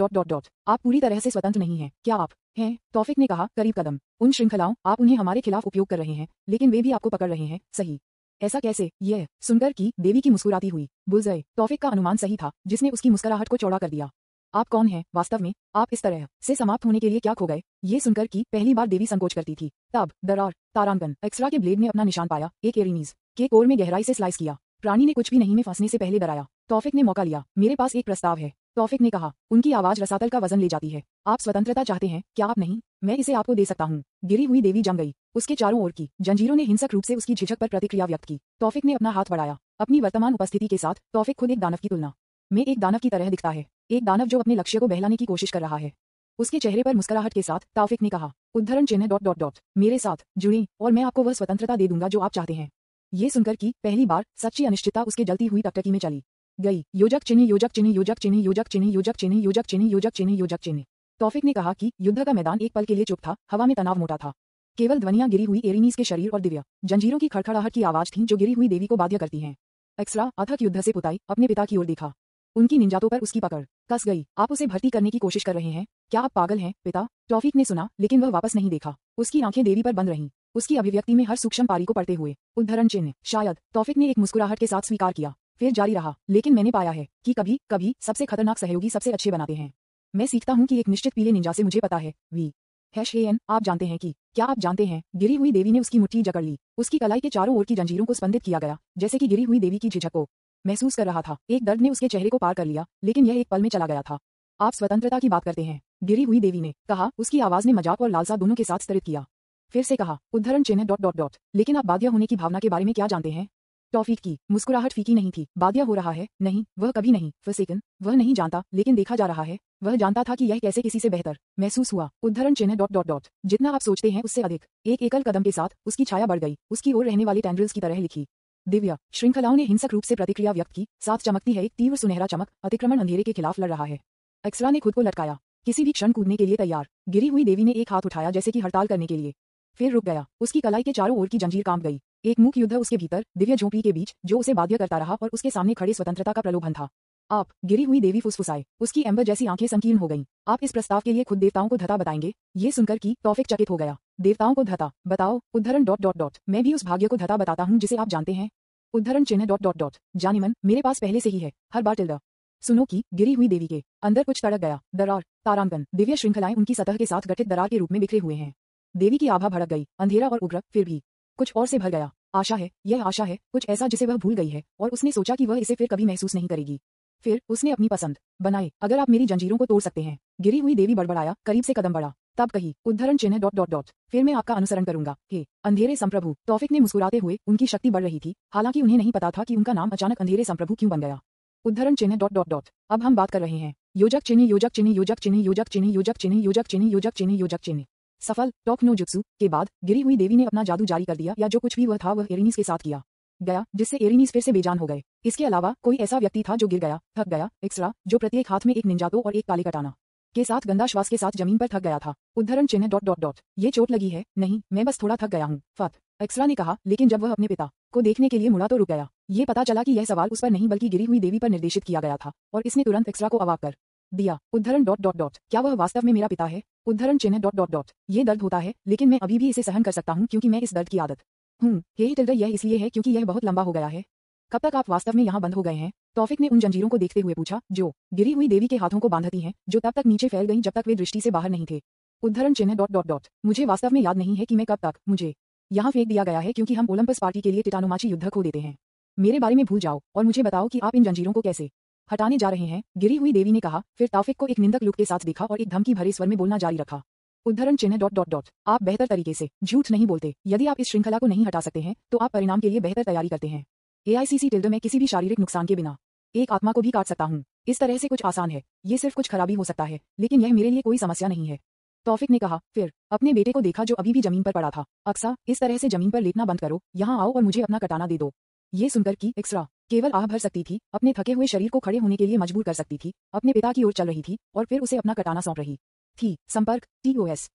Speaker 1: आप पूरी तरह से स्वतंत्र नहीं हैं, क्या आप हैं? तौफिक ने कहा, करीब कदम। उन श्रृंखलाओं, आप उन्हें हमारे खिलाफ उपयोग कर रहे हैं, लेकिन वे भी आपको पकड़ रहे हैं, सही? ऐसा कैसे? यह सुनकर कि देवी की मुस्कुराती हुई बुलज़ाई। तौफिक का अनुमान सही था, जिसने उसकी मुस्कुराहट को चौड़ा कर दिया। आप कौन हैं वास्तव में? आप इस तरह से समाप्त होने के लिए क्या खो गए? ये सुनकर कि पहली बार देवी संकोच करती थी। तब दरार, तारांकन, एक्स्ट्रा के ब्लेड ने अपना निशान पाया, एक एरिनीज के कोर में गहराई से स्लाइस किया। प्राणी ने कुछ भी नहीं में फंसने से पहले डराया। तौफिक ने मौका लिया। मेरे पास एक प्रस्ताव है, तौफिक ने कहा। उनकी आवाज रसातल का वजन ले जाती है। आप स्वतंत्रता चाहते हैं, क्या आप नहीं? मैं इसे आपको दे सकता हूँ। गिरी हुई देवी जम गई। उसके चारों ओर की जंजीरों ने हिंसक रूप से उसकी झिझक पर प्रतिक्रिया व्यक्त की। तौफिक ने अपना हाथ बढ़ाया। अपनी वर्तमान उपस्थिति के साथ तौफिक खुद एक दानव की तुलना में एक दानव की तरह दिखता है, एक दानव जो अपने लक्ष्य को बहलाने की कोशिश कर रहा है। उसके चेहरे पर मुस्कुराहट के साथ तौफिक ने कहा, उद्धरण चिन्ह ... मेरे साथ जुड़ें और मैं आपको वह स्वतंत्रता दे दूंगा जो आप चाहते हैं। ये सुनकर कि पहली बार सच्ची अनिश्चितता उसके जलती हुई टकटकी में चली गई। योजक चिन्ह, योजक चिन्ह, योजक चिन्ह, योजक चिन्ह, योजक चिन्ह, योजक चिन्ह, योजक चिन्ह, योजक चिन्ह। तौफिक ने कहा कि युद्ध का मैदान एक पल के लिए चुप था, हवा में तनाव मोटा था। केवल ध्वनियां गिरी हुई एरिनीस के शरीर और दिव्य जंजीरों की खड़खड़ाहट की आवाज थी, जो गिरी हुई देवी को बाध्य करती हैं। एक्स्ट्रा अथक युद्ध से पुताई अपने पिता की ओर देखा। उनकी निंजातों पर उसकी पकड़ कस गई। आप उसे भर्ती करने की कोशिश कर रहे हैं? क्या आप पागल हैं, पिता? तौफिक ने सुना, लेकिन वह वापस नहीं देखा। उसकी आंखें देवी पर बंद रहीं, उसकी अभिव्यक्ति में हर सूक्ष्म पारी को पढ़ते हुए। उद्धरण चिन्ह, शायद। तौफिक ने एक मुस्कुराहट के साथ स्वीकार किया, फिर जारी रहा, लेकिन मैंने पाया है कि कभी कभी सबसे खतरनाक सहयोगी सबसे अच्छे बनाते हैं। मैं सीखता हूँ कि एक निश्चित पीले निंजा से मुझे पता है। वी आप जानते हैं कि क्या आप जानते हैं? गिरी हुई देवी ने उसकी मुट्ठी जकड़ ली। उसकी कलाई के चारों ओर की जंजीरों को स्पंदित किया गया, जैसे कि गिरी हुई देवी की झिझक को महसूस कर रहा था। एक दर्द ने उसके चेहरे को पार कर लिया, लेकिन यह एक पल में चला गया था। आप स्वतंत्रता की बात करते हैं, गिरी हुई देवी ने कहा। उसकी आवाज ने मजाक और लालसा दोनों के साथ स्तरित किया। फिर से कहा, उद्धरण चिन्ह ... लेकिन आप बाध्य होने की भावना के बारे में क्या जानते हैं? तौफीक की मुस्कुराहट फीकी नहीं थी। बादिया हो रहा है, नहीं, वह कभी नहीं, फसेकन, वह नहीं जानता, लेकिन देखा जा रहा है, वह जानता था कि यह कैसे किसी से बेहतर महसूस हुआ। उद्धरण चिन्ह डॉट डॉट डॉट जितना आप सोचते हैं उससे अधिक। एक एकल कदम के साथ उसकी छाया बढ़ गई, उसकी ओर रहने वाली टेंड्रिल्स की तरह लिखी। दिव्या श्रृंखलाओं ने हिंसक रूप से प्रतिक्रिया व्यक्त की, साथ चमकती है एक तीव्र सुनहरा चमक, अतिक्रमण अंधेरे के खिलाफ लड़ रहा है। एक्सरा ने खुद को लटकाया, किसी भी क्षण कूदने के लिए तैयार। गिरी हुई देवी ने एक हाथ उठाया जैसे कि हड़ताल करने के लिए, फिर रुक गया। उसकी कलाई के चारों ओर की जंजीर कांप गई। एक मूक युद्ध उसके भीतर, दिव्य झोंपड़ी के बीच, जो उसे बाध्य करता रहा और उसके सामने खड़े स्वतंत्रता का प्रलोभन था। आप, गिरी हुई देवी फुसफुसाए, उसकी एम्बर जैसी आंखें संकीर्ण हो गईं। आप इस प्रस्ताव के लिए खुद देवताओं को धता बताएंगे? ये सुनकर कि तौफीक चकित हो गया। देवताओं को धता बताओ? उद्धरण डॉट डॉट डॉट मैं भी उस भाग्य को धता बताता हूँ जिसे आप जानते हैं। उद्धरण चिन्ह डॉट डॉट डॉट जानिमन, मेरे पास पहले से ही है, हर बार टिल्डा। सुनो कि गिरी हुई देवी के अंदर कुछ तड़क गया। दरार, तारांकन, दिव्य श्रृंखलाएं उनकी सतह के साथ गठित दरार के रूप में बिखरे हुए हैं। देवी की आभा भड़क गई, अंधेरा और उग्र, फिर भी कुछ और से भर गया। आशा है, यह आशा है, कुछ ऐसा जिसे वह भूल गई है, और उसने सोचा कि वह इसे फिर कभी महसूस नहीं करेगी। फिर उसने अपनी पसंद बनाए, अगर आप मेरी जंजीरों को तोड़ सकते हैं। गिरी हुई देवी बड़बड़ाया, करीब से कदम बढ़ा, तब कही, उद्धरण चिन्ह डॉट डॉट डॉट फिर मैं आपका अनुसरण करूंगा। हे अंधेरे संप्रभु, तौफीक ने मुस्कुराते हुए, उनकी शक्ति बढ़ रही थी, हालांकि उन्हें नहीं पता था कि उनका नाम अचानक अंधेरे संप्रभु क्यों बन गया। उद्धरण चिन्ह डॉट डॉट डॉट अब हम बात कर रहे हैं। योजक चिन्ह योजक चिन्ह योजक चिन्ह योजक चिन्ह योजक चिन्ह योजक चिन्ह योजक चिन्ह योजक चिन्ह सफल टॉक नो जुत्सु के बाद गिरी हुई देवी ने अपना जादू जारी कर दिया, या जो कुछ भी वह था वह एरिनीस के साथ किया गया, जिससे एरिनीस फिर से बेजान हो गए। इसके अलावा कोई ऐसा व्यक्ति था जो गिर गया, थक गया, एक्स्ट्रा, जो प्रत्येक हाथ में एक निंजातो और एक काले कटाना के साथ गंदा श्वास के साथ जमीन पर थक गया था। उद्धरण चिन्ह डॉट डॉट डॉट ये चोट लगी है? नहीं, मैं बस थोड़ा थक गया हूँ, फत, एक्स्ट्रा ने कहा, लेकिन जब वह अपने पिता को देखने के लिए मुड़ा तो रुक गया। ये पता चला कि यह सवाल उस पर नहीं बल्कि गिरी हुई देवी पर निर्देशित किया गया था, और इसने तुरंत एक्स्ट्रा को अवाक कर दिया। उद्धरण डॉट डॉट डॉट क्या वह वास्तव में मेरा पिता है? उद्धरण चिन्ह डॉट डॉट डॉट ये दर्द होता है, लेकिन मैं अभी भी इसे सहन कर सकता हूँ क्योंकि मैं इस दर्द की आदत हूँ। हे टिल्डर, यह इसलिए है क्योंकि यह बहुत लंबा हो गया है। कब तक आप वास्तव में यहाँ बंद हो गए हैं? तौफीक ने उन जंजीरों को देखते हुए पूछा, जो गिरी हुई देवी के हाथों को बांधती हैं, जो तब तक नीचे फैल गईं जब तक वे दृष्टि से बाहर नहीं थे। उद्धरण चिन्ह डॉट डॉट डॉट मुझे वास्तव में याद नहीं है कि मैं कब तक मुझे यहाँ फेंक दिया गया है, क्योंकि हम ओलंपस पार्टी के लिए टिटानोमाची युद्ध खो देते हैं। मेरे बारे में भूल जाओ और मुझे बताओ कि आप इन जंजीरों को कैसे हटाने जा रहे हैं। गिरी हुई देवी ने कहा, फिर तौफीक को एक निंदक लुक के साथ देखा और एक धमकी भरे स्वर में बोलना जारी रखा। उद्धरण चिन्ह डॉट डॉट डॉट आप बेहतर तरीके से झूठ नहीं बोलते। यदि आप इस श्रृंखला को नहीं हटा सकते हैं तो आप परिणाम के लिए बेहतर तैयारी करते हैं। AICC टिल्डर में किसी भी शारीरिक नुकसान के बिना एक आत्मा को भी काट सकता हूँ। इस तरह से कुछ आसान है, ये सिर्फ कुछ खराबी हो सकता है, लेकिन यह मेरे लिए कोई समस्या नहीं है। तौफीक ने कहा, फिर अपने बेटे को देखा जो अभी भी जमीन पर पड़ा था। अक्सा, इस तरह से जमीन पर लेटना बंद करो, यहाँ आओ और मुझे अपना कटाना दे दो। ये सुनकर कि एक्स्ट्रा केवल आह भर सकती थी, अपने थके हुए शरीर को खड़े होने के लिए मजबूर कर सकती थी, अपने पिता की ओर चल रही थी और फिर उसे अपना कटाना सौंप रही थी। संपर्क TOS